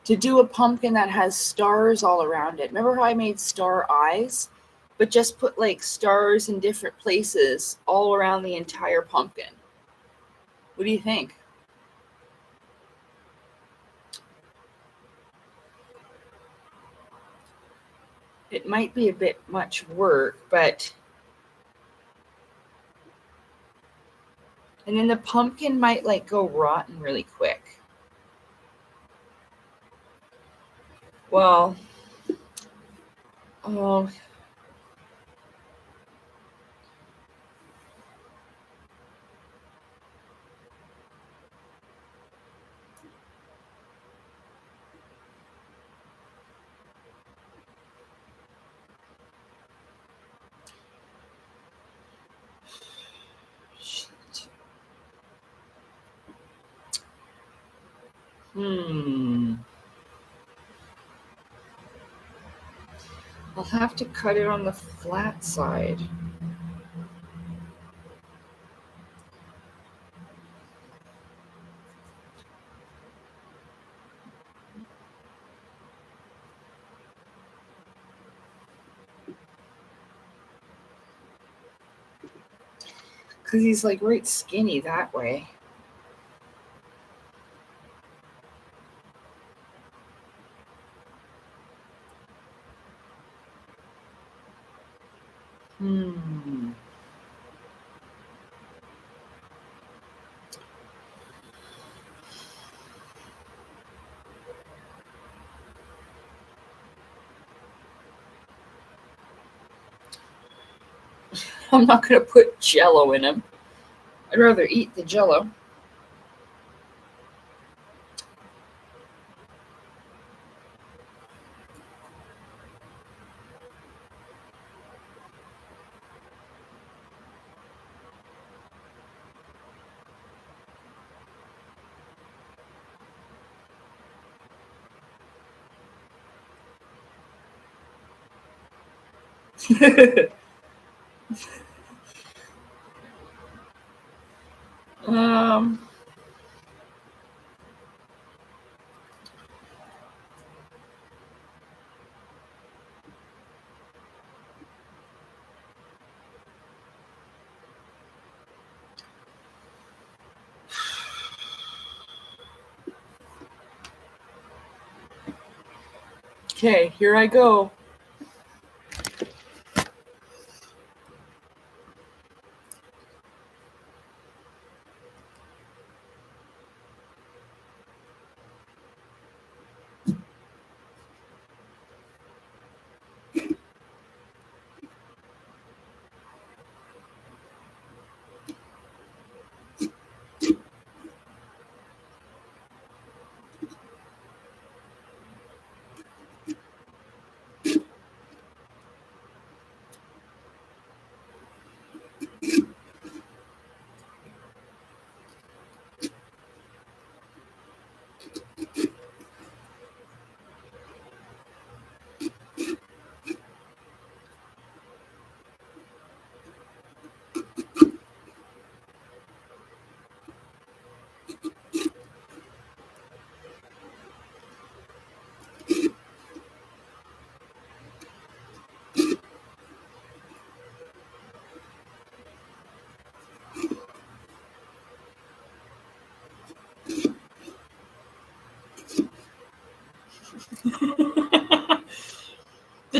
To do a pumpkin that has stars all around it. Remember how I made star eyes? But just put like stars in different places all around the entire pumpkin. What do you think? It might be a bit much work, but. And then the pumpkin might like go rotten really quick. Well, oh, shit. I'll have to cut it on the flat side. Because he's like right skinny that way. Hmm. I'm not going to put jello in him. I'd rather eat the jello. um. Okay, here I go.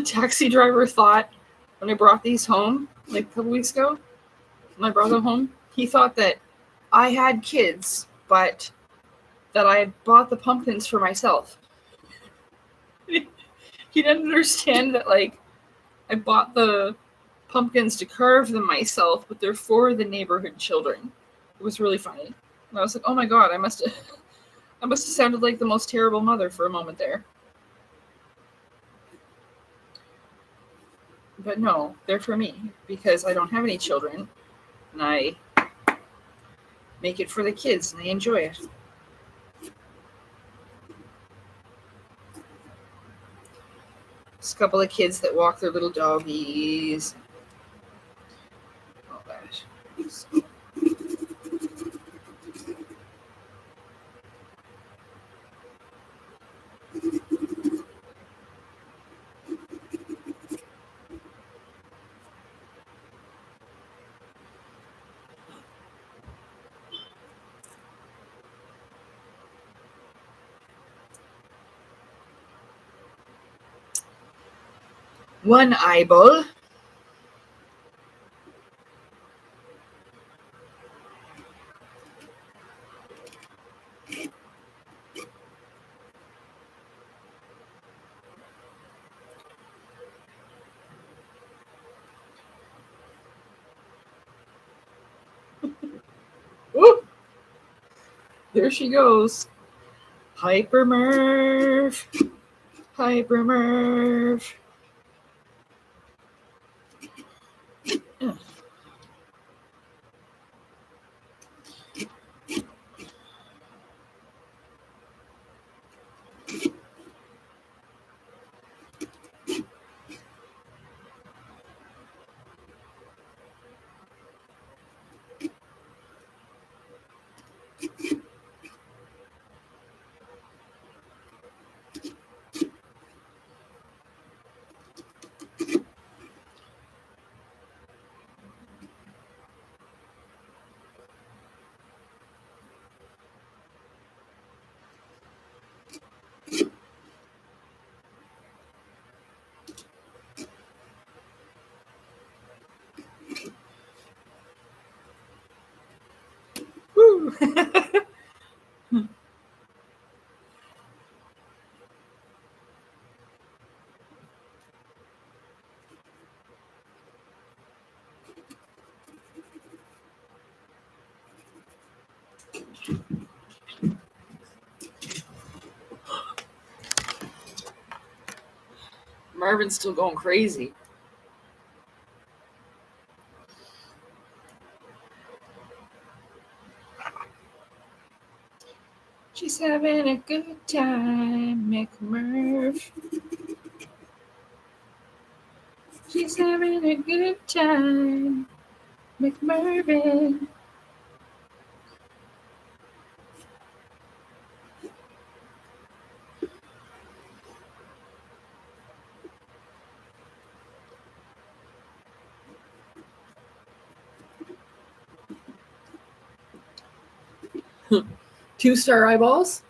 taxi driver thought when I brought these home, like a couple weeks ago, when I brought them home, he thought that I had kids, but that I had bought the pumpkins for myself. He didn't understand that, like, I bought the pumpkins to carve them myself, but they're for the neighborhood children. It was really funny. And I was like, oh my god, I must have sounded like the most terrible mother for a moment there. But no, they're for me, because I don't have any children, and I make it for the kids, and they enjoy it. Just a couple of kids that walk their little doggies. All that. So. One eyeball. Whoop! There she goes. Hyper Merv. Hyper Merv. Woo! Marvin's still going crazy. She's having a good time, McMurph. She's having a good time, McMurvin. Two-star eyeballs.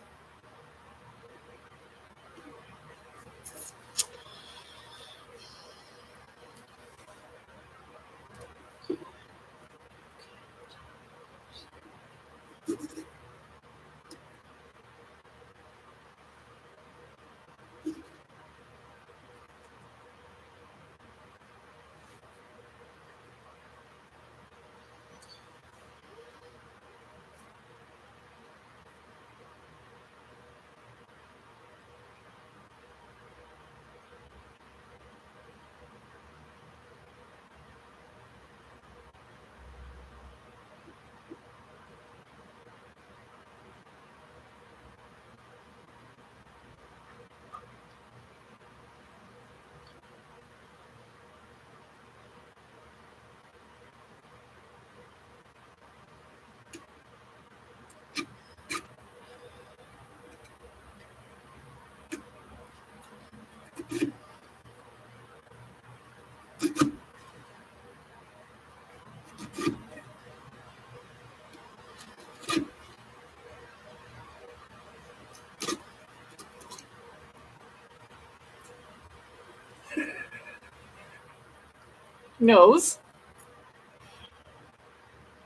Nose.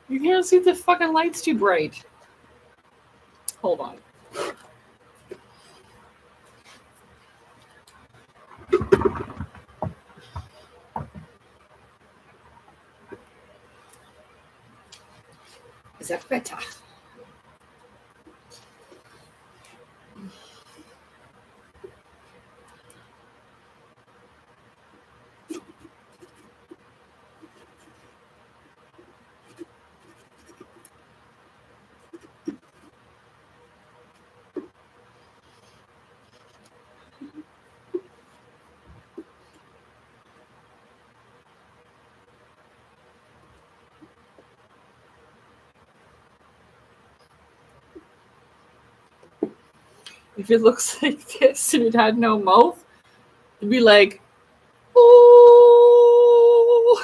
You can't see the fucking lights too bright. Hold on. Is that better? If it looks like this and it had no mouth, it'd be like, ooh.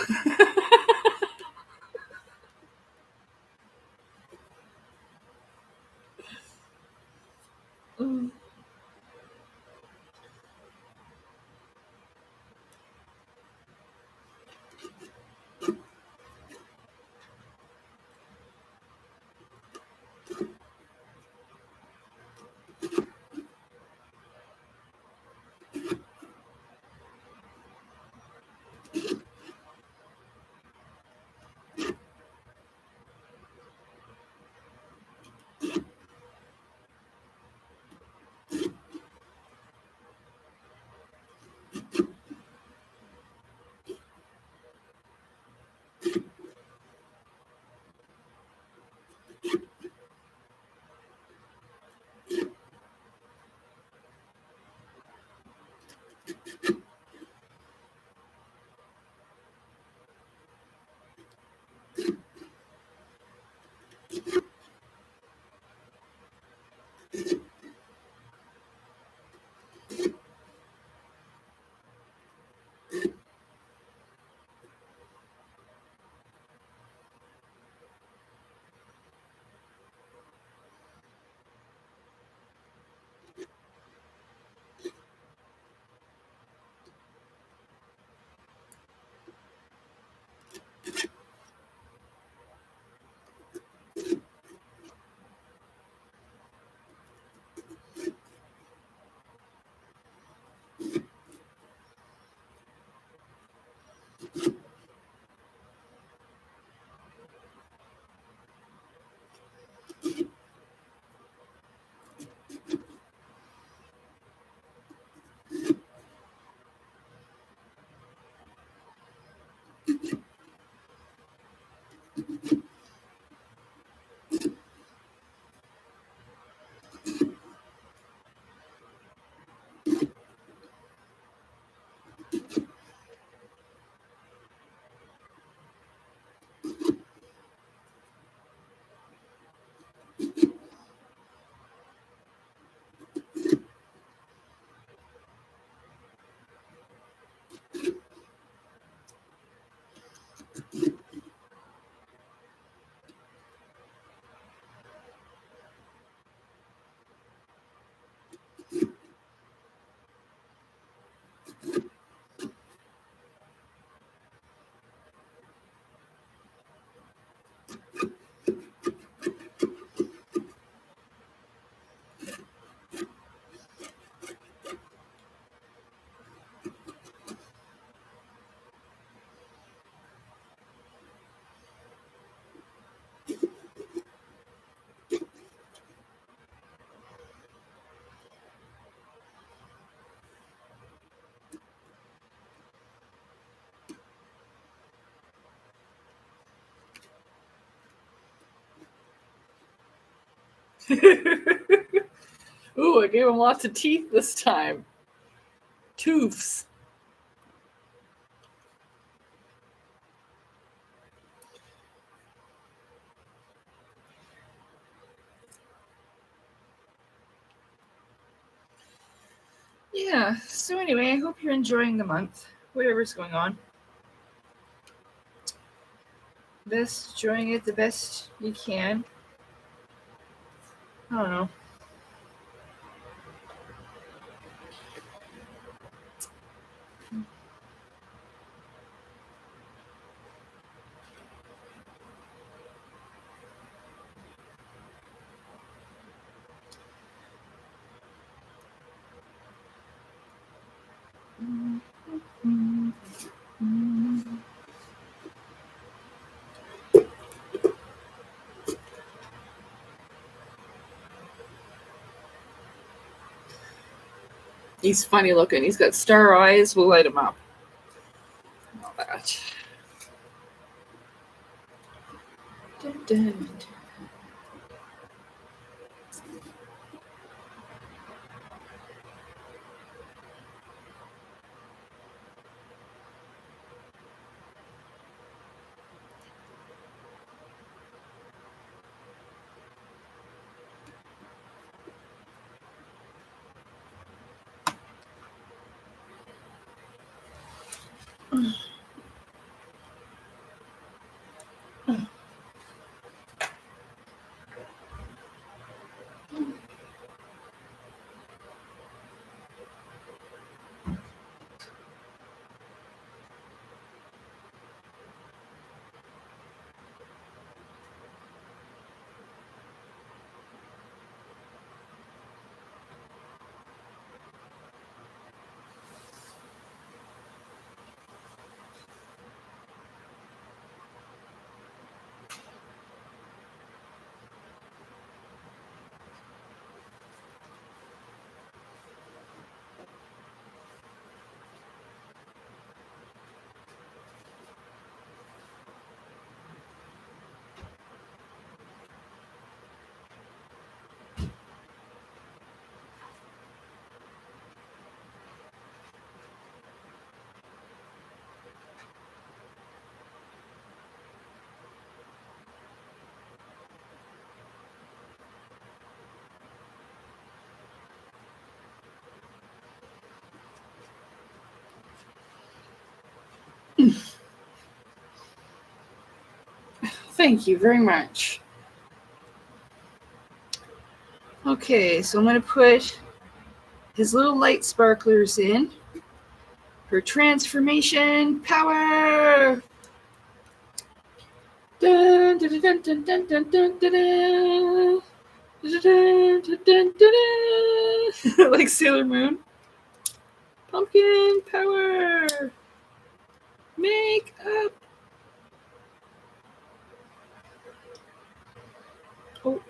Ooh, I gave him lots of teeth this time. Tooths. Yeah, so anyway, I hope you're enjoying the month, whatever's going on. Enjoying it the best you can. I don't know. He's funny looking. He's got star eyes. We'll light him up. All that. Dun, dun, dun. Thank you very much. Okay, so I'm going to put his little light sparklers in for transformation power. Dun, dun, dun, dun, dun, dun, dun, dun, dun. Dun, dun, dun, dun, dun. Like Sailor Moon. Pumpkin power. Make up. Oh.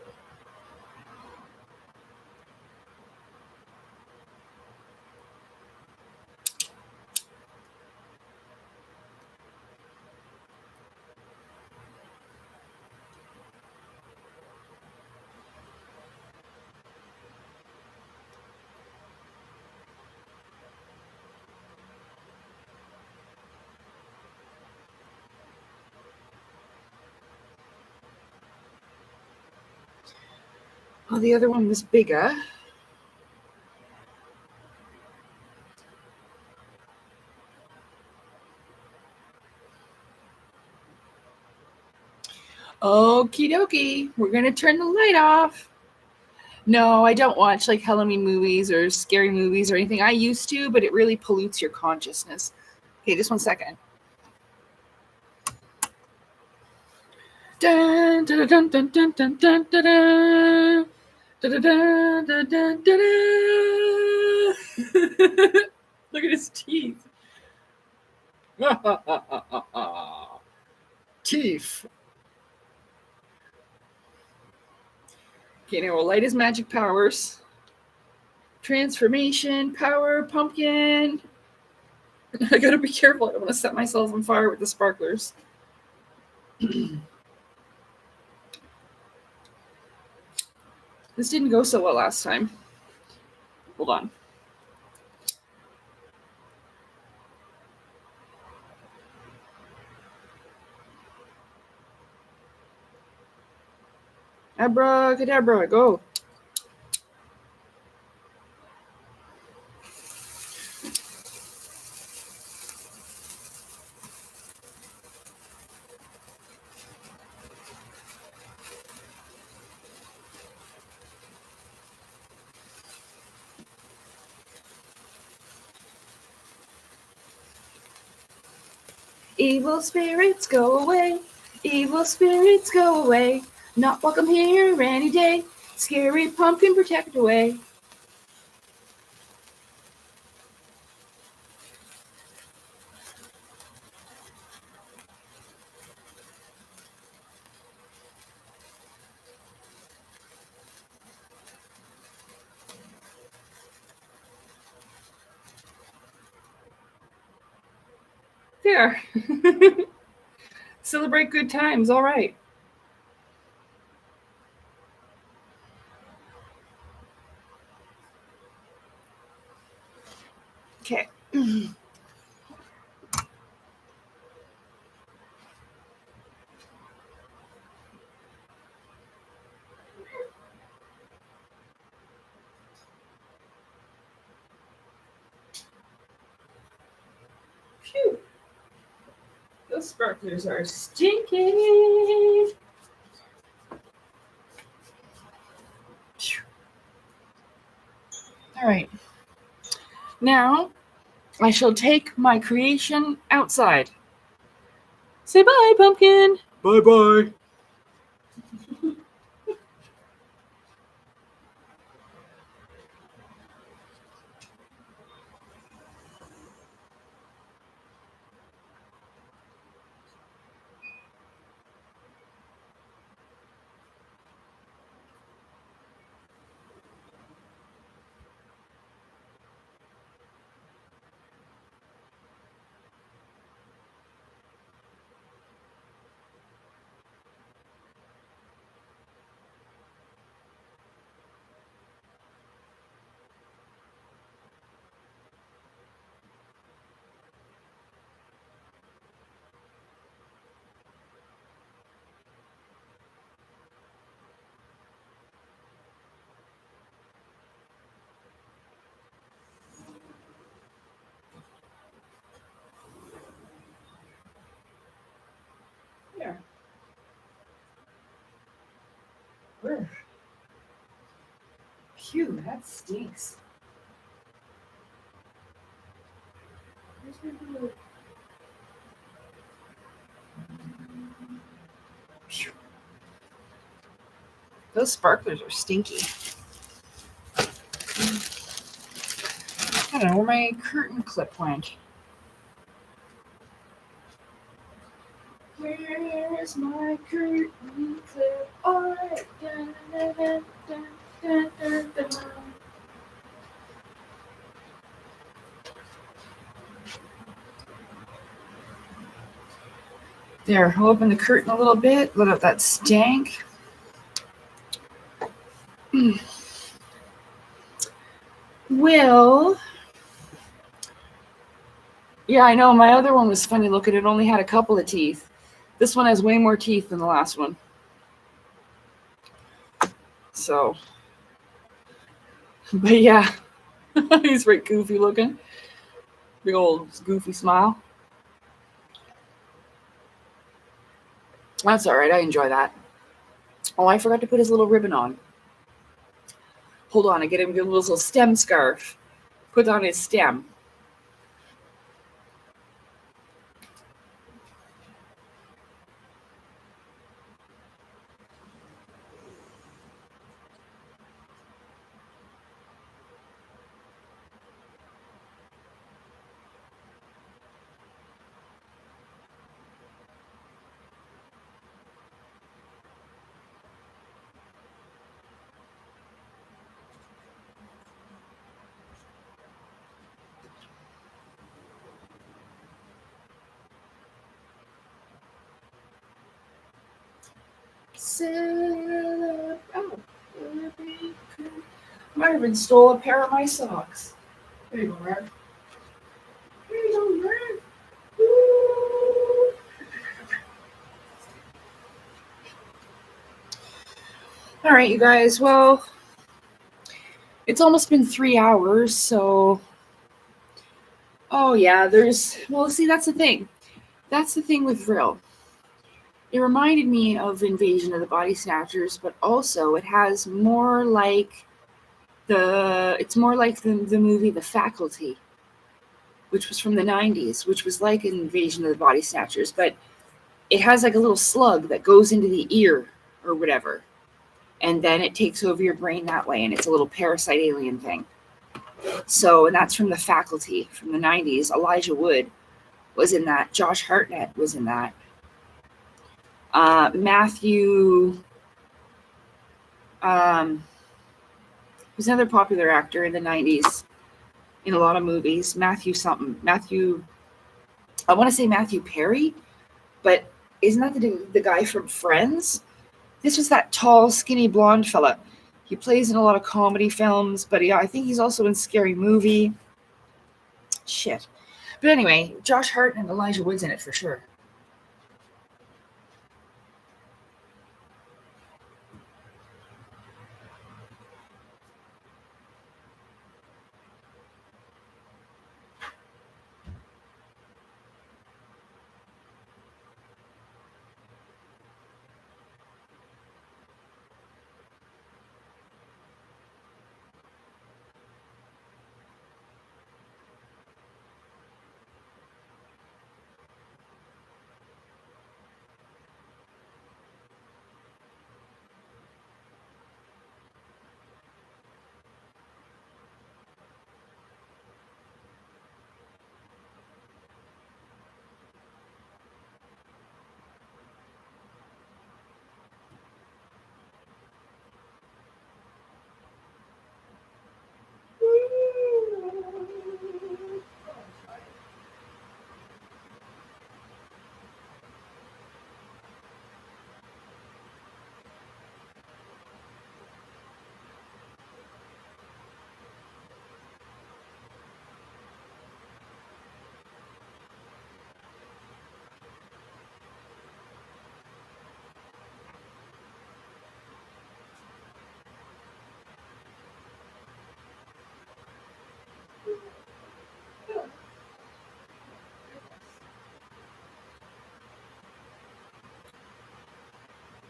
Oh, the other one was bigger. Okie dokie. We're going to turn the light off. No, I don't watch like Halloween movies or scary movies or anything. I used to, but it really pollutes your consciousness. Okay, just 1 second. Dun, dun, dun, dun, dun, dun, dun, dun, dun. Dun, dun, dun, dun, dun, dun. Look at his teeth. Teeth. Okay, now we'll light his magic powers. Transformation, power, pumpkin. I gotta be careful. I don't want to set myself on fire with the sparklers. This didn't go so well last time. Hold on. Abracadabra, go. Evil spirits go away. Evil spirits go away. Not welcome here any day. Scary pumpkin protect away. there. Celebrate good times. All right. Okay. Phew. Those sparklers are stinky. All right. Now, I shall take my creation outside. Say bye, pumpkin. Bye-bye. There. Where? Phew, that stinks. Where's my little... Phew. Those sparklers are stinky. I don't know where my curtain clip went. Where's my curtain clip? Oh, dun, dun, dun, dun, dun, dun, dun. There, I'll open the curtain a little bit, let out that stank. Well, yeah, I know. My other one was funny looking. It only had a couple of teeth. This one has way more teeth than the last one. So, but yeah, he's right goofy looking. Big old goofy smile. That's all right. I enjoy that. Oh, I forgot to put his little ribbon on. Hold on, I get him a little stem scarf. Put on his stem. Oh, might even stole a pair of my socks. There you go, Red. There you go, Red. Woo. All right, you guys. Well, it's almost been 3 hours, so. Oh yeah, well, see, that's the thing. That's the thing with Vril. It reminded me of Invasion of the Body Snatchers, but also it has more like it's more like the movie The Faculty, which was from the 90s, which was like Invasion of the Body Snatchers, but it has like a little slug that goes into the ear or whatever, and then it takes over your brain that way, and it's a little parasite alien thing. So, and that's from The Faculty from the 90s. Elijah Wood was in that. Josh Hartnett was in that. Matthew, who's another popular actor in the 90s in a lot of movies. Matthew something. Matthew, I want to say Matthew Perry, but isn't that the guy from Friends? This was that tall, skinny, blonde fella. He plays in a lot of comedy films, but yeah, I think he's also in Scary Movie. Shit. But anyway, Josh Hart and Elijah Wood's in it for sure.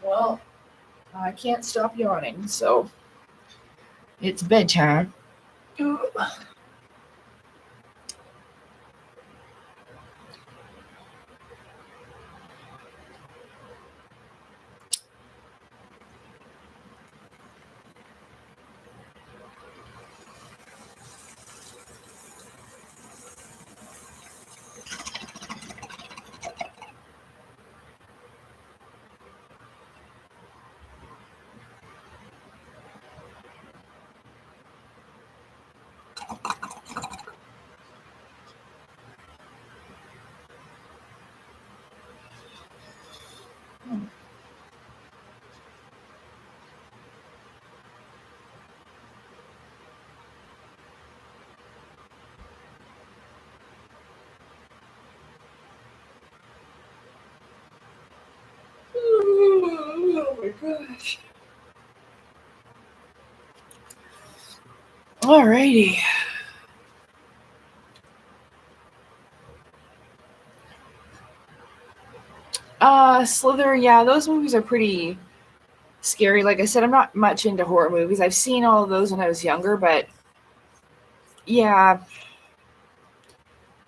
Well, I can't stop yawning, so it's bedtime. Oh my gosh. Alrighty. Slither, yeah, those movies are pretty scary. Like I said, I'm not much into horror movies. I've seen all of those when I was younger, but yeah,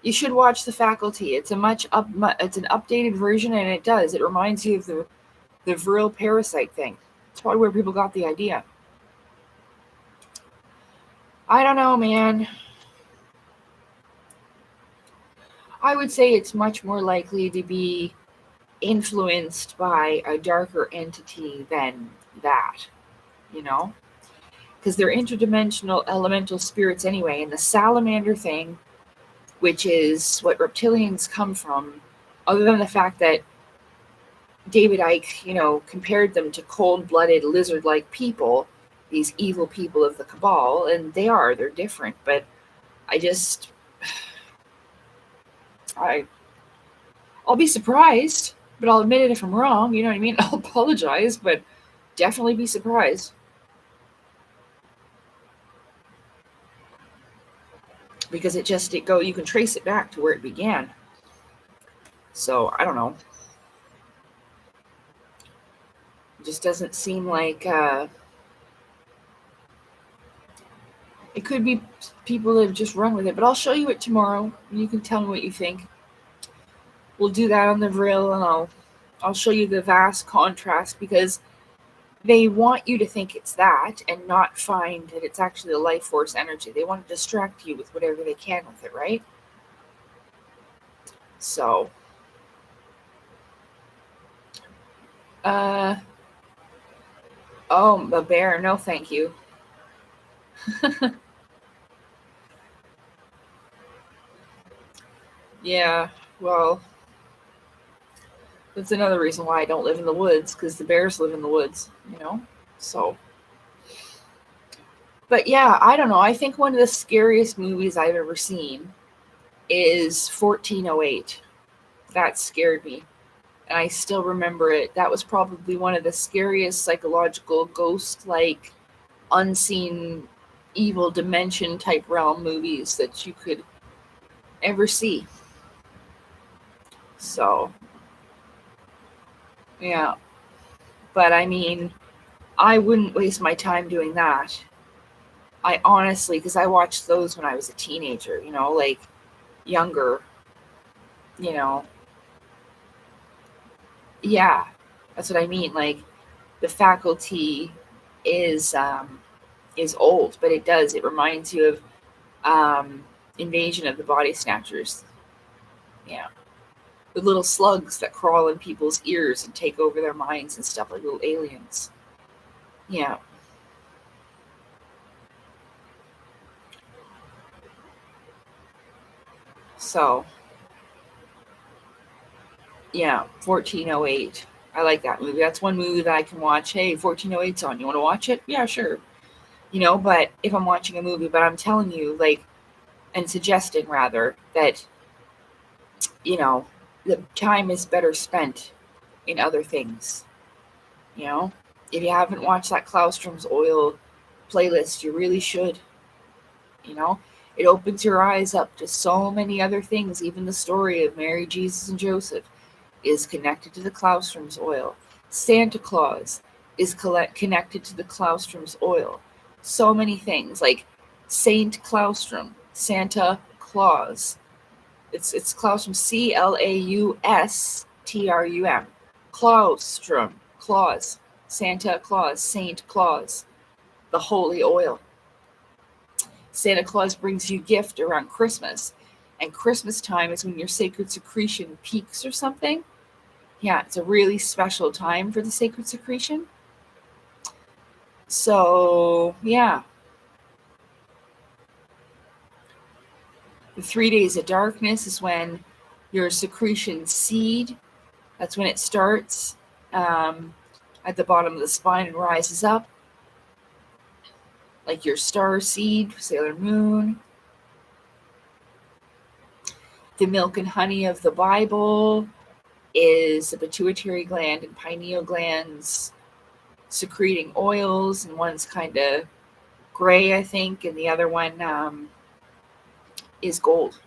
you should watch The Faculty. It's it's an updated version, and it reminds you of the Vril parasite thing. It's probably where people got the idea. I don't know, man. I would say it's much more likely to be influenced by a darker entity than that, you know? Because they're interdimensional elemental spirits anyway, and the salamander thing, which is what reptilians come from, other than the fact that David Icke, compared them to cold-blooded lizard-like people, these evil people of the cabal, and they're different, but I just, I, I'll be surprised, but I'll admit it if I'm wrong, you know what I mean? I'll apologize, but definitely be surprised. Because you can trace it back to where it began. So, I don't know. It just doesn't seem like, it could be people that have just run with it, but I'll show you it tomorrow. You can tell me what you think. We'll do that on the Vril, and I'll show you the vast contrast, because they want you to think it's that and not find that it's actually a life force energy. They want to distract you with whatever they can with it, right? So, oh, a bear, no thank you. Yeah. Well, that's another reason why I don't live in the woods, because the bears live in the woods, So, but yeah, I don't know. I think one of the scariest movies I've ever seen is 1408. That scared me. And I still remember it. That was probably one of the scariest psychological, ghost like, unseen, evil dimension type realm movies that you could ever see. So, yeah. But I mean, I wouldn't waste my time doing that. I honestly, because I watched those when I was a teenager, like younger, you know. Yeah, that's what I mean. Like the faculty is is old, but it reminds you of Invasion of the Body Snatchers. Yeah, the little slugs that crawl in people's ears and take over their minds and stuff, like little aliens. Yeah. So yeah, 1408. I like that movie. That's one movie that I can watch. Hey, 1408's on. You want to watch it? Yeah, sure. But if I'm watching a movie, but I'm telling you, like, and suggesting rather that, you know, the time is better spent in other things. You know, if you haven't watched that Klaustrom's Oil playlist, you really should. You know, it opens your eyes up to so many other things. Even the story of Mary, Jesus, and Joseph is connected to the Klaustrom's Oil. Santa Claus is connected to the Klaustrom's Oil. So many things like Saint Claustrom, Santa Claus. It's Claustrom, Claustrum. Claustrum, Claus, Santa Claus, Saint Claus, the holy oil. Santa Claus brings you gift around Christmas, and Christmas time is when your sacred secretion peaks or something. Yeah, it's a really special time for the sacred secretion. So, yeah, the 3 days of darkness is when your secretion seed, that's when it starts at the bottom of the spine and rises up, like your star seed, Sailor Moon. The milk and honey of the Bible is the pituitary gland and pineal glands secreting oils, and one's kind of gray, I think, and the other one is gold.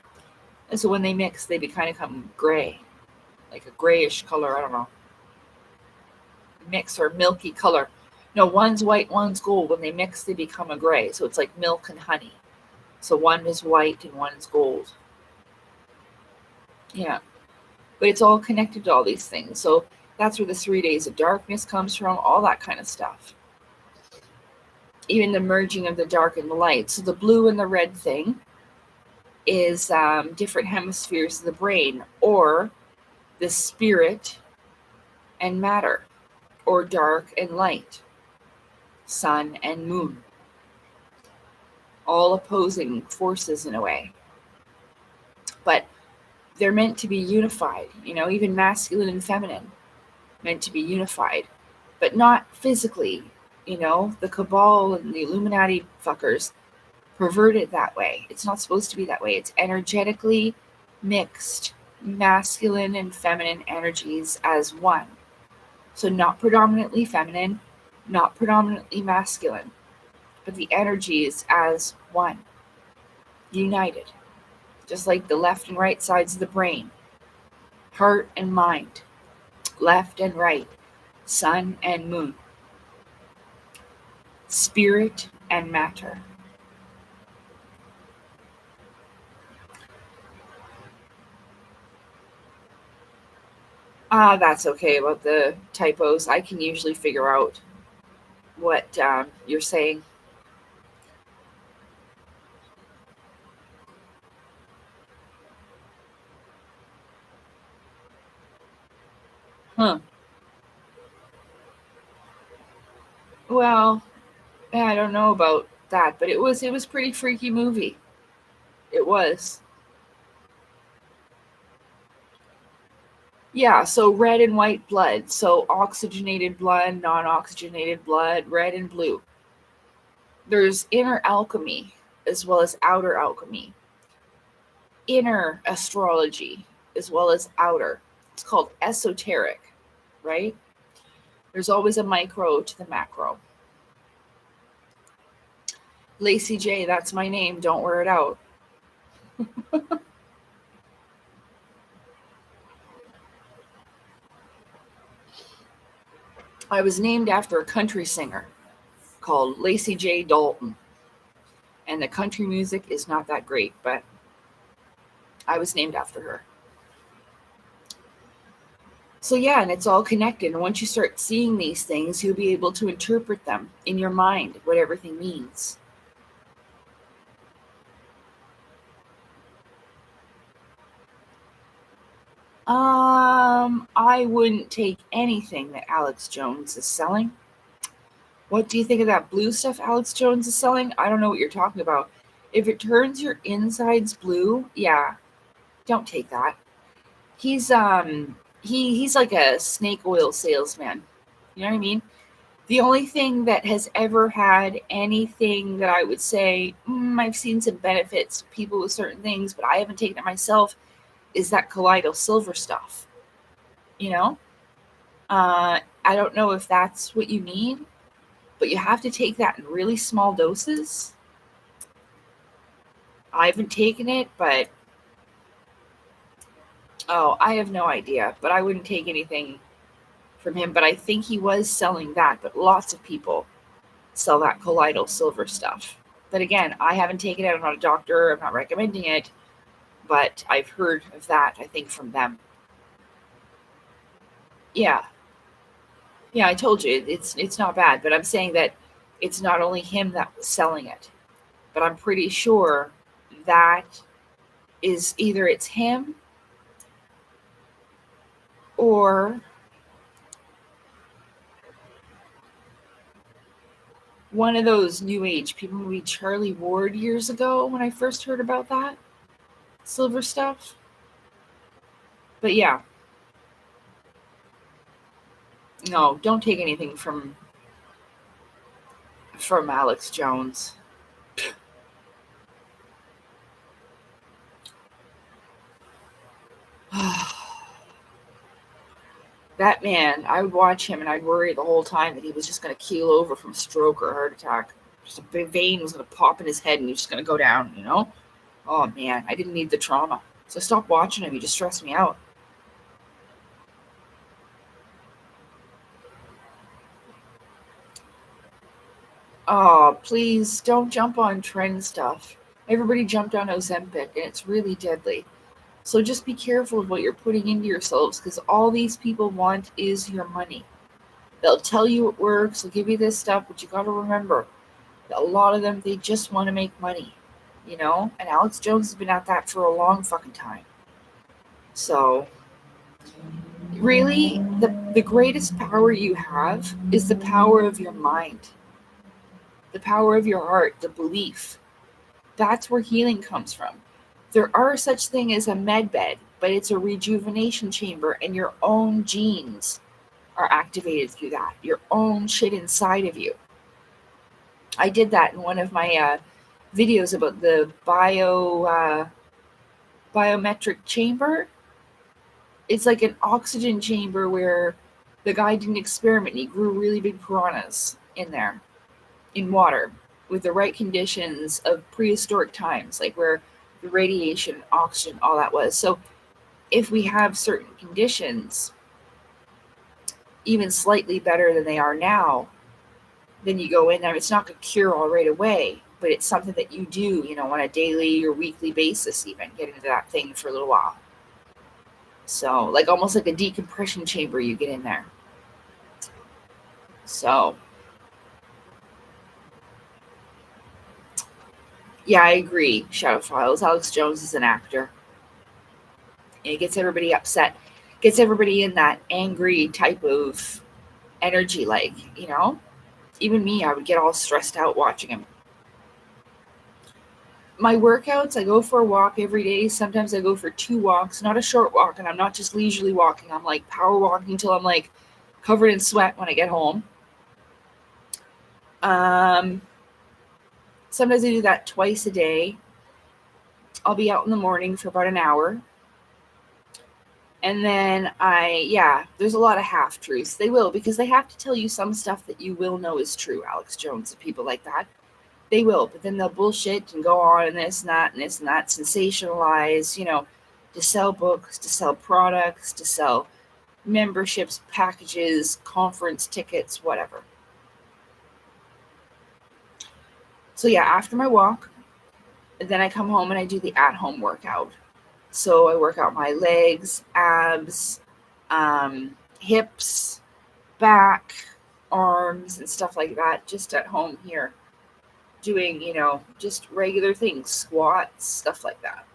And so when they mix, they kind of come gray, like a grayish color. I don't know, mix or milky color. No, one's white, one's gold. When they mix, they become a gray. So it's like milk and honey. So one is white and one is gold. Yeah, but it's all connected to all these things. So that's where the 3 days of darkness comes from. All that kind of stuff. Even the merging of the dark and the light. So the blue and the red thing is different hemispheres of the brain, or the spirit and matter, or dark and light, sun and moon, all opposing forces in a way. But they're meant to be unified, even masculine and feminine, meant to be unified, but not physically. The cabal and the Illuminati fuckers pervert it that way. It's not supposed to be that way. It's energetically mixed, masculine and feminine energies as one. So not predominantly feminine, not predominantly masculine, but the energies as one, united, just like the left and right sides of the brain, heart and mind, left and right, sun and moon, spirit and matter. That's okay about the typos. I can usually figure out what you're saying. Huh. Well, I don't know about that, but it was pretty freaky movie. It was. Yeah, so red and white blood. So oxygenated blood, non-oxygenated blood, red and blue. There's inner alchemy as well as outer alchemy. Inner astrology as well as outer. It's called esoteric, right? There's always a micro to the macro. Lacey J, that's my name. Don't wear it out. I was named after a country singer called Lacey J. Dalton. And the country music is not that great, but I was named after her. So, yeah, and it's all connected. And once you start seeing these things, you'll be able to interpret them in your mind, what everything means. I wouldn't take anything that Alex Jones is selling. What do you think of that blue stuff Alex Jones is selling? I don't know what you're talking about. If it turns your insides blue, yeah, don't take that. He's like a snake oil salesman. You know what I mean? The only thing that has ever had anything that I would say, I've seen some benefits to people with certain things, but I haven't taken it myself, is that colloidal silver stuff. You know? I don't know if that's what you need, but you have to take that in really small doses. I haven't taken it, but I have no idea. But I wouldn't take anything from him. But I think he was selling that. But lots of people sell that colloidal silver stuff. But again, I haven't taken it. I'm not a doctor. I'm not recommending it. But I've heard of that, I think, from them. Yeah. Yeah, I told you it's not bad, but I'm saying that it's not only him that was selling it, but I'm pretty sure that is either it's him or one of those new age people, maybe Charlie Ward years ago when I first heard about that silver stuff. But yeah, no, don't take anything from Alex Jones. That man, I would watch him and I'd worry the whole time that he was just going to keel over from a stroke or a heart attack. Just a big vein was going to pop in his head and he was just going to go down, you know? Oh man, I didn't need the trauma. So I stopped watching him. He just stressed me out. Oh, please don't jump on trend stuff. Everybody jumped on Ozempic and it's really deadly. So just be careful of what you're putting into yourselves because all these people want is your money. They'll tell you it works, they'll give you this stuff, but you got to remember that a lot of them, they just want to make money, you know? And Alex Jones has been at that for a long fucking time. So, really, the greatest power you have is the power of your mind, the power of your heart, the belief. That's where healing comes from. There are such thing as a med bed, but it's a rejuvenation chamber, and your own genes are activated through that. Your own shit inside of you. I did that in one of my videos about the biometric chamber. It's like an oxygen chamber where the guy did an experiment. He grew really big piranhas in there, in water, with the right conditions of prehistoric times, like where the radiation, oxygen, all that was. So if we have certain conditions, even slightly better than they are now, then you go in there. It's not going to cure all right away, but it's something that you do, you know, on a daily or weekly basis, even get into that thing for a little while. So, like almost like a decompression chamber, you get in there. So, yeah, I agree. Shadow Files. Alex Jones is an actor. And it gets everybody upset, gets everybody in that angry type of energy, like, you know? Even me, I would get all stressed out watching him. my workouts, I go for a walk every day. Sometimes I go for 2 walks, not a short walk, and I'm not just leisurely walking. I'm like power walking till I'm like covered in sweat when I get home. Sometimes I do that twice a day. I'll be out in the morning for about an hour. And then there's a lot of half truths. They will, because they have to tell you some stuff that you will know is true, Alex Jones and people like that. They will, but then they'll bullshit and go on and this and that and this and that, sensationalize, to sell books, to sell products, to sell memberships, packages, conference tickets, whatever. So yeah, after my walk, then I come home and I do the at-home workout. So I work out my legs, abs, hips, back, arms, and stuff like that, just at home here. Doing, just regular things, squats, stuff like that.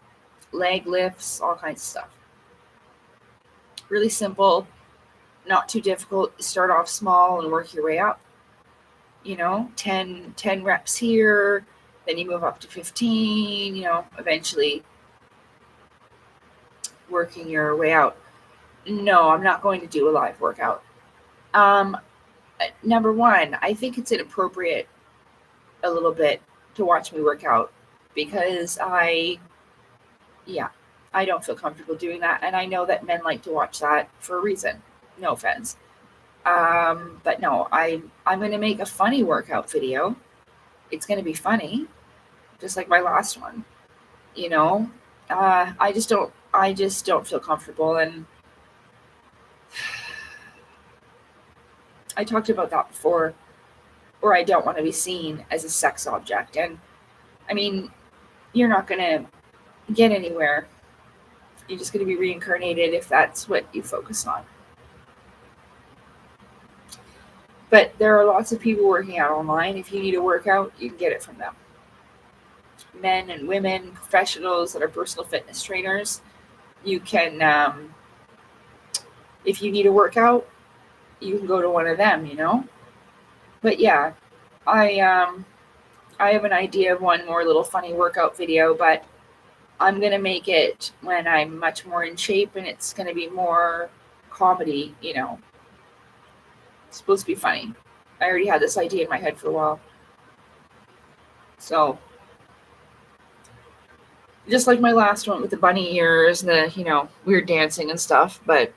Leg lifts, all kinds of stuff. Really simple, not too difficult. Start off small and work your way up. 10 reps here, then you move up to 15, eventually working your way out. No, I'm not going to do a live workout. Number one, I think it's inappropriate a little bit to watch me work out because I don't feel comfortable doing that. And I know that men like to watch that for a reason. No offense. But no, I'm going to make a funny workout video. It's going to be funny, just like my last one. I just don't feel comfortable. And I talked about that before, or I don't want to be seen as a sex object. And I mean, you're not going to get anywhere. You're just going to be reincarnated if that's what you focus on. But there are lots of people working out online. If you need a workout, you can get it from them. Men and women, professionals that are personal fitness trainers, you can, if you need a workout, you can go to one of them, But yeah, I have an idea of one more little funny workout video, but I'm going to make it when I'm much more in shape, and it's going to be more comedy, It's supposed to be funny. I already had this idea in my head for a while. So, just like my last one with the bunny ears and the, weird dancing and stuff, but,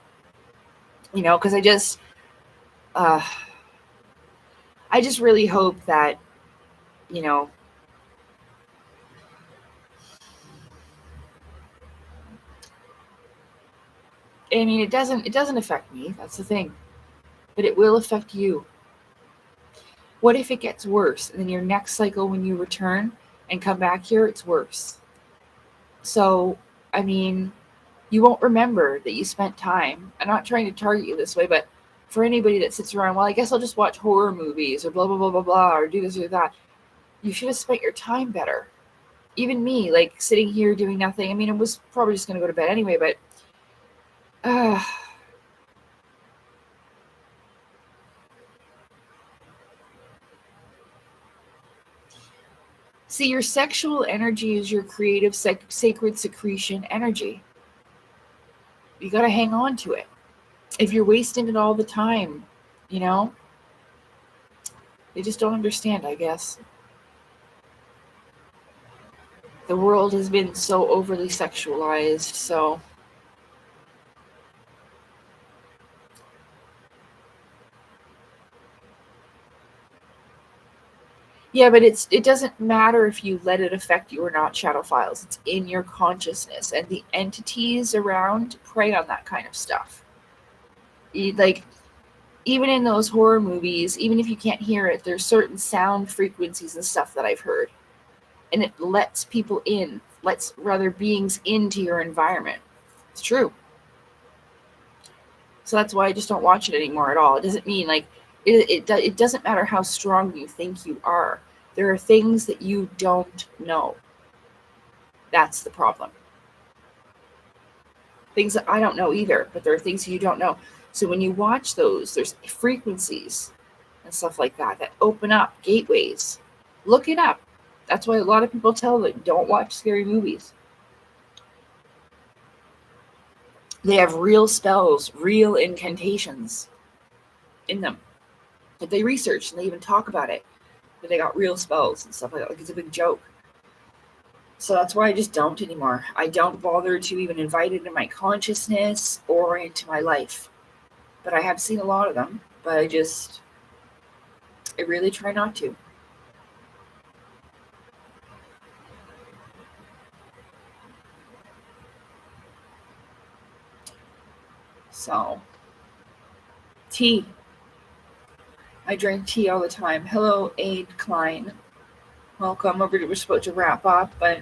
because I just really hope that, I mean, it doesn't affect me. That's the thing. But it will affect you. What if it gets worse? And then your next cycle, when you return and come back here, it's worse. So, I mean, you won't remember that you spent time. I'm not trying to target you this way, but for anybody that sits around, well, I guess I'll just watch horror movies or blah, blah, blah, blah, blah, or do this or that. You should have spent your time better. Even me, like sitting here doing nothing. I mean, I was probably just going to go to bed anyway, but see, your sexual energy is your creative, sacred secretion energy. You got to hang on to it. If you're wasting it all the time, they just don't understand, I guess. The world has been so overly sexualized, so yeah, but it doesn't matter if you let it affect you or not, Shadow Files. It's in your consciousness, and the entities around prey on that kind of stuff. Like, even in those horror movies, even if you can't hear it, there's certain sound frequencies and stuff that I've heard. And it lets people in, lets beings into your environment. It's true. So that's why I just don't watch it anymore at all. It doesn't mean it doesn't matter how strong you think you are. There are things that you don't know. That's the problem. Things that I don't know either, but there are things you don't know. So when you watch those, there's frequencies and stuff like that open up gateways. Look it up. That's why a lot of people tell them, don't watch scary movies. They have real spells, real incantations in them that they research, and they even talk about it. That they got real spells and stuff like that. Like, it's a big joke. So that's why I just don't anymore. I don't bother to even invite it into my consciousness or into my life. But I have seen a lot of them, but I really try not to. So, tea. I drink tea all the time. Hello, Aid Klein. Welcome. We're supposed to wrap up, but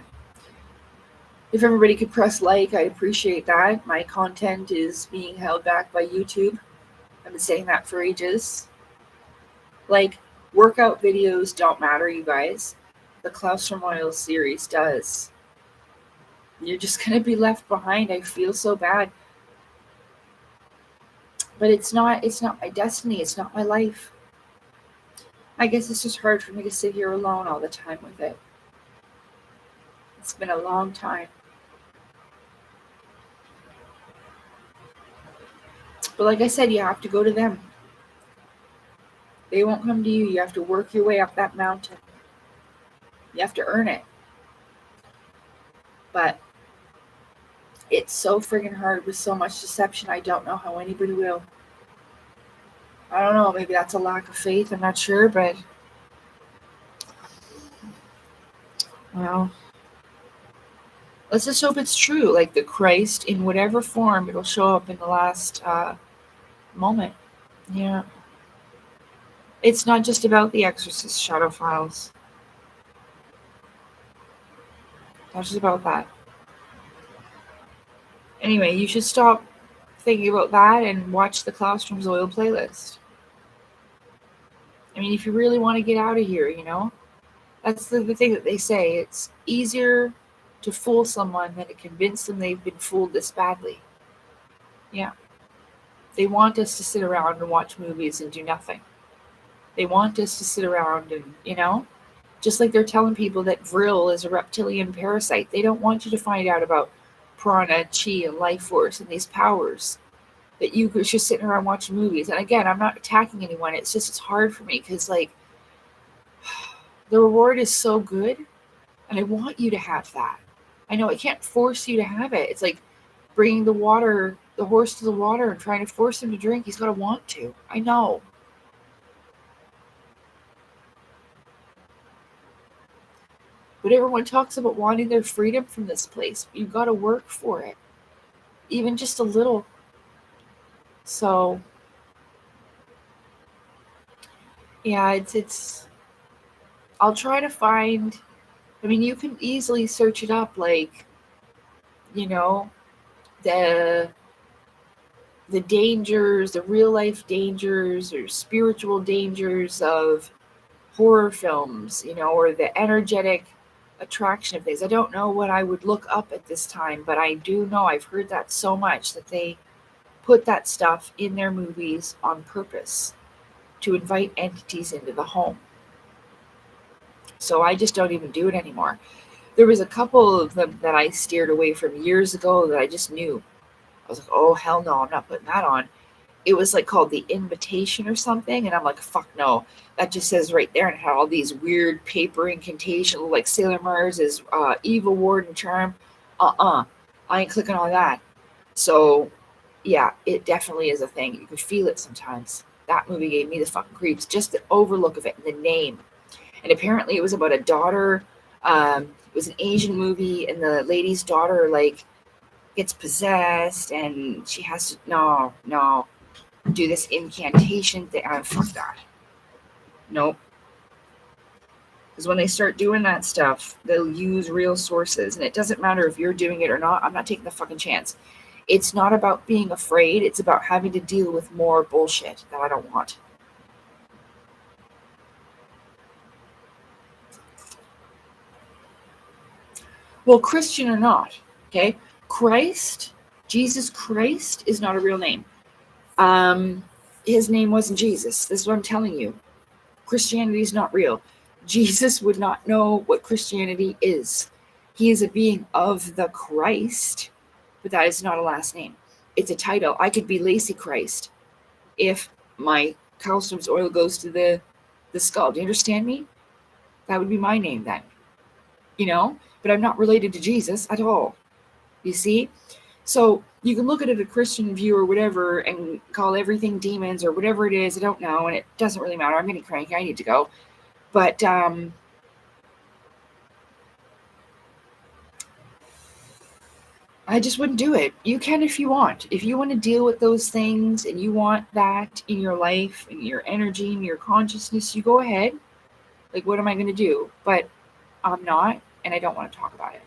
if everybody could press like, I'd appreciate that. My content is being held back by YouTube. I've been saying that for ages. Like, workout videos don't matter, you guys. The Klaus from Oil series does. You're just going to be left behind. I feel so bad. But it's not my destiny. It's not my life. I guess it's just hard for me to sit here alone all the time with it. It's been a long time. But like I said, you have to go to them. They won't come to you. You have to work your way up that mountain. You have to earn it. But it's so friggin' hard with so much deception. I don't know how anybody will. I don't know. Maybe that's a lack of faith. I'm not sure, but well, let's just hope it's true. Like the Christ, in whatever form, it'll show up in the last moment. Yeah. It's not just about the Exorcist shadow files. Not just about that. Anyway, you should stop thinking about that and watch the Klaus from Oil playlist. I mean, if you really want to get out of here, you know, that's the thing that they say. It's easier to fool someone than to convince them they've been fooled this badly. Yeah. They want us to sit around and watch movies and do nothing. They want us to sit around and, you know, just like they're telling people that Vril is a reptilian parasite. They don't want you to find out about prana, chi, and life force and these powers. That you are just sitting around watching movies. And again, I'm not attacking anyone. It's just, it's hard for me because, like, the reward is so good. And I want you to have that. I know I can't force you to have it. It's like bringing the horse to the water and trying to force him to drink. He's got to want to. I know. But everyone talks about wanting their freedom from this place. You've got to work for it. Even just a little. So, yeah, it's I'll try to find, I mean, you can easily search it up, like, you know, the dangers, the real life dangers or spiritual dangers of horror films, you know, or the energetic attraction of things. I don't know what I would look up at this time, but I do know I've heard that so much that they put that stuff in their movies on purpose to invite entities into the home. So I just don't even do it anymore. There was a couple of them that I steered away from years ago that I just knew. I was like, oh, hell no, I'm not putting that on. It was like called The Invitation or something. And I'm like, fuck no. That just says right there, and it had all these weird paper incantations like Sailor Mars' evil ward and charm. I ain't clicking on that. So yeah, it definitely is a thing. You could feel it sometimes. That movie gave me the fucking creeps. Just the overlook of it and the name. And apparently it was about a daughter. It was an Asian movie, and the lady's daughter, like, gets possessed, and she has to, do this incantation thing. Fuck that. Nope. Because when they start doing that stuff, they'll use real sources, and it doesn't matter if you're doing it or not. I'm not taking the fucking chance. It's not about being afraid. It's about having to deal with more bullshit that I don't want. Well, Christian or not, okay? Christ, Jesus Christ, is not a real name. His name wasn't Jesus. This is what I'm telling you. Christianity is not real. Jesus would not know what Christianity is. He is a being of the Christ, but that is not a last name. It's a title. I could be Lacey Christ if my Calstrum's oil goes to the skull. Do you understand me? That would be my name then. But I'm not related to Jesus at all. You see? So you can look at it a Christian view or whatever and call everything demons or whatever it is. I don't know, and it doesn't really matter. I'm getting cranky. I need to go. But I just wouldn't do it. You can if you want. If you want to deal with those things and you want that in your life and your energy and your consciousness, you go ahead. Like, what am I going to do? But I'm not, and I don't want to talk about it.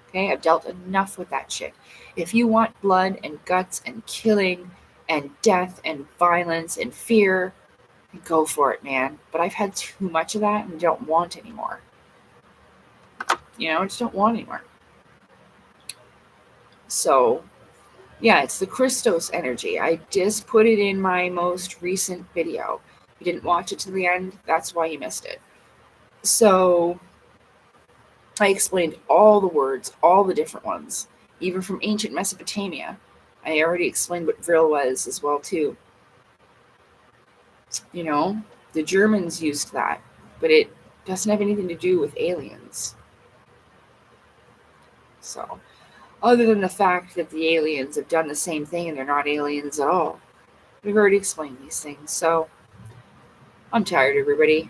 Okay, I've dealt enough with that shit. If you want blood and guts and killing and death and violence and fear, go for it, man. But I've had too much of that and don't want anymore. I just don't want anymore. So, yeah, it's the Christos energy. I just put it in my most recent video. If you didn't watch it to the end, that's why you missed it. So I explained all the words, all the different ones, even from ancient Mesopotamia. I already explained what Vril was as well, too. The Germans used that, but it doesn't have anything to do with aliens. So, other than the fact that the aliens have done the same thing and they're not aliens at all. We've already explained these things, so I'm tired, everybody.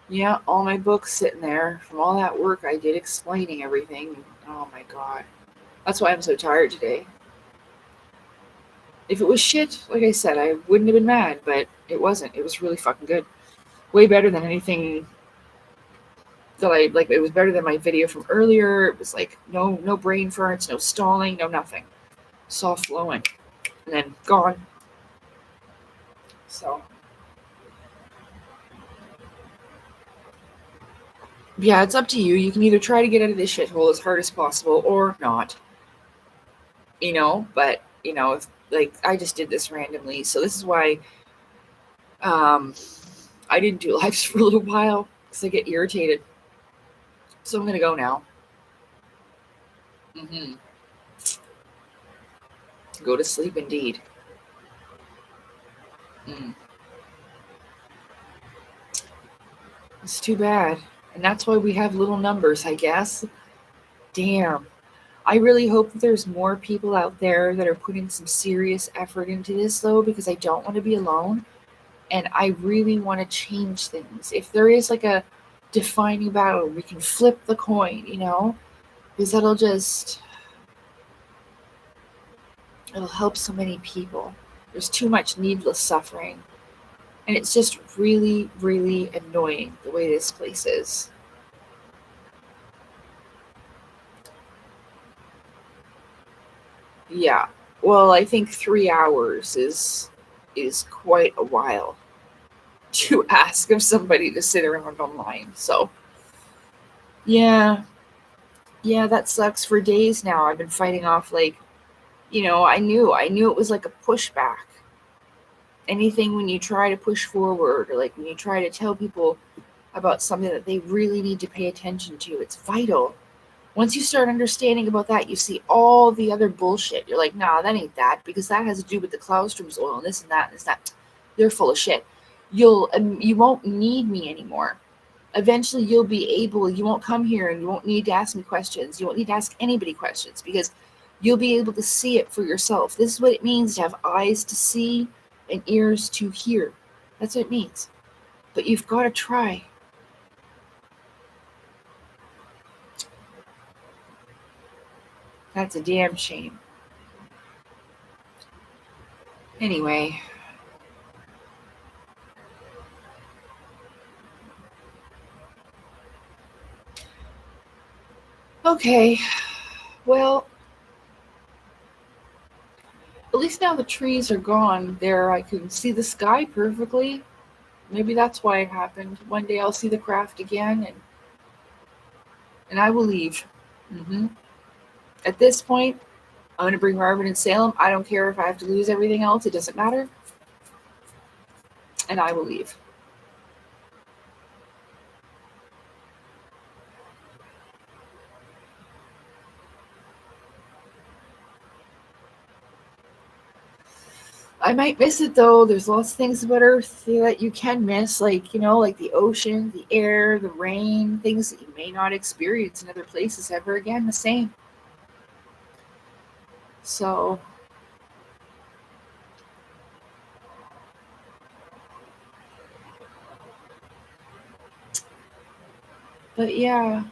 Yeah, all my books sitting there from all that work I did explaining everything. Oh my god. That's why I'm so tired today. If it was shit, like I said, I wouldn't have been mad, but it wasn't. It was really fucking good. Way better than anything that it was better than my video from earlier. It was like no brain farts, no stalling, no nothing. It's all flowing. And then gone. So yeah, it's up to you. You can either try to get out of this shithole as hard as possible or not. But if, I just did this randomly, so this is why I didn't do lives for a little while because I get irritated. So I'm gonna go now. Go to sleep, indeed. It's too bad, and that's why we have little numbers, I guess. Damn. I really hope that there's more people out there that are putting some serious effort into this, though, because I don't want to be alone. And I really want to change things. If there is like a defining battle, we can flip the coin, because it'll help so many people. There's too much needless suffering. And it's just really, really annoying the way this place is. Yeah. Well, I think 3 hours is quite a while to ask of somebody to sit around online. So, yeah, that sucks. For days now I've been fighting off, I knew it was like a pushback. Anything when you try to push forward, or like when you try to tell people about something that they really need to pay attention to, it's vital. Once you start understanding about that, you see all the other bullshit. You're like, nah, that ain't that, because that has to do with the Claustrum's oil and this and that and this and that. They're full of shit. You won't need me anymore. Eventually you won't come here and you won't need to ask me questions. You won't need to ask anybody questions, because you'll be able to see it for yourself. This is what it means to have eyes to see and ears to hear. That's what it means. But you've got to try. That's a damn shame. Anyway. Okay. Well, at least now the trees are gone. There, I can see the sky perfectly. Maybe that's why it happened. One day I'll see the craft again, and I will leave. At this point, I'm going to bring Marvin and Salem. I don't care if I have to lose everything else. It doesn't matter. And I will leave. I might miss it though. There's lots of things about Earth that you can miss, like, like the ocean, the air, the rain, things that you may not experience in other places ever again the same. So, but yeah.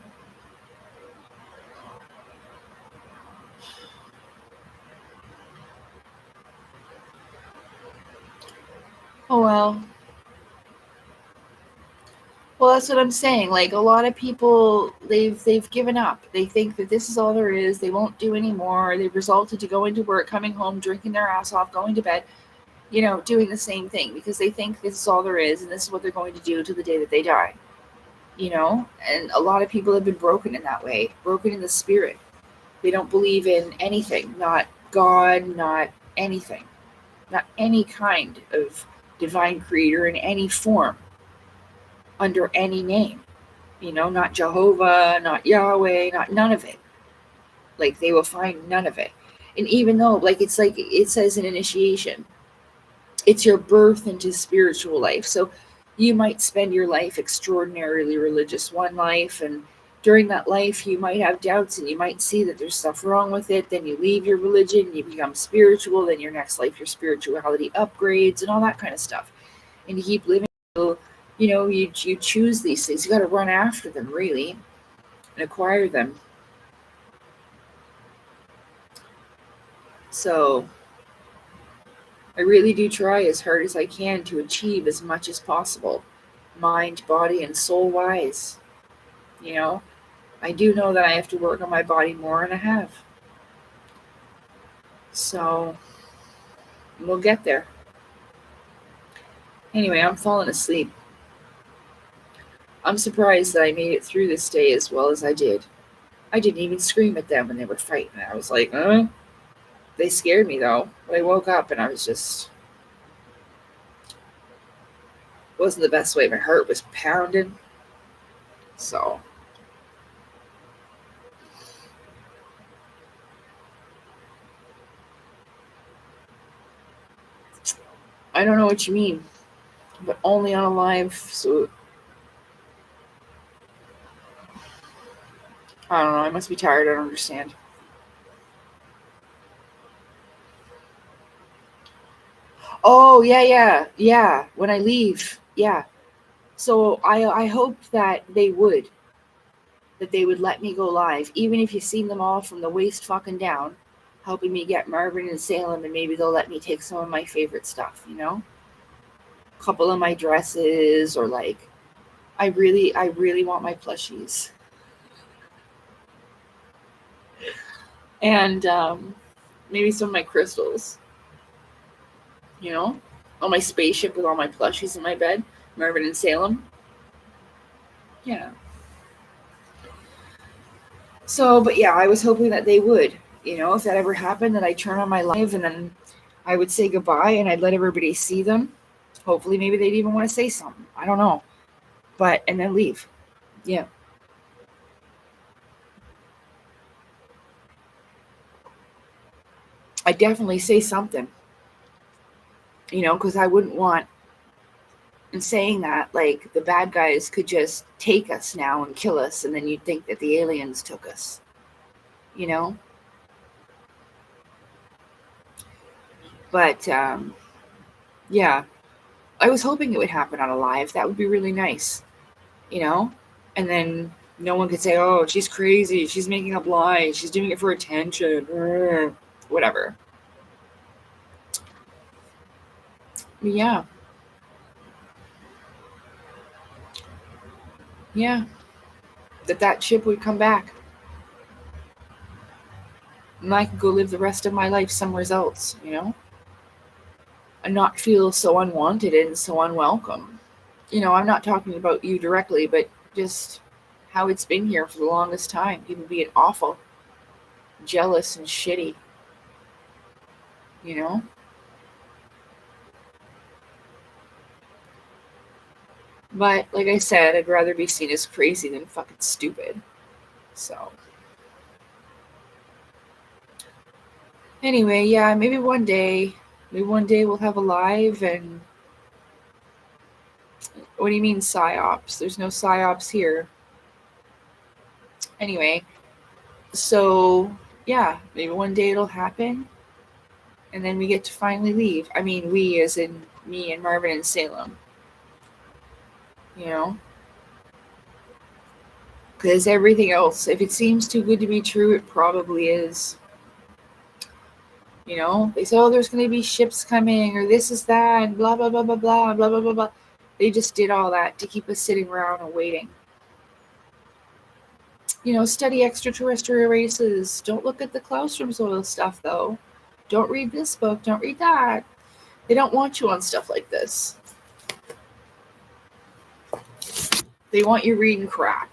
Oh well. Well, that's what I'm saying. Like a lot of people, they've given up. They think that this is all there is. They won't do anymore. They've resolved to going to work, coming home, drinking their ass off, going to bed, doing the same thing because they think this is all there is and this is what they're going to do to the day that they die. And a lot of people have been broken in that way, broken in the spirit. They don't believe in anything, not God, not anything, not any kind of divine creator in any form, under any name. Not Jehovah, not Yahweh, not none of it. Like they will find none of it. And even though, like it says in initiation, it's your birth into spiritual life. So you might spend your life extraordinarily religious one life, and during that life you might have doubts and you might see that there's stuff wrong with it. Then you leave your religion, you become spiritual, then your next life your spirituality upgrades and all that kind of stuff. And you keep living until, you choose these things. You got to run after them really and acquire them. So I really do try as hard as I can to achieve as much as possible, mind, body, and soul wise. You know, I do know that I have to work on my body more, and I have. So we'll get there. Anyway, I'm falling asleep. I'm surprised that I made it through this day as well as I did. I didn't even scream at them when they were fighting. I was like, They scared me though. But I woke up and I was just, wasn't the best way. My heart was pounding. So I don't know what you mean, but only on a live. So I don't know. I must be tired. I don't understand. Oh yeah. When I leave, yeah. So I hoped that they would let me go live, even if you've seen them all from the waist fucking down, helping me get Marvin and Salem, and maybe they'll let me take some of my favorite stuff, a couple of my dresses, or like, I really want my plushies, and maybe some of my crystals, on my spaceship with all my plushies in my bed, Marvin and Salem, yeah. So, but yeah, I was hoping that they would, if that ever happened, that I turn on my live and then I would say goodbye and I'd let everybody see them. Hopefully, maybe they'd even want to say something. I don't know. And then leave. Yeah. I definitely say something, because I wouldn't want, in saying that, like the bad guys could just take us now and kill us, and then you'd think that the aliens took us, you know? But yeah, I was hoping it would happen on a live. That would be really nice, you know? And then no one could say, oh, she's crazy. She's making up lies. She's doing it for attention. Whatever. Yeah. Yeah. That ship would come back. And I could go live the rest of my life somewhere else, and not feel so unwanted and so unwelcome. I'm not talking about you directly, but just how it's been here for the longest time. People being awful, jealous and shitty, you know? But like I said, I'd rather be seen as crazy than fucking stupid. So anyway, yeah, maybe one day we'll have a live. And what do you mean psyops? There's no psyops here. Anyway, so yeah, maybe one day it'll happen, and then we get to finally leave. I mean, we as in me and Marvin and Salem, you know? Because everything else, if it seems too good to be true, it probably is. You know, they say, oh, there's going to be ships coming, or this is that, and blah, blah, blah, blah, blah, blah, blah, blah, blah. They just did all that to keep us sitting around and waiting. You know, study extraterrestrial races. Don't look at the classroom soil stuff, though. Don't read this book. Don't read that. They don't want you on stuff like this. They want you reading crap.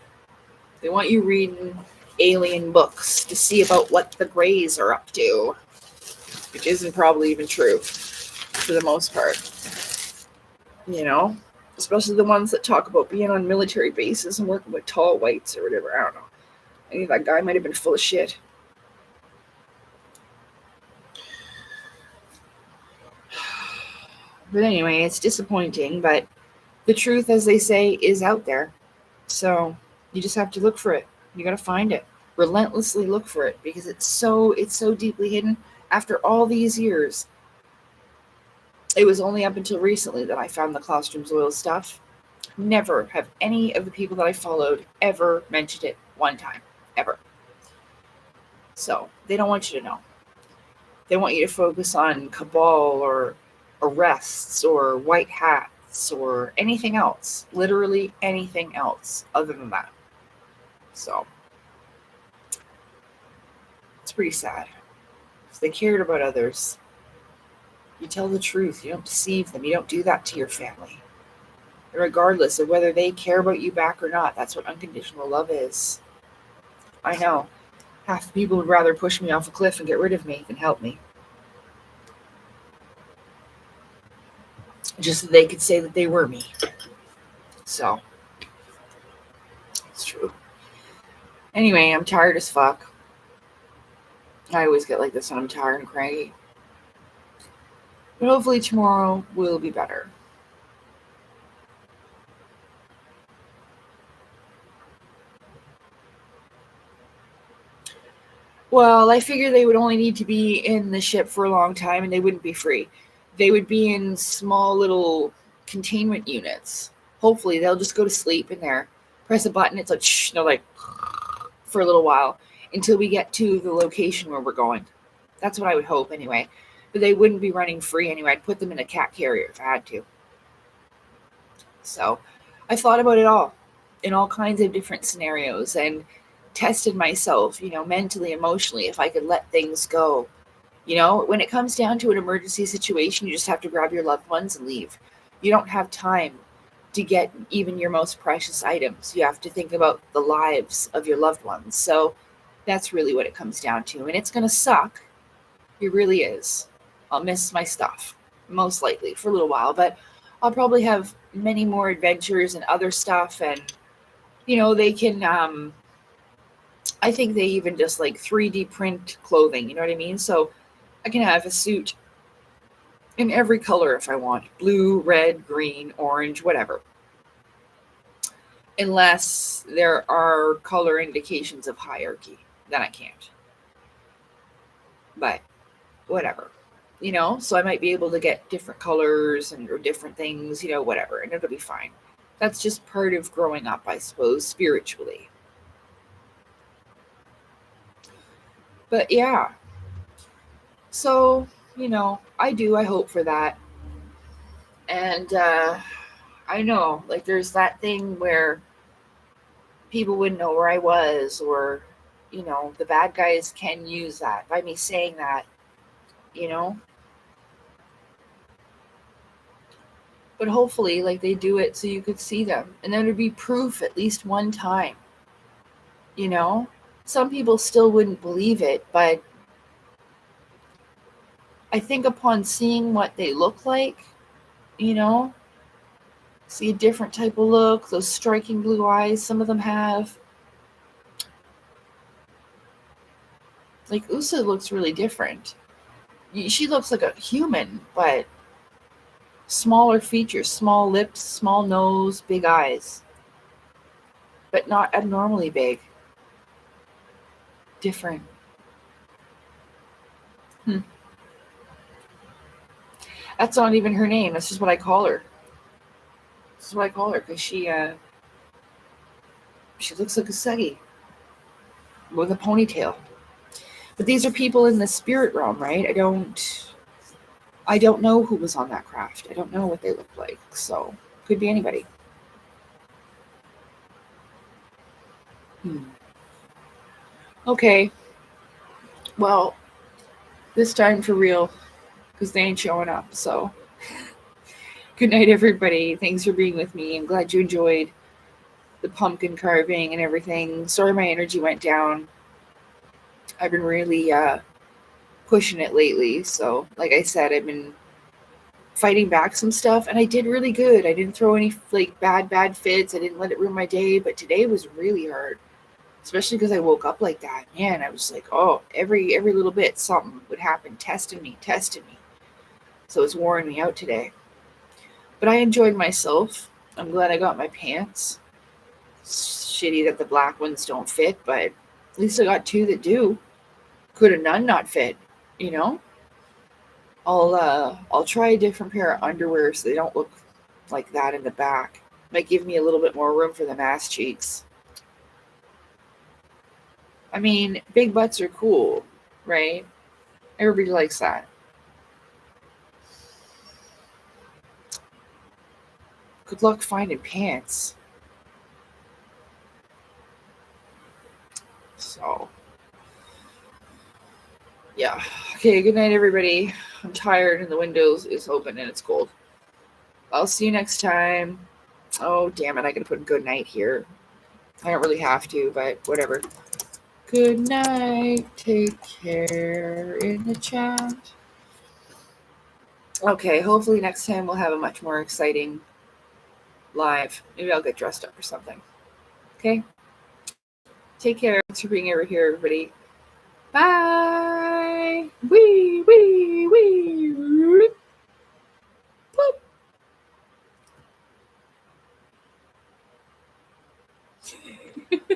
They want you reading alien books to see about what the Greys are up to, which isn't probably even true for the most part. You know, especially the ones that talk about being on military bases and working with tall whites or whatever. I don't know. I think that guy might have been full of shit. But anyway, it's disappointing, but the truth, as they say, is out there. So you just have to look for it. You got to find it. Relentlessly look for it, because it's so deeply hidden. After all these years, it was only up until recently that I found the Colosтрum's oil stuff. Never have any of the people that I followed ever mentioned it one time. Ever. So they don't want you to know. They want you to focus on cabal or arrests or white hats or anything else. Literally anything else other than that. So it's pretty sad. If they cared about others, you tell the truth. You don't deceive them. You don't do that to your family. And regardless of whether they care about you back or not, that's what unconditional love is. I know. Half the people would rather push me off a cliff and get rid of me than help me. Just so they could say that they were me. So, it's true. Anyway, I'm tired as fuck. I always get like this when I'm tired and cranky. But hopefully tomorrow will be better. Well, I figure they would only need to be in the ship for a long time and they wouldn't be free. They would be in small little containment units. Hopefully they'll just go to sleep in there. Press a button, it's like, shh, no, like, for a little while until we get to the location where we're going. That's what I would hope anyway. But they wouldn't be running free anyway. I'd put them in a cat carrier if I had to. So I thought about it all in all kinds of different scenarios and tested myself, mentally, emotionally, if I could let things go. When it comes down to an emergency situation, you just have to grab your loved ones and leave. You don't have time to get even your most precious items. You have to think about the lives of your loved ones. So that's really what it comes down to. And it's going to suck. It really is. I'll miss my stuff, most likely, for a little while. But I'll probably have many more adventures and other stuff. And, they can... I think they even just like 3D print clothing, you know what I mean? So I can have a suit in every color if I want. Blue, red, green, orange, whatever. Unless there are color indications of hierarchy. Then I can't. But whatever. So I might be able to get different colors or different things, whatever. And it'll be fine. That's just part of growing up, I suppose, spiritually. But yeah, so, I hope for that. And I know, like, there's that thing where people wouldn't know where I was, or, the bad guys can use that by me saying that, But hopefully, like, they do it so you could see them. And then there'd be proof at least one time, some people still wouldn't believe it, but I think upon seeing what they look like, you know, see a different type of look, those striking blue eyes some of them have. Like Usa looks really different. She looks like a human, but smaller features, small lips, small nose, big eyes, but not abnormally big. Different. That's not even her name. That's just what I call her. This is what I call her because she looks like a Segi with a ponytail. But these are people in the spirit realm, right? I don't know who was on that craft. I don't know what they look like. So could be anybody. Okay. Well, this time for real, because they ain't showing up. So good night, everybody. Thanks for being with me. I'm glad you enjoyed the pumpkin carving and everything. Sorry my energy went down. I've been really pushing it lately. So, like I said, I've been fighting back some stuff, and I did really good. I didn't throw any like bad fits. I didn't let it ruin my day, but today was really hard, especially because I woke up like that. Man, I was like, oh, every little bit something would happen, testing me. So it's wearing me out today. But I enjoyed myself. I'm glad I got my pants. It's shitty that the black ones don't fit, but at least I got two that do. Could have none not fit, you know? I'll try a different pair of underwear so they don't look like that in the back. Might give me a little bit more room for the ass cheeks. I mean, big butts are cool, right? Everybody likes that. Good luck finding pants. So, yeah. Okay, good night, everybody. I'm tired and the windows is open and it's cold. I'll see you next time. Oh, damn it. I gotta put good night here. I don't really have to, but whatever. Good night. Take care in the chat. Okay, hopefully next time we'll have a much more exciting live. Maybe I'll get dressed up or something. Okay? Take care. Thanks for being over here, everybody. Bye. Wee, wee, wee. Boop.